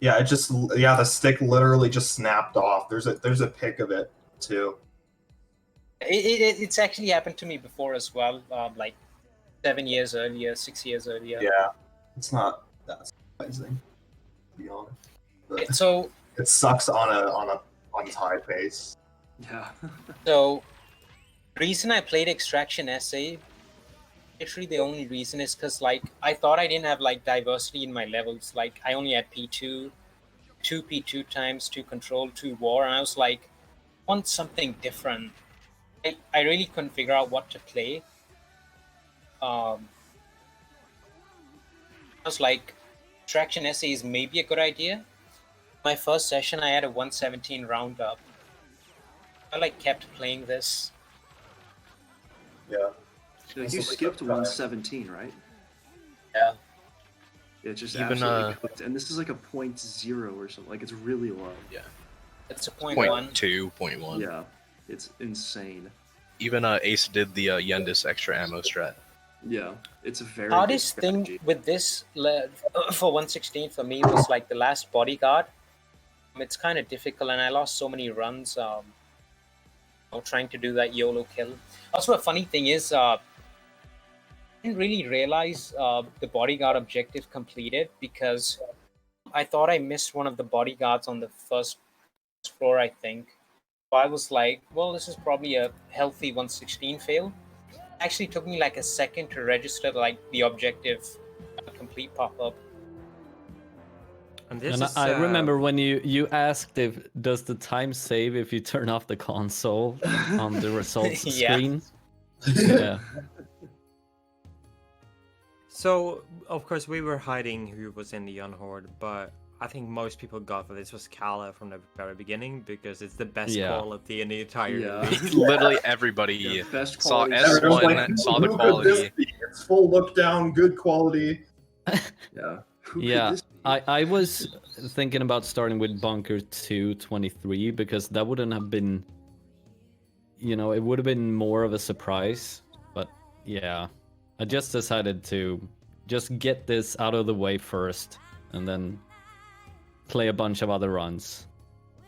Yeah, the stick literally just snapped off. There's a pic of it too. It's actually happened to me before as well, like 6 years earlier. Yeah, it's not that surprising, to be honest. But so it sucks on a high pace. Yeah. So, reason I played Extraction SA, literally the only reason is because like I thought I didn't have like diversity in my levels. Like I only had P2, 2 P2 times, 2 Control, 2 War, and I was like, I want something different. I really couldn't figure out what to play. I was like, Extraction SA is maybe a good idea. My first session, I had a 117 roundup. I like kept playing this. Yeah. Like you skipped 117, right? Yeah. It just Even, absolutely cooked. And this is like a 0.0 or something. Like it's really low. Yeah. It's a 0.1. 0.2, 0.1. Yeah. It's insane. Even Ace did the Yendis extra ammo strat. Yeah. It's a very hardest thing with this for 116 for me was like the last bodyguard. It's kind of difficult, and I lost so many runs trying to do that YOLO kill. Also, a funny thing is, I didn't really realize the bodyguard objective completed because I thought I missed one of the bodyguards on the first floor, I think. So I was like, well, this is probably a healthy 116 fail. It actually took me like a second to register like the objective complete pop-up. And I remember when you asked if does the time save if you turn off the console on the results screen. Yeah. So of course we were hiding who was in the Unhorde, but I think most people got that this was Kala from the very beginning because it's the best quality in the entire movie. Literally everybody saw S1, like, saw the quality. It's full look down, good quality. Yeah. Yeah, I was thinking about starting with Bunker 223 because that wouldn't have been, it would have been more of a surprise. But yeah, I just decided to just get this out of the way first and then play a bunch of other runs.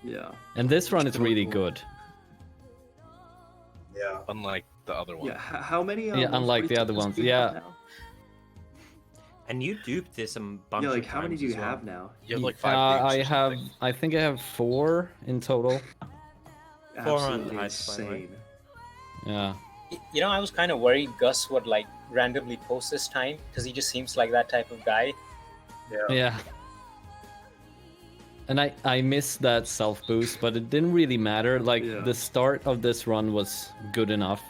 Yeah. And this run is really good. Yeah. Unlike the other one. Yeah, how many? Unlike the other ones. Yeah. And you duped this a bunch Yeah, like of how many times do you as well. have now? You have like 5 games. I think I have 4 in total. 400 Absolutely highest, by the way. insane. Yeah. I was kind of worried Gus would like randomly post this time because he just seems like that type of guy. Yeah. And I missed that self boost, but it didn't really matter. Like the start of this run was good enough.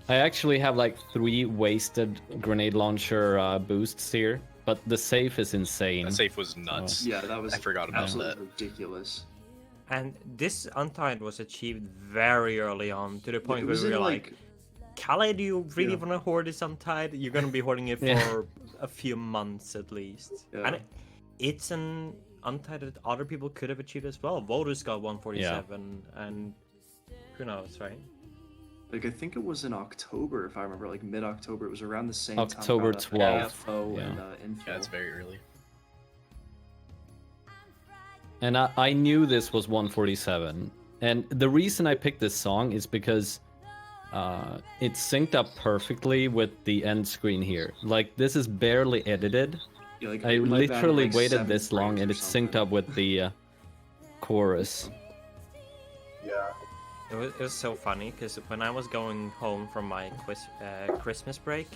I actually have like 3 wasted grenade launcher boosts here, but the safe is insane. The safe was nuts. Yeah, that was I forgot about absolutely that. ridiculous. And this Untied was achieved very early on, to the point It where was we in were like, Kalle, do you really Yeah. want to hoard this Untied? You're gonna be hoarding it for Yeah. a few months at least. Yeah. And it's an Untied that other people could have achieved as well. Voters got 147, and who knows, right? Like I think it was in October, if I remember, like mid-October. It was around the same October time. 12th, AFO yeah. and Infill. Yeah, it's very early. And I knew this was 147. And the reason I picked this song is because it's synced up perfectly with the end screen here. Like, this is barely edited. Yeah, like, I it might have been, literally like, waited 7 this long frames and or it's something. synced up with the chorus. Yeah. It was so funny because when I was going home from my Christmas break,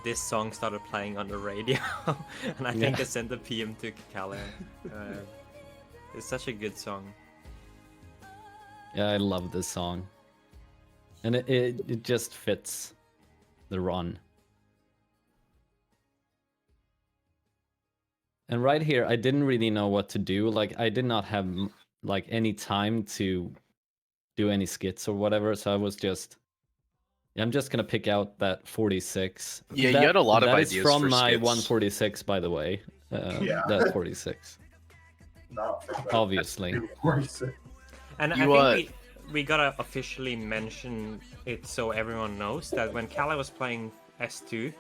this song started playing on the radio, and I think Yeah. I sent a PM to Kalle. It's such a good song. Yeah, I love this song. And it just fits the run. And right here, I didn't really know what to do. Like, I did not have like any time to do any skits or whatever, so I was just... I'm just gonna pick out that 46. Yeah, you had a lot of that is ideas from for my skits. 146, by the way. Yeah. That 46, Not from the obviously. 46. And You, I think we gotta officially mention it so everyone knows that when Kalle was playing S2,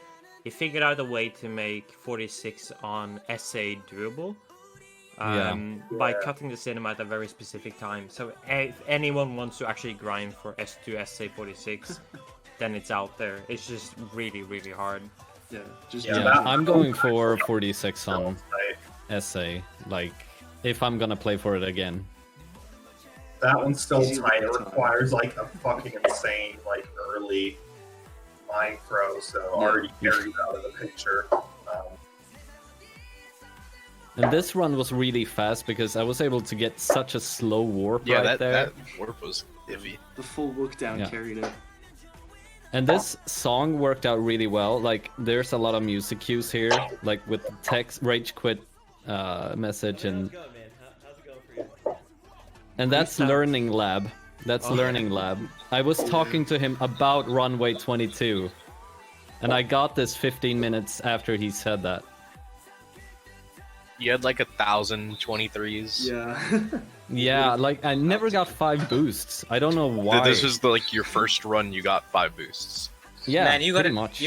he figured out a way to make 46 on SA doable. By cutting the cinema at a very specific time. So if anyone wants to actually grind for S2 SA46, then it's out there. It's just really, really hard. Yeah, just Yeah, Yeah, that- I'm going for 46 on Right. SA. Like, if I'm gonna play for it again. That one's still Easy tight. It to time. requires like a fucking insane, like early mind throw, so already carried out of the picture. And this run was really fast because I was able to get such a slow warp Yeah, right there. that warp was iffy. the full look down Yeah. carried it. And this song worked out really well. Like, there's a lot of music cues here, like with the text, rage quit message, and that's Learning Lab. That's Learning Lab. I was talking to him about Runway 22, and I got this 15 minutes after he said that. You had like 1,023s. Yeah. Yeah, like I never got 5 boosts. I don't know why. This was like your first run. You got 5 boosts. Yeah, Man, you pretty gotta, much.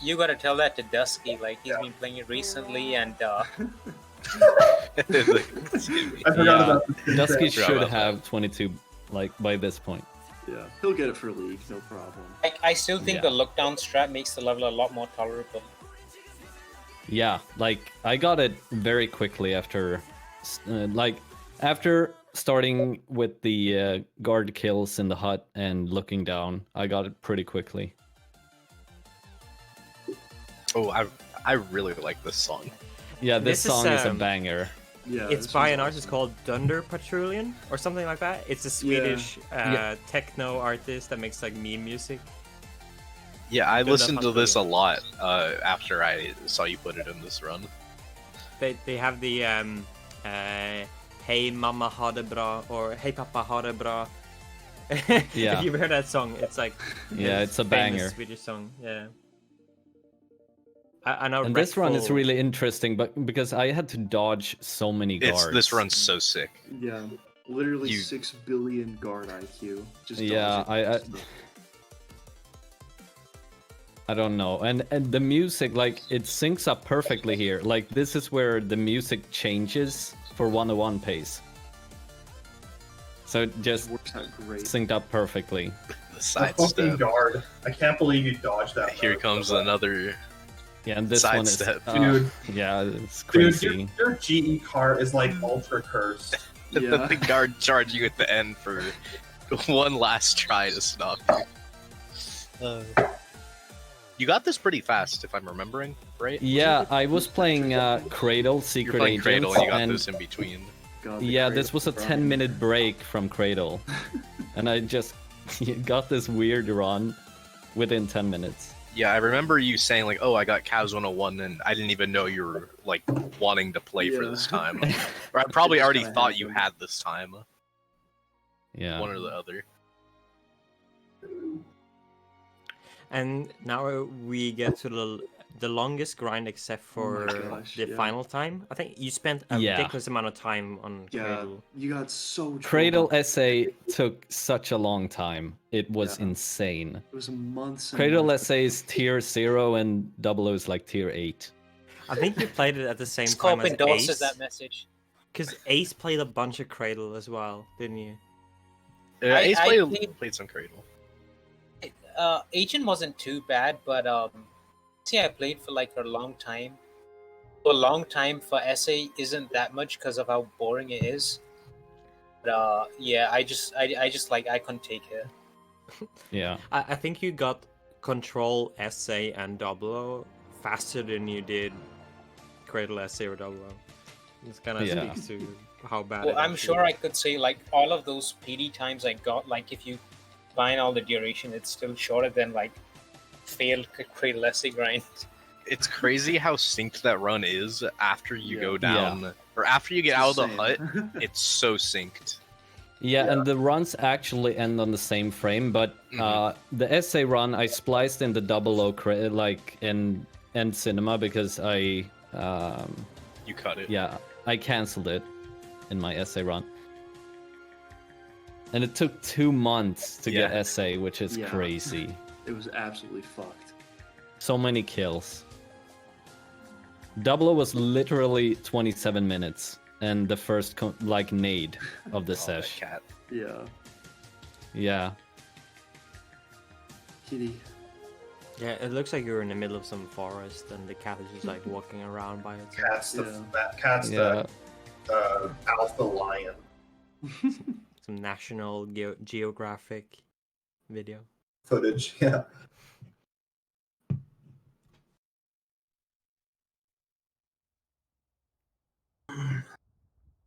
you gotta tell that to Dusky. Like he's been playing it recently, and Excuse me. I forgot Yeah, about the Dusky Forgot should about have 22, like, by this point. Yeah, he'll get it for League, no problem. I still think Yeah. the look down strat makes the level a lot more tolerable. Yeah, like, I got it very quickly after, after starting with the guard kills in the hut and looking down, I got it pretty quickly. Oh, I really like this song. Yeah, this This is, song is a um, banger. Yeah, It's this by one's an artist awesome. called Dunder Patrullian or something like that. It's a Swedish Yeah. techno artist that makes like meme music. Yeah, I Good listened to enough this a for you. lot after I saw you put it in this run. They have the Hey Mama ha det bra or Hey Papa ha det bra. Yeah. If you've heard that song, it's like Yeah, the it's a famous banger. Swedish song. Yeah. I know. And this run is Redfall- really interesting, but because I had to dodge so many guards. This run's so sick. Yeah, literally You- 6 billion guard IQ. Just Yeah, dodging stuff. I don't know. And the music, like, it syncs up perfectly here. Like, this is where the music changes for 101 pace. So it just Works out great. synced up perfectly. The The side fucking step. guard. I can't believe you dodged that. Here move. comes another. Yeah, and this Side one is... step. Dude. Yeah, it's Dude, crazy. your GE car is like ultra cursed. Yeah. The guard charge you at the end for one last try to stop you. You got this pretty fast, if I'm remembering, right? Yeah, I was playing Cradle, You're Secret playing Agents, Cradle and you got and this in between. God, the yeah, cradle this was a run. 10-minute break from Cradle. And I just got this weird run within 10 minutes. Yeah, I remember you saying like, "Oh, I got Cavs 101," and I didn't even know you were like wanting to play for Yeah. this time. Or I probably just already kinda thought you happened. had this time. Yeah. One or the other. And now we get to the longest grind except for gosh, the yeah. final time. I think you spent a Yeah. ridiculous amount of time on Yeah, Cradle. you got so Cradle trolled. essay took such a long time. It was Yeah. insane. It was months. And Cradle months. essay is tier 0 and Double O is like tier 8. I think you played it at the same Scope time as endorses Ace. that message. Because Ace played a bunch of Cradle as well, didn't you? Ace I played some Cradle. Agent wasn't too bad, but see, I played for like a long time. A long time for essay isn't that much because of how boring it is. But yeah, I just like I couldn't take it. Yeah. I think you got Control, Essay, and Double O faster than you did Cradle, Essay, or Double O. This kind of Yeah. speaks to how bad Well, it I'm actually sure is. I could say like all of those PD times I got, like if you combine all the duration, it's still shorter than like failed Cradle essay grind. It's crazy how synced that run is after you Yeah. go down, or after you get out of the hut. Insane. It's so synced. Yeah, and the runs actually end on the same frame, but the essay run I spliced in the Double O like in End Cinema because I You cut it. yeah, I cancelled it in my essay run. And it took 2 months to get Yeah. essay, which is Yeah. crazy. It was absolutely fucked. So many kills. Double O was literally 27 minutes and the first like nade of the Oh, that sesh. cat. Yeah. Yeah. Kitty. Yeah, it looks like you're in the middle of some forest and the cat is just like walking around by itself. Cat's Yeah. the alpha lion. Some National Geographic video. Footage, yeah.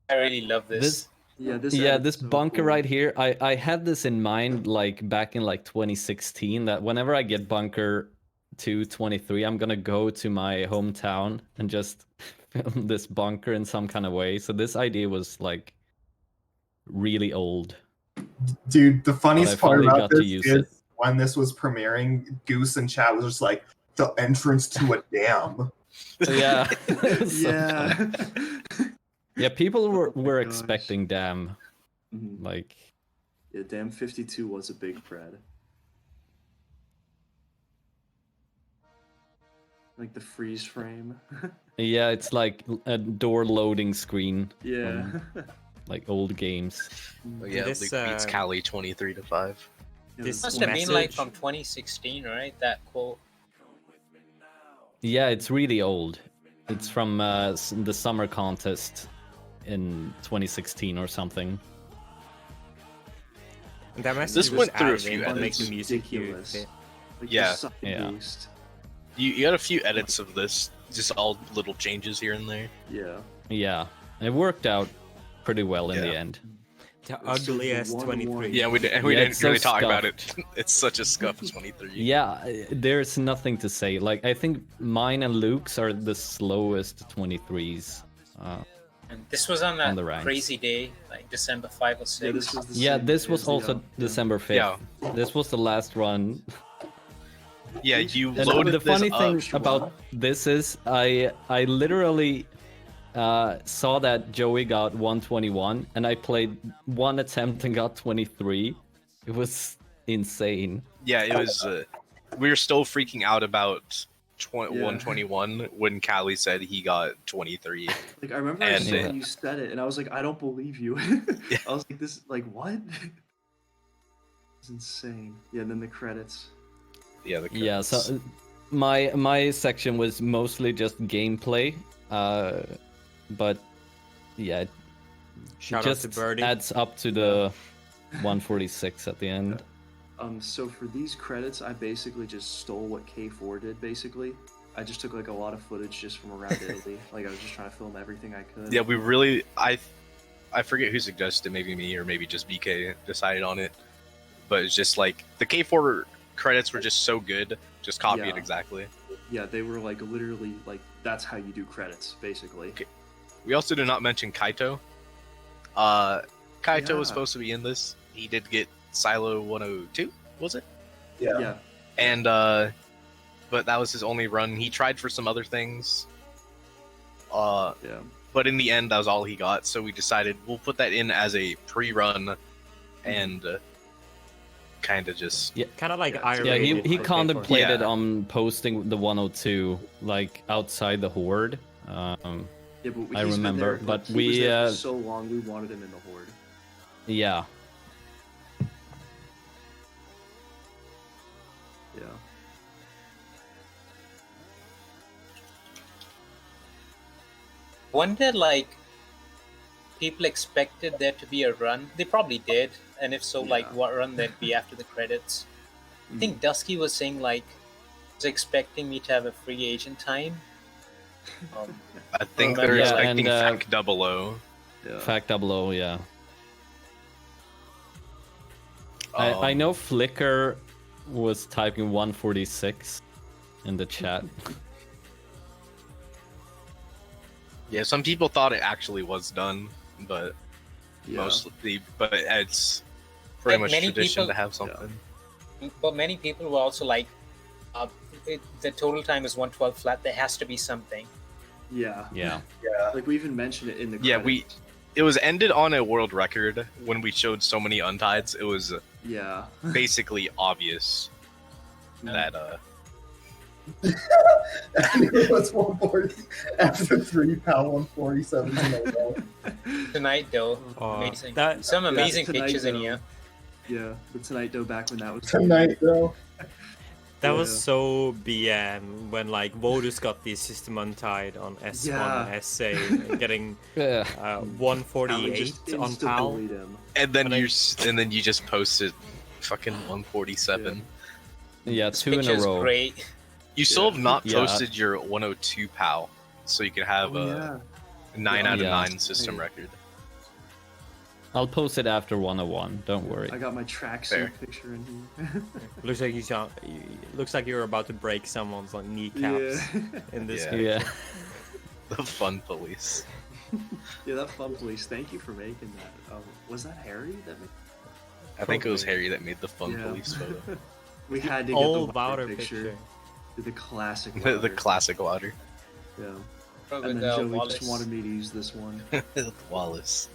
I really love this. Yeah, Yeah, edit this is so bunker cool. right here, I had this in mind like back in like 2016 that whenever I get bunker 223, I'm gonna go to my hometown and just film this bunker in some kind of way. So this idea was like really old. Dude, the funniest But I part finally about got to this use is it. when this was premiering, Goose and chat was just like, the entrance to a dam. Yeah. So Yeah. funny. Yeah, people were Oh my gosh. expecting Dam. Mhm. Like Yeah, Dam 52 was a big Fred. Like the freeze frame. yeah, it's like a door loading screen. Yeah. Like old games. Oh, yeah, This, Luke beats Cali 23-5. This Must have been like message- from 2016, right? That quote. Yeah, it's really old. It's from the summer contest in 2016 or something. That message This was went through a added few in to make edits. the music Ridiculous. fit. Like, Yeah. just suck and Yeah. boost. You got a few edits of this, just all little changes here and there. Yeah. Yeah, it worked out pretty well in the Yeah. end. The It's still ugliest 1-1. 23. Yeah, we Yeah, didn't it's so really talk about it. scuffed. It's such a scuff 23. Yeah, there's nothing to say. Like I think mine and Luke's are the slowest 23s. And this was on that the ranks. crazy day, like December 5 or 6. Yeah, this was the Yeah, same this day was as the, also yeah. December 5th. Yeah. This was the last run. Yeah, you And loaded the funny this thing up. about this is I literally saw that Joey got 121 and I played one attempt and got 23. It was insane. Yeah, it was. We were still freaking out about Yeah. 121 when Callie said he got 23. Like I remember And- I saw you said it, and I was like, I don't believe you. I was like, this, like what? It's insane. Yeah, and then the credits. Yeah, the Yeah, credits. so my section was mostly just gameplay. But yeah, it Shout out just to Birdie. adds up to the 146 at the end. So for these credits, I basically just stole what K4 did. Basically, I just took like a lot of footage just from around Italy. Like I was just trying to film everything I could. Yeah, we really. I forget who suggested, maybe me or maybe just BK decided on it. But it's just like the K4 credits were just so good, just copy it Yeah. exactly. Yeah, they were like literally like that's how you do credits, basically. We also did not mention Kaito. Kaito was Yeah. supposed to be in this. he did get Silo 102, was it? Yeah. Yeah. And but that was his only run. He tried for some other things. Yeah. But in the end, that was all he got. So we decided we'll put that in as a pre-run, and kind of just Kind of like Yeah, Iron Yeah, Maiden he for contemplated Yeah. on posting the 102 like outside the horde. Yeah, but I he's been remember, there, but he we, was there for uh, so long. We wanted him in the horde. Yeah. Yeah. Wonder, like, people expected there to be a run. They probably did, and if so, like, Yeah. what run there'd be after the credits. I think Dusky was saying, like, was expecting me to have a free agent time. I think Yeah, they're and, expecting Fact 00. Yeah. Fact 00, yeah. Um, I know Flickr was typing 146 in the chat. Yeah, some people thought it actually was done, but Yeah. it's pretty And much many tradition people- to have something. But many people were also like, the total time is 112 flat. There has to be something. Yeah. Yeah. Yeah. Like we even mentioned it in the Yeah, credits. it was ended on a world record when we showed so many untieds. It was Yeah. basically obvious that it was 140 after 3 pound 147 in a row. Tonight, though, Oh, amazing. that- Some amazing Tonight, pictures in though. here. Yeah. The Tonight though, back when that was Tonight, though. That was Yeah. so BM when like Vodus got the system untied on S1 Yeah. and SA, and getting Yeah. 148 on PAL. insta-delete him. and then But and then you just posted fucking 147. Yeah, This 2 in a picture's row. great. You still have not Yeah. posted your 102 PAL, so you can have Oh, a yeah. 9 out of Yeah. 9 system Right. record. I'll post it after 101. Don't worry. I got my Fair. tracksuit picture in here. Looks like looks like you're about to break someone's like kneecaps Yeah. in this. Yeah. picture. Yeah. The fun police. Yeah, that fun police. Thank you for making that. Was that Harry that made? I think it was Probably. Harry that made the fun Yeah. police photo. We had to get Old the Wouter Wouter picture. The classic. the Wouter. classic water. Yeah. With And then Joey Wallace. just wanted me to use this one. Wallace.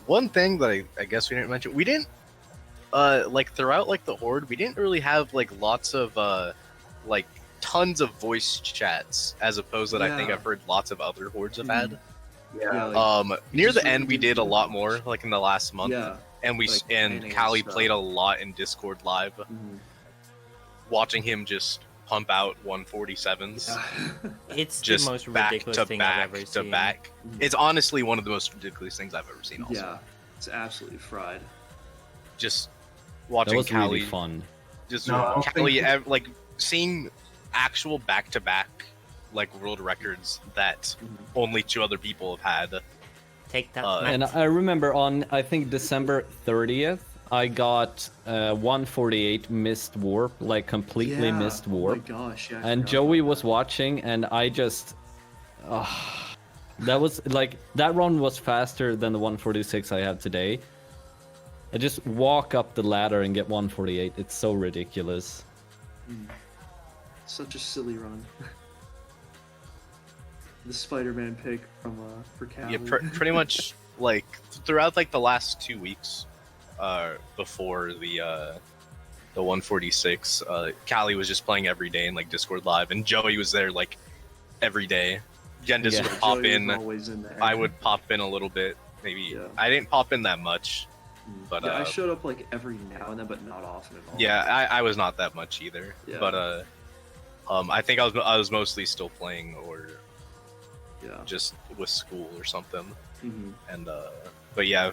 One thing that I guess we didn't mention, we didn't like throughout like the horde, we didn't really have like lots of like tons of voice chats as opposed that I think Yeah. I've heard lots of other hordes have had. Yeah. like, Near just the end we really did a lot did more like in the last month, yeah. and we like, and planning Callie stuff. played a lot in Discord live, Mhm. watching him just pump out 147s. Yeah. It's Just the most back ridiculous to thing back I've ever to seen. back. Mhm. It's honestly one of the most ridiculous things I've ever seen. Also, Yeah. It's absolutely fried. just That watching was Callie, really fun. just No, I don't Callie, think- like seeing actual back to back like world records that Mhm. only 2 other people have had. Take that. Uh, Matt. And I remember on, I think, December 30th, I got 148 missed warp, like completely Yeah. missed Oh warp. my gosh, yeah. I And forgot Joey about was that. watching, and I just. That was like, that run was faster than the 146 I have today. I just walk up the ladder and get 148. It's so ridiculous. Such a silly run. The Spider-Man pick from for Callie. Yeah, pretty much like throughout like the last 2 weeks, before the 146, Callie was just playing every day in like Discord live, and Joey was there like every day. Jen just Yeah. would pop Joey was in. always in there. I would pop in a little bit, maybe. Yeah. I didn't pop in that much, but Yeah, I showed up like every now and then, but not often at all. yeah, I was not that much either. Yeah. But I think I was mostly still playing or Yeah. just with school or something. Mhm. And but yeah,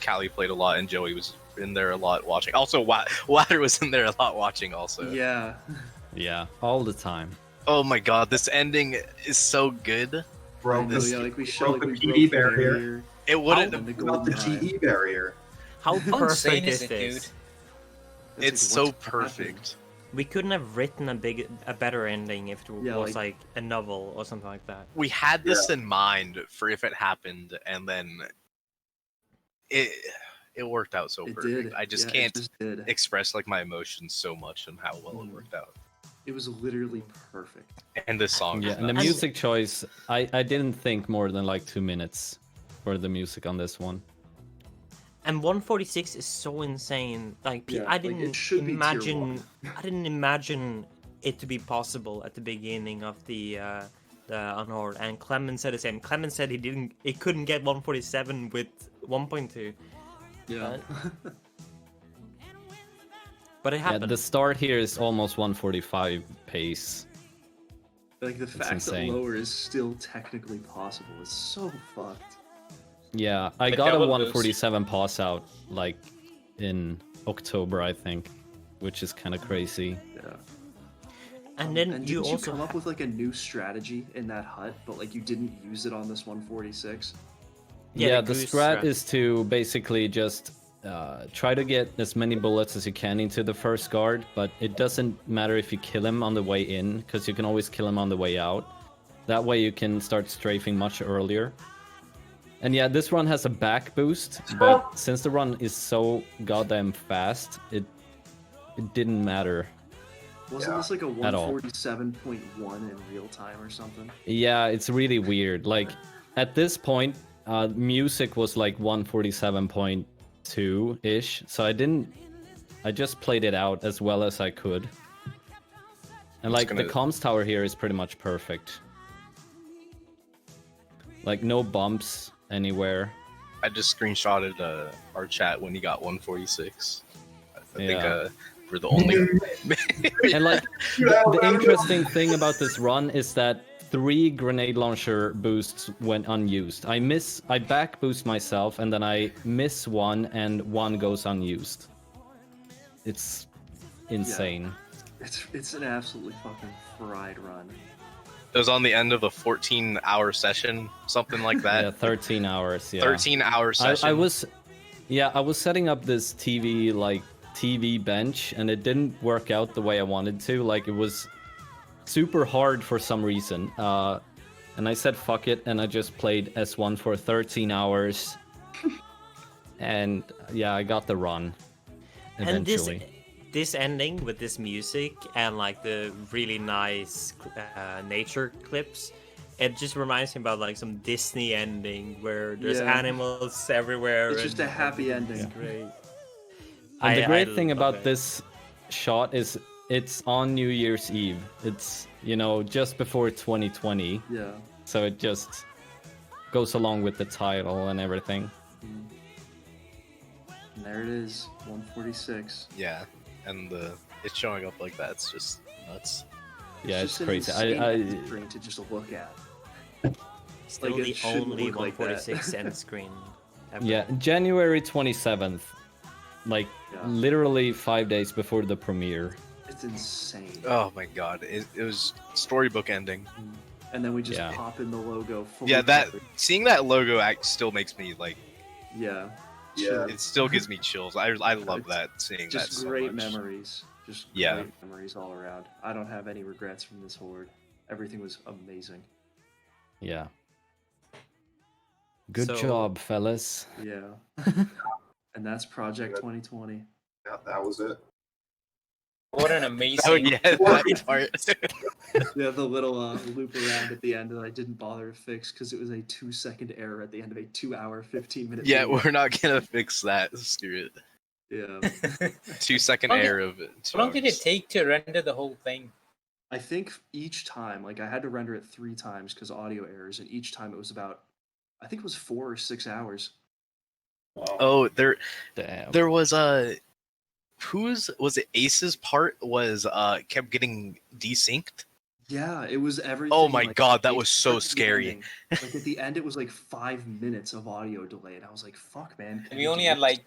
Callie played a lot, and Joey was in there a lot watching. Also, Water was in there a lot watching. Also, Yeah. Yeah, all the time. oh my god, this ending is so good. Broke I know, this. yeah, like we broke showed like the we PD broke the barrier. It wouldn't. and the Not the golden eye. GE barrier. How How insane perfect is is it, dude? this? It's It's like, so what's happening? perfect. we couldn't have written a better ending if it was like a novel or something like that. We had this in mind for if it happened, and then it worked out so perfect. Did. I just can't express like my emotions so much and how well it worked out. It was literally perfect. And this song, yeah, and the music choice, I didn't think more than like 2 minutes for the music on this one. And 146 is so insane. Like Yeah, I like, didn't it should be tier imagine. 1. I didn't imagine it to be possible at the beginning of the Unhorde. And Clement said the same. Clement said he couldn't get 147 with 1.2. Yeah. But it happened. Yeah, the start here is almost 145 pace. Like the fact insane. that lower is still technically possible is so fucked. Yeah, I The got a double 147 pass out like in October, I think, which is kind of crazy. Yeah. And then and you didn't also come up with like a new strategy in that hut, but like you didn't use it on this 146. Yeah, the goose strat is to basically just try to get as many bullets as you can into the first guard, but it doesn't matter if you kill him on the way in, because you can always kill him on the way out. That way you can start strafing much earlier. And yeah, this run has a back boost, but since the run is so goddamn fast, it didn't matter. Wasn't this like a At all. 147.1 in real time or something? Yeah, it's really weird. Like, at this point, music was like 147.2-ish, so I just played it out as well as I could. And like, the comms tower here is pretty much perfect. Like, no bumps anywhere. I just screenshotted our chat when he got 146. I think we're the only. And like, the interesting thing about this run is that 3 grenade launcher boosts went unused. I back boost myself, and then I miss one, and one goes unused. It's insane. Yeah. It's an absolutely fucking fried run. It was on the end of a 14-hour session, something like that. Yeah, 13 hours. Yeah, 13-hour session. I was setting up this TV bench, and it didn't work out the way I wanted to. Like, it was super hard for some reason. And I said fuck it, and I just played S1 for 13 hours. And yeah, I got the run eventually. And this ending with this music and like the really nice nature clips, it just reminds me about like some Disney ending where there's animals everywhere. It's just a happy ending. It's great. And the great thing about this shot is it's on New Year's Eve. It's, just before 2020. Yeah. So it just goes along with the title and everything. And there it is, 146. Yeah, and it's showing up like that. It's just nuts. Yeah, it's just crazy. An screen to just look at. Still Like, it the shouldn't only look like that. 146 end screen ever. Yeah, January 27th. Like, literally 5 days before the premiere. It's insane. Oh my god, it was storybook ending. And then we just pop in the logo. Yeah, seeing that logo still makes me like. Yeah. It still gives me chills. I love that, seeing that Just so great much. memories. Just great memories all around. I don't have any regrets from this horde. Everything was amazing. Yeah. Good So- job, fellas. Yeah. And that's Project 2020. Yeah, that was it. What an amazing. Oh yeah, that part. Yeah, the little loop around at the end that I didn't bother to fix because it was a 2-second error at the end of a 2-hour, 15-minute Yeah, video. we're not gonna fix that. Screw it. Yeah. 2-second How long error of it. How long did it take to render the whole thing? I think each time, like I had to render it 3 times because audio errors, and each time it was about, I think it was 4 or 6 hours. Oh, there Damn. was was it Ace's part was kept getting desynced? Yeah, it was everything. Oh my like, god, that it was so started at the scary. ending. Like at the end, it was like 5 minutes of audio delay, and I was like, "Fuck, man!" And we only had like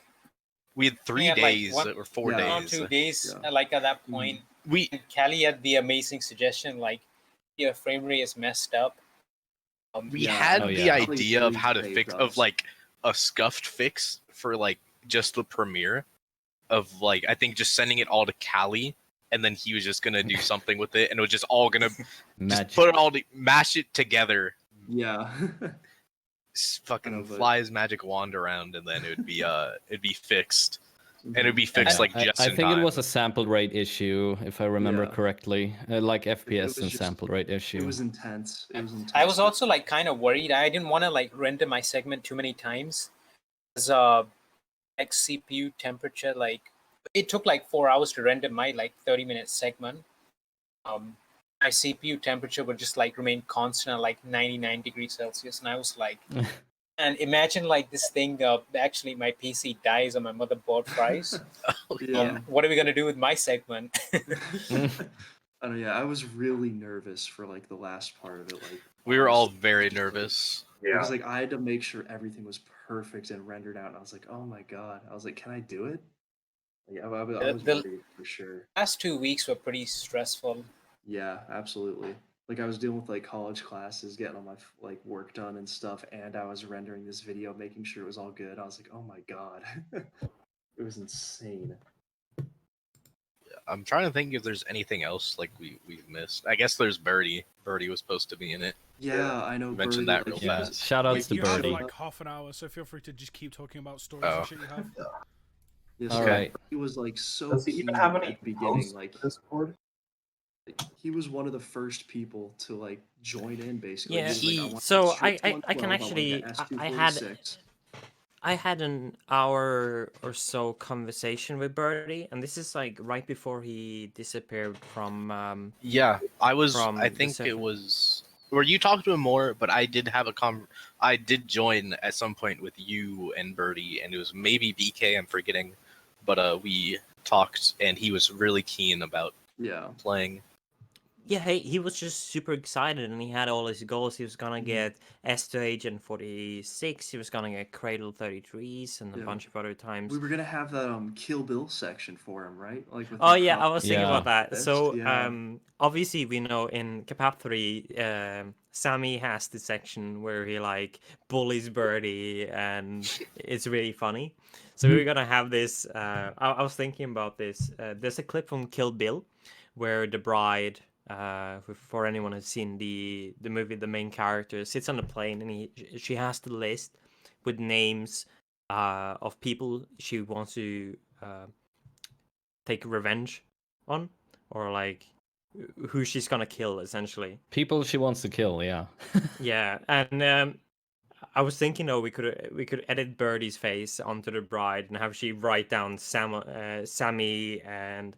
We had 3 had, like, days one- or 4 Yeah. 1 or days. 2 days. Yeah. Like at that point, We and Callie had the amazing suggestion, like your frame rate is messed up. we Yeah. had Oh, the yeah. idea of how to Probably fix saved of us. like a scuffed fix for like just the premiere of like I think just sending it all to Callie and then he was just gonna do something with it, and it was just all gonna Magic. just put it all, mash it together, Yeah. fucking but- fly his magic wand around, and then it'd be fixed, and it'd be fixed Yeah, like just I in think time. it was a sample rate issue, if I remember Yeah. correctly, like FPS was and just- sample rate issue. It was intense. It was intense. I was also like kind of worried. I didn't want to like render my segment too many times. Because like CPU temperature, like it took like 4 hours to render my like 30-minute segment. My CPU temperature would just like remain constant at like 99 degrees Celsius, and I was like, and imagine like this thing actually my PC dies or my motherboard fries. Yeah. What are we gonna do with my segment? I don't know, yeah, I was really nervous for like the last part of it. Like We were all very nervous. because like I had to make sure everything was perfect and rendered out, and I was like, oh my god. I was like, can I do it? Like, I was The- worried for sure. Last 2 weeks were pretty stressful. Yeah, absolutely. Like I was dealing with like college classes, getting all my like work done and stuff, and I was rendering this video, making sure it was all good. I was like, oh my god. It was insane. I'm trying to think if there's anything else like we've missed. I guess there's Birdie. Birdie was supposed to be in it. Yeah, I know. You mentioned Birdie, that like, real he fast. was- Shout outs to You have Birdie. like half an hour, so feel free to just keep talking about stories Oh. and shit you have. Yes, All sir. right. He was like so Does he keen even have at any the beginning. posts Like for Discord? he was one of the first people to like join in. Basically, Yeah, he was like, I want so straight to I 112, can want actually- the I had- S246. I had an hour or so conversation with Birdie, and this is like right before he disappeared from. Yeah, I was. From I the think it second- was. Where you talked to him more, but I did have a I did join at some point with you and Birdie, and it was maybe BK. I'm forgetting, but we talked, and he was really keen about Yeah, playing. Yeah, he was just super excited, and he had all his goals. He was gonna get S to Agent 46. He was gonna get Cradle 33s, and a Yeah. bunch of other times. we were gonna have that Kill Bill section for him, right? Like with Oh the yeah, cop I was thinking Yeah. about that. best, So yeah. obviously we know in Capap 3, Sammy has the section where he like bullies Birdie, and it's really funny. So we're gonna have this. I was thinking about this. There's a clip from Kill Bill where the bride, for anyone who's seen the movie, the main character sits on a plane, and she has the list with names of people she wants to take revenge on, or like who she's gonna kill, essentially. People she wants to kill, yeah. Yeah, and I was thinking though we could edit Birdie's face onto the bride and have she write down Sammy and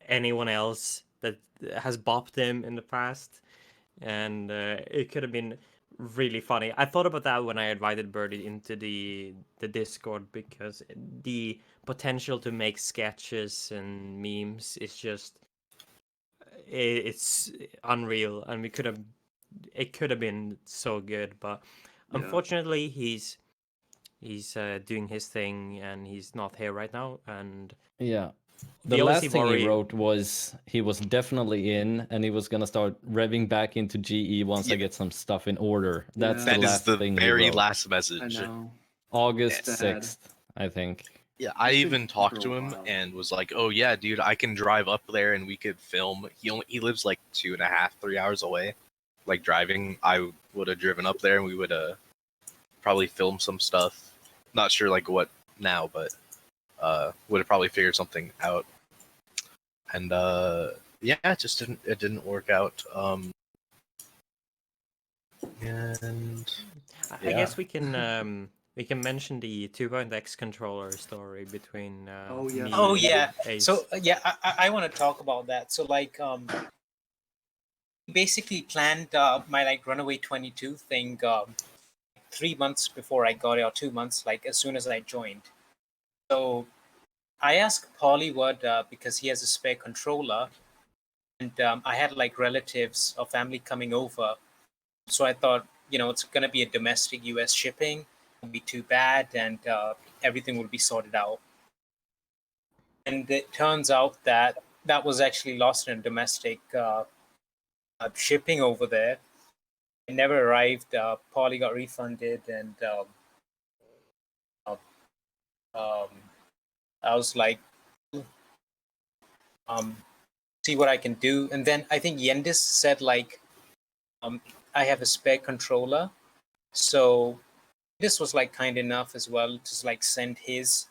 anyone else that has bopped him in the past, and it could have been really funny. I thought about that when I invited Birdie into the Discord, because the potential to make sketches and memes is just it's unreal, and it could have been so good, but Yeah. unfortunately he's doing his thing and he's not here right now. And Yeah. The The only last thing thing he worry- wrote was he was definitely in, and he was gonna start revving back into GE once I Yeah. get some stuff in order. That's Yeah. the That is last the thing he very wrote. last I message. know. August Sad. 6th, I think. Yeah, I He's been even here talked for to a him while. and was like, "Oh yeah, dude, I can drive up there and we could film." He lives like 2.5, 3 hours away. Like driving, I would have driven up there and we would probably film some stuff. Not sure like what now, but would have probably figured something out. And yeah, it just didn't work out. And I Yeah. guess we can mention the 2.x controller story between Oh, yeah. me Oh, and yeah. Ace. So yeah, I want to talk about that. So like basically planned my like Runaway 22 thing 3 months before I got it, or 2 months, like as soon as I joined. So I asked Pollywood because he has a spare controller, and I had like relatives or family coming over. So I thought, it's gonna be a domestic US shipping, won't be too bad, and everything will be sorted out. And it turns out that that was actually lost in domestic shipping over there. It never arrived. Polly got refunded, and I was like, see what I can do. And then I think Yendis said like, I have a spare controller, so this was like kind enough as well to like send his.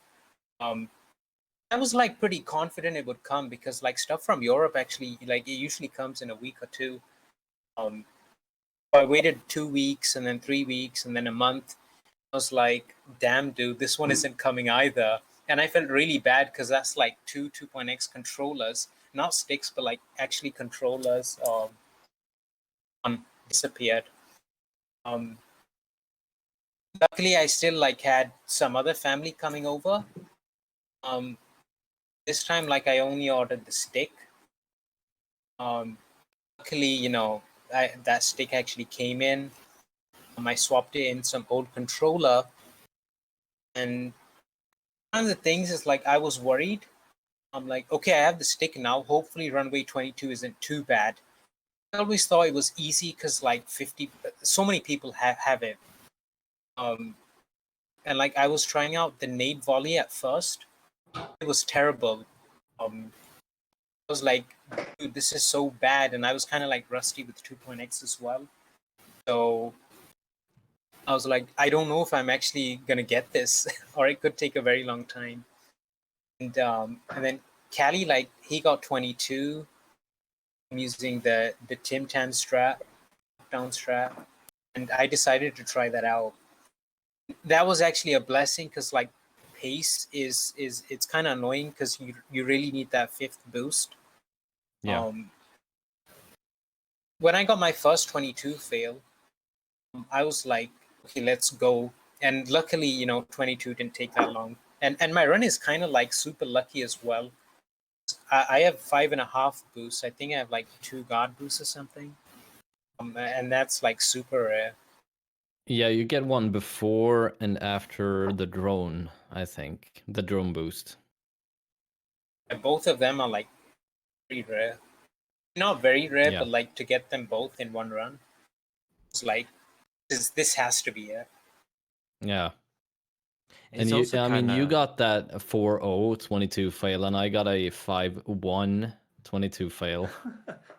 I was like pretty confident it would come because like stuff from Europe actually like it usually comes in a week or two. I waited 2 weeks and then 3 weeks and then a month. I was like, damn, dude, this one isn't coming either. And I felt really bad because that's like 2.x controllers, not sticks, but like actually controllers disappeared. Luckily, I still like had some other family coming over. This time, like I only ordered the stick. Luckily, you know, that stick actually came in. I swapped it in some old controller, and one of the things is like I was worried. I'm like, okay, I have the stick now. Hopefully, Runway 22 isn't too bad. I always thought it was easy because like 50, so many people have it. And like I was trying out the nade volley at first. It was terrible. I was like, dude, this is so bad, and I was kind of like rusty with 2.x as well. So I was like, I don't know if I'm actually gonna get this, or it could take a very long time. And then Callie, like he got 22. I'm using the Tim Tam strap, down strap, and I decided to try that out. That was actually a blessing because like pace is it's kind of annoying because you really need that 5th boost. Yeah. When I got my first 22 fail, I was like, okay, let's go. And luckily, you know, 22 didn't take that long. And my run is kind of like super lucky as well. I have 5.5 boosts. I think I have like 2 guard boosts or something. And that's like super rare. Yeah, you get one before and after the drone, I think. The drone boost. And both of them are like pretty rare. Not very rare, Yeah. but like to get them both in one run. It's like this has to be it. Yeah. It's And also I mean, you kinda- got that 4-0 22 fail, and I got a 5-1 22 fail.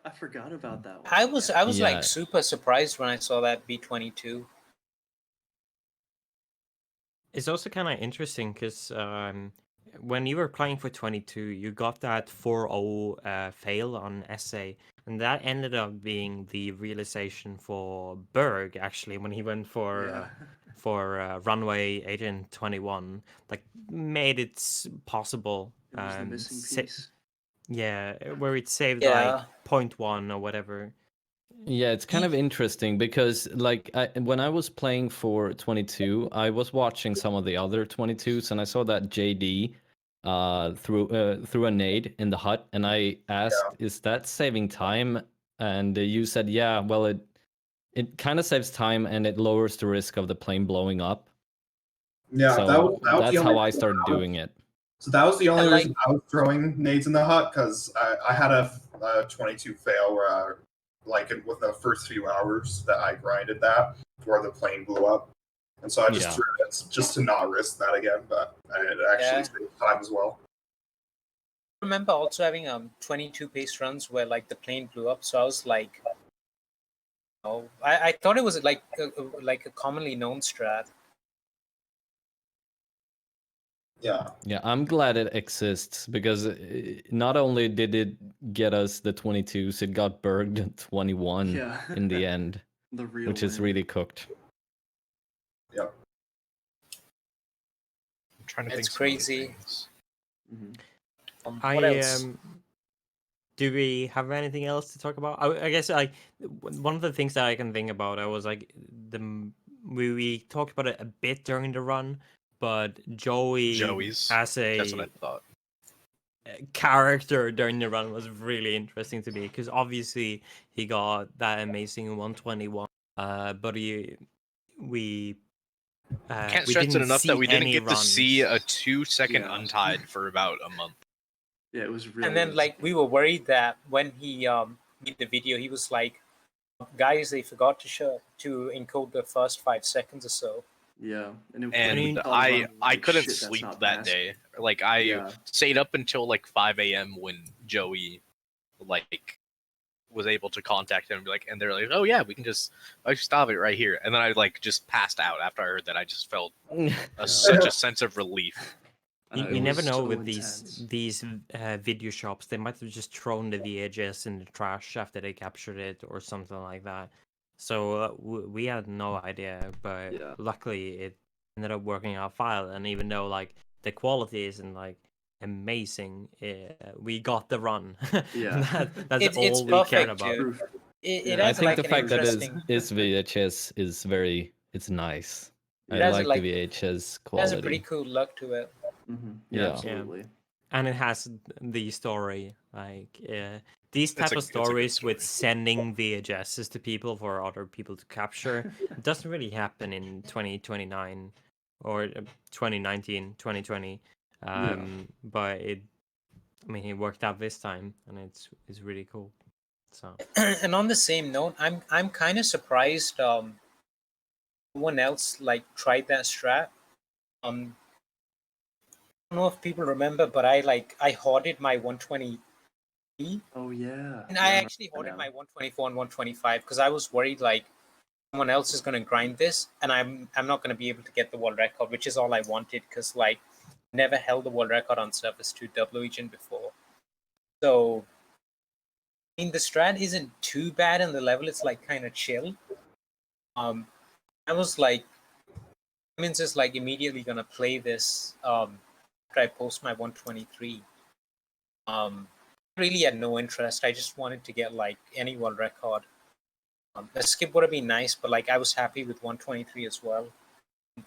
I forgot about that one. I was Yeah. like super surprised when I saw that B22. It's also kind of interesting because when you were playing for 22, you got that 4-0 fail on SA, and that ended up being the realization for Berg actually when he went for Runway Agent 21, like made it possible. It was the missing piece. Yeah, where it saved Yeah. like 0.1 or whatever. Yeah, it's kind of interesting because like when I was playing for 22, I was watching some of the other 22s and I saw that JD threw a nade in the hut, and I asked, "Is that saving time?" And you said, "Yeah, well it kind of saves time and it lowers the risk of the plane blowing up." Yeah, So that was that's the how only I reason started doing it. So that was the only And, like- reason I was throwing nades in the hut, because I had a 22 fail where I, with the first few hours that I grinded that, where the plane blew up. And so I just Yeah. threw it just to not risk that again, but it actually saved time as well. I remember also having 22 pace runs where like the plane blew up, so I was like, oh, I thought it was like a commonly known strat. Yeah. Yeah, I'm glad it exists because not only did it get us the 22s, it got Berged 21 Yeah. in the end, The real which is win. really cooked. Yep. I'm trying to It's think some other crazy. things. Mhm. What else? Do we have anything else to talk about? I guess one of the things that I can think about, I was like we talked about it a bit during the run, but Joey's. as a That's what I thought. character during the run was really interesting to me because obviously he got that amazing 121, but we Can't we stress it didn't enough that see we didn't any get to see a runs. 2-second Yeah. untied for about a month. Yeah, it was really. And then like we were worried that when he made the video, he was like, guys, they forgot to encode the first 5 seconds or so. Yeah, And it I couldn't sleep that day. Like I Yeah. stayed up until like 5 a.m. when Joey like was able to contact him and be like, and they're like, oh yeah, we can just stop it right here. And then I like just passed out after I heard that. I just felt such a sense of relief. You never know with these video shops. They might have just thrown the VHS in the trash after they captured it or something like that. So we had no idea, but luckily it ended up working out fine. And even though like the quality isn't like amazing, we got the run. That's all we cared about. I think the fact that it's VHS is it's nice. I like the VHS quality. It has a pretty cool look to it. Yeah, absolutely. And it has the story, like these type of stories with sending VHSs to people for other people to capture. It doesn't really happen in 2029 or 2019, 2020. But it worked out this time, and it's really cool. So. And on the same note, I'm kind of surprised. No one else like tried that strat. I don't know if people remember, but I hoarded my 120. Oh yeah. And I actually hoarded my 124 and 125 because I was worried like someone else is going to grind this, and I'm not going to be able to get the world record, which is all I wanted because like never held the world record on Surface 2 Double Agent before. So I mean the strat isn't too bad, and the level it's like kind of chill. I was like, Simmons is like immediately gonna play this after I post my 123. I really had no interest. I just wanted to get like any world record. The skip would have been nice, but like I was happy with 123 as well.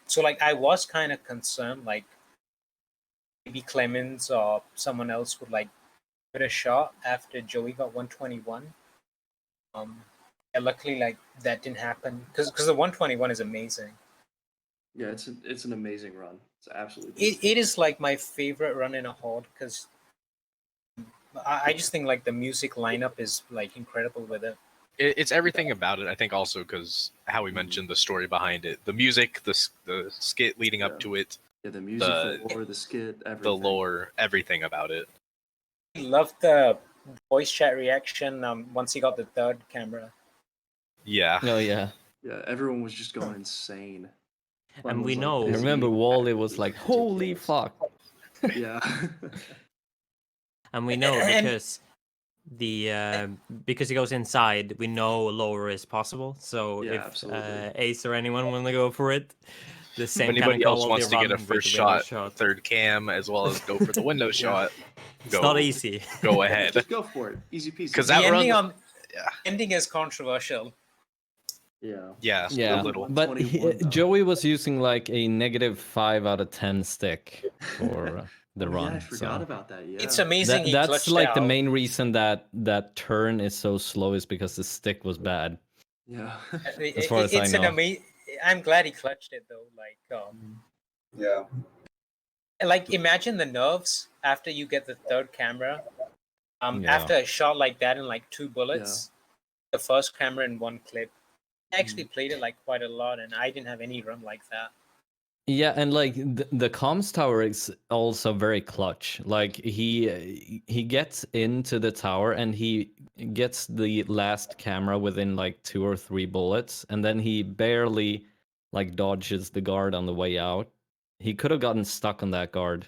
So like I was kind of concerned like maybe Clemens or someone else would like give it a shot after Joey got 121. Luckily like that didn't happen because the 121 is amazing. Yeah, it's an amazing run. It's absolutely. It is like my favorite run in a horde because I just think like the music lineup is like incredible with it. It's everything about it. I think also because how we mentioned the story behind it, the music, the skit leading up to it. Yeah, the music, the lore, the skit, everything. The lore, everything about it. I loved the voice chat reaction once he got the third camera. Yeah. Oh yeah. Yeah, everyone was just going insane. And we know. I remember Wally was like, "Holy fuck!" Yeah. And we know because he goes inside, we know lower is possible. So if Ace or anyone want to go for it, the same. If anybody else wants to get a first shot, third cam, as well as go for the window shot, it's not easy. Go ahead. Just go for it. Easy peasy. Because that ending is controversial. Yeah, a little. But Joey was using like a -5 out of 10 stick for the run. Yeah, I forgot about that. Yeah, it's amazing. That's like the main reason that turn is so slow is because the stick was bad. Yeah, as far as I know. I'm glad he clutched it though. Like, yeah. Like imagine the nerves after you get the third camera. After a shot like that in like 2 bullets, the first camera in 1 clip. I actually played it like quite a lot, and I didn't have any run like that. Yeah, and like the comms tower is also very clutch. Like he gets into the tower and he gets the last camera within like 2 or 3 bullets, and then he barely like dodges the guard on the way out. He could have gotten stuck on that guard.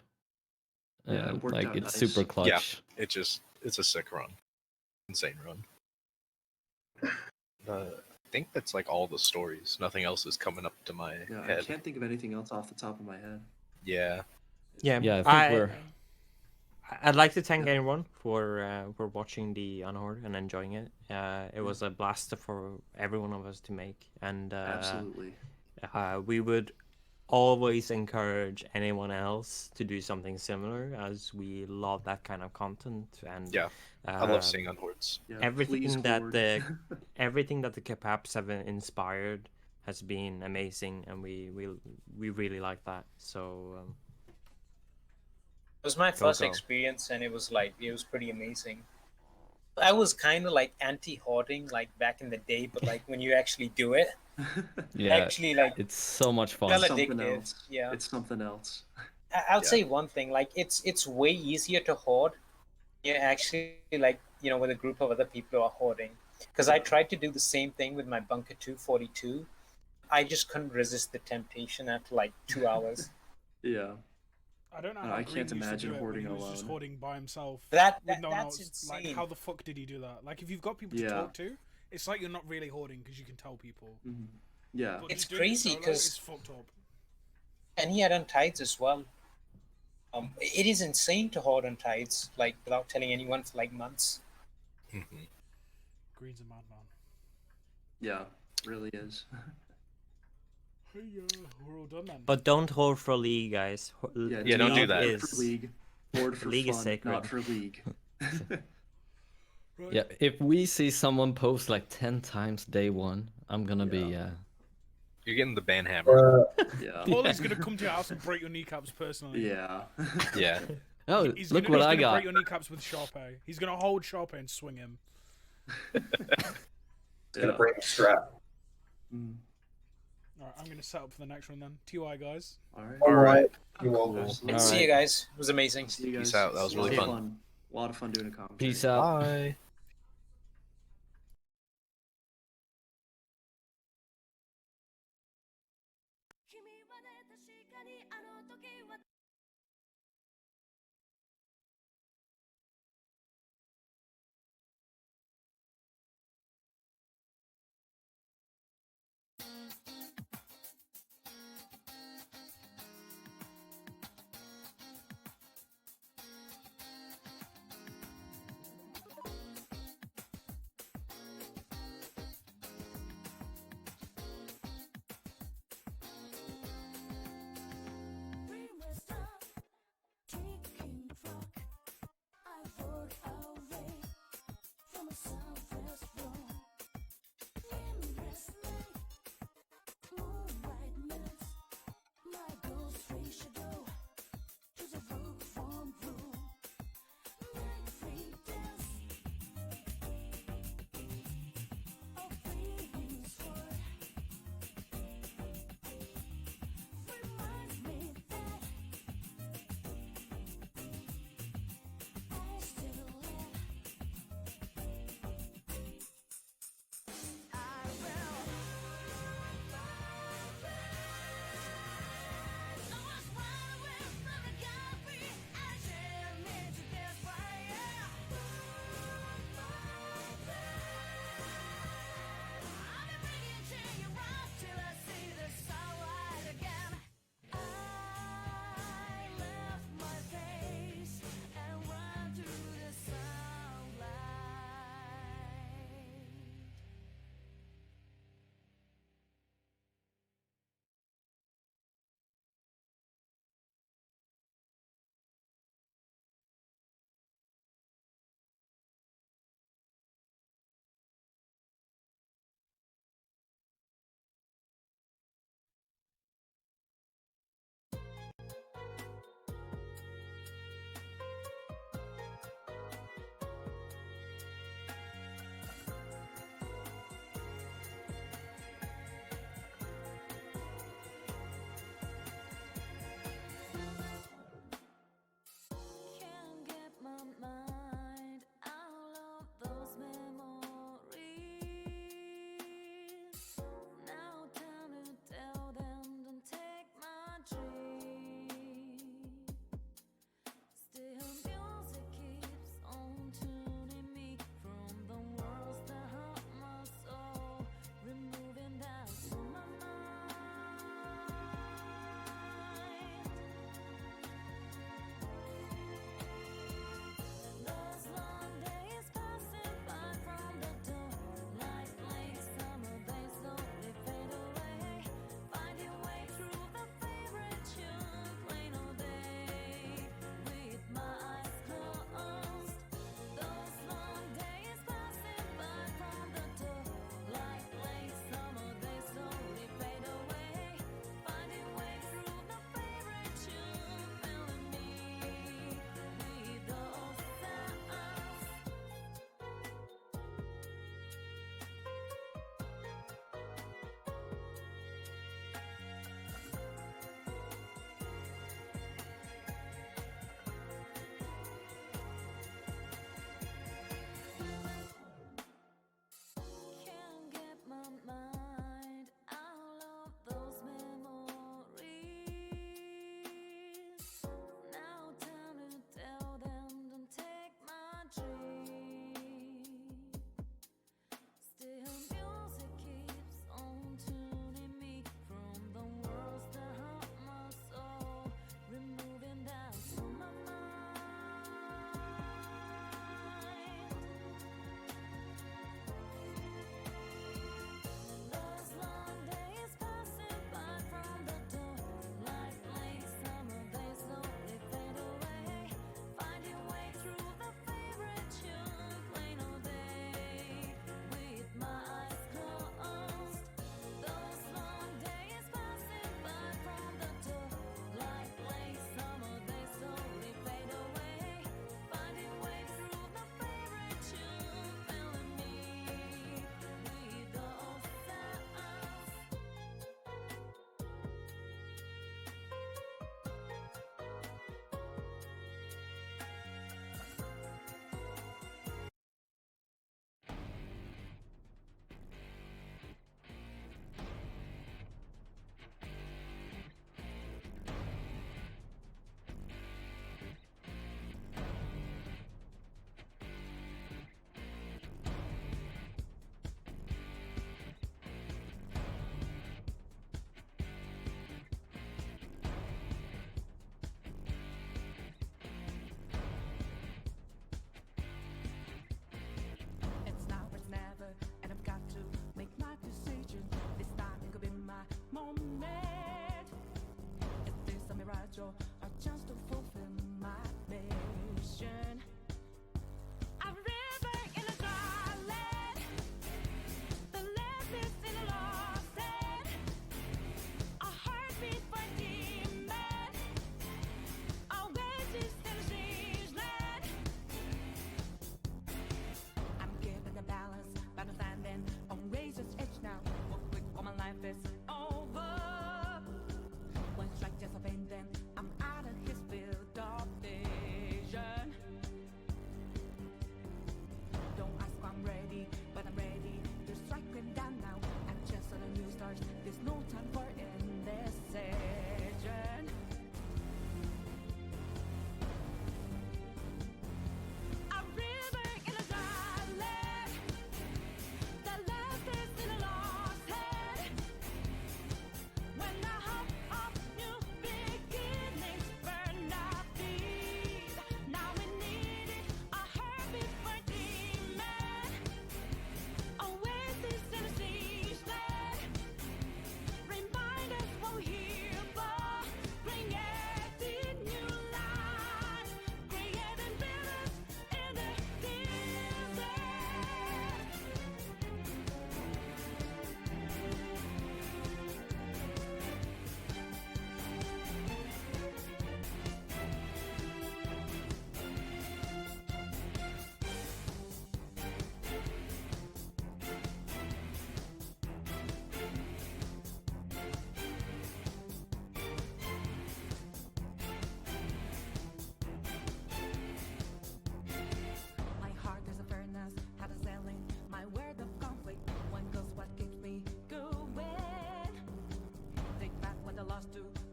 Yeah, like it's super clutch. Yeah, it's a sick run, insane run. I think that's like all the stories. Nothing else is coming up to my head. I can't think of anything else off the top of my head. Yeah. I think I'd like to thank everyone for watching the Unhorde and enjoying it. It was a blast for every one of us to make, and absolutely, we would always encourage anyone else to do something similar, as we love that kind of content. And I love seeing Unhordes. Yeah, everything that the Capaps have inspired has been amazing, and we really like that. So it was my first experience, and it was pretty amazing. I was kind of like anti-hoarding like back in the day, but like when you actually do it, actually like it's so much fun. It's something else. Yeah, it's something else. I'll say one thing: like it's way easier to hoard Yeah, actually, like, with a group of other people who are hoarding. Because I tried to do the same thing with my Bunker 242. I just couldn't resist the temptation after like 2 hours. Yeah. I don't know No, how I Green can't used to do imagine it when hoarding he was just alone. hoarding by himself. That with no one that's else. Like, insane. how the fuck did he do that? Like, if you've got people to Yeah. talk to, it's like you're not really hoarding because you can tell people. Mhm. Yeah. But It's just doing it crazy solo 'cause- is fucked up. And he had on tides as well. It is insane to hoard on tides, like without telling anyone for like months. Green's a madman. Yeah, really is. Hey, we're all done then. But don't hoard for League, guys. Yeah, don't do that. For League. Hoard for League is fun, sacred. not for League. Right. Yeah, if we see someone post like 10 times day one, I'm gonna be You're getting the ban hammer. Yeah. Paulie's gonna come to your house and break your kneecaps personally. Yeah. Yeah. Oh, He's look gonna, what I he's gonna got. break your kneecaps with Sharpay. He's gonna hold Sharpay and swing him. It's gonna break a strap. Mm. Alright, I'm gonna set up for the next one then. TY guys. All right. You will. Cool. And All see right. you guys. It was amazing. See you guys. Peace out. That was really A lot of fun. A lot of fun doing a commentary. Peace out. Bye.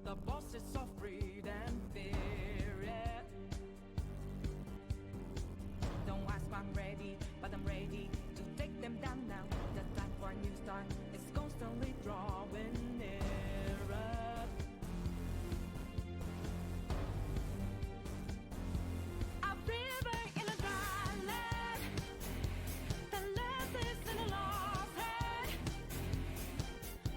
the bosses of greed and fear. Yeah. Don't ask why I'm ready, but I'm ready to take them down now. The time for a new start is constantly drawing nearer. A river in a dry land, the last is in a lost head.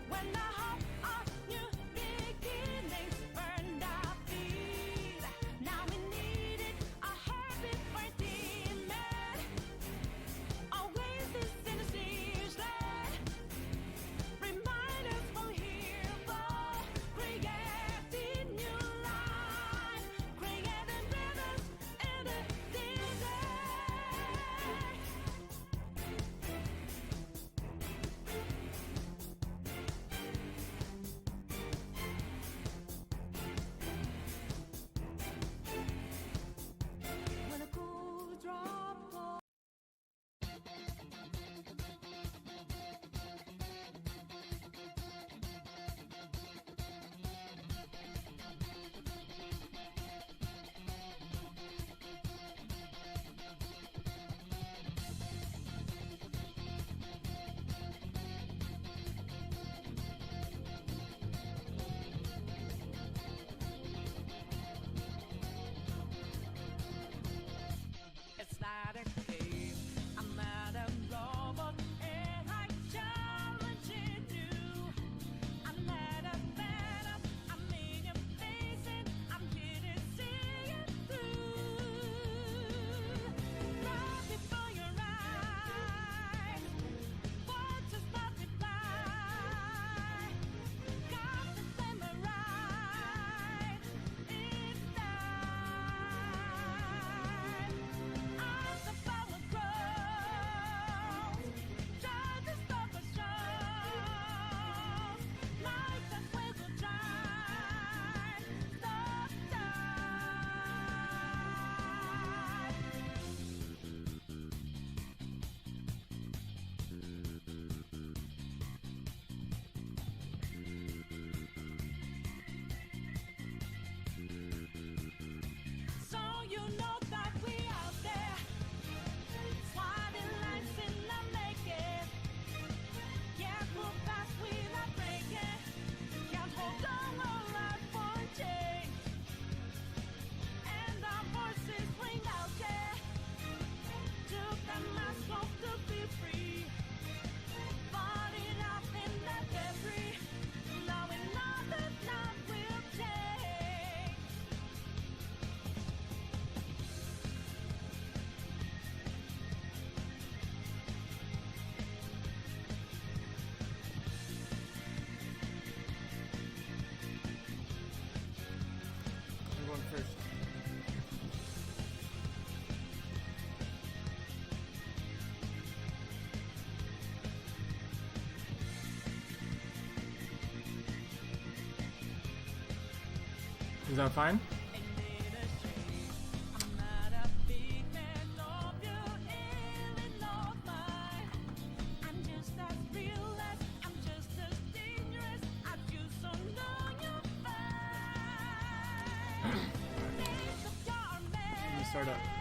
When the hope of new beginnings burned our feet, now we needed a heartbeat for demon. Oasis in the sea's land, remind us we're here for creating new life, creating rivers in the desert. When a cool drop falls. It's not a game, I'm not a robot, and I challenge you. I'm not a phantom, I'm in your face, and I'm here to see you through. Right before your eyes, words just not reply. Got the memorized, it's time. As the power grows, try to stop us shows. Light that will go dry. Stop so you know that we out there, swatting lights in the making. Yeah, move fast, we not breaking. Can't hold on our life for change. And our voices ring out, yeah. Took the mask off to be free. Fought it out in the debris. Now we know that love will change. I'm going first. Is that fine? I'm not a big man, of you even know mine. I'm just as real as, I'm just as dangerous as you, so know you're fine. Think of your man. Let me start up.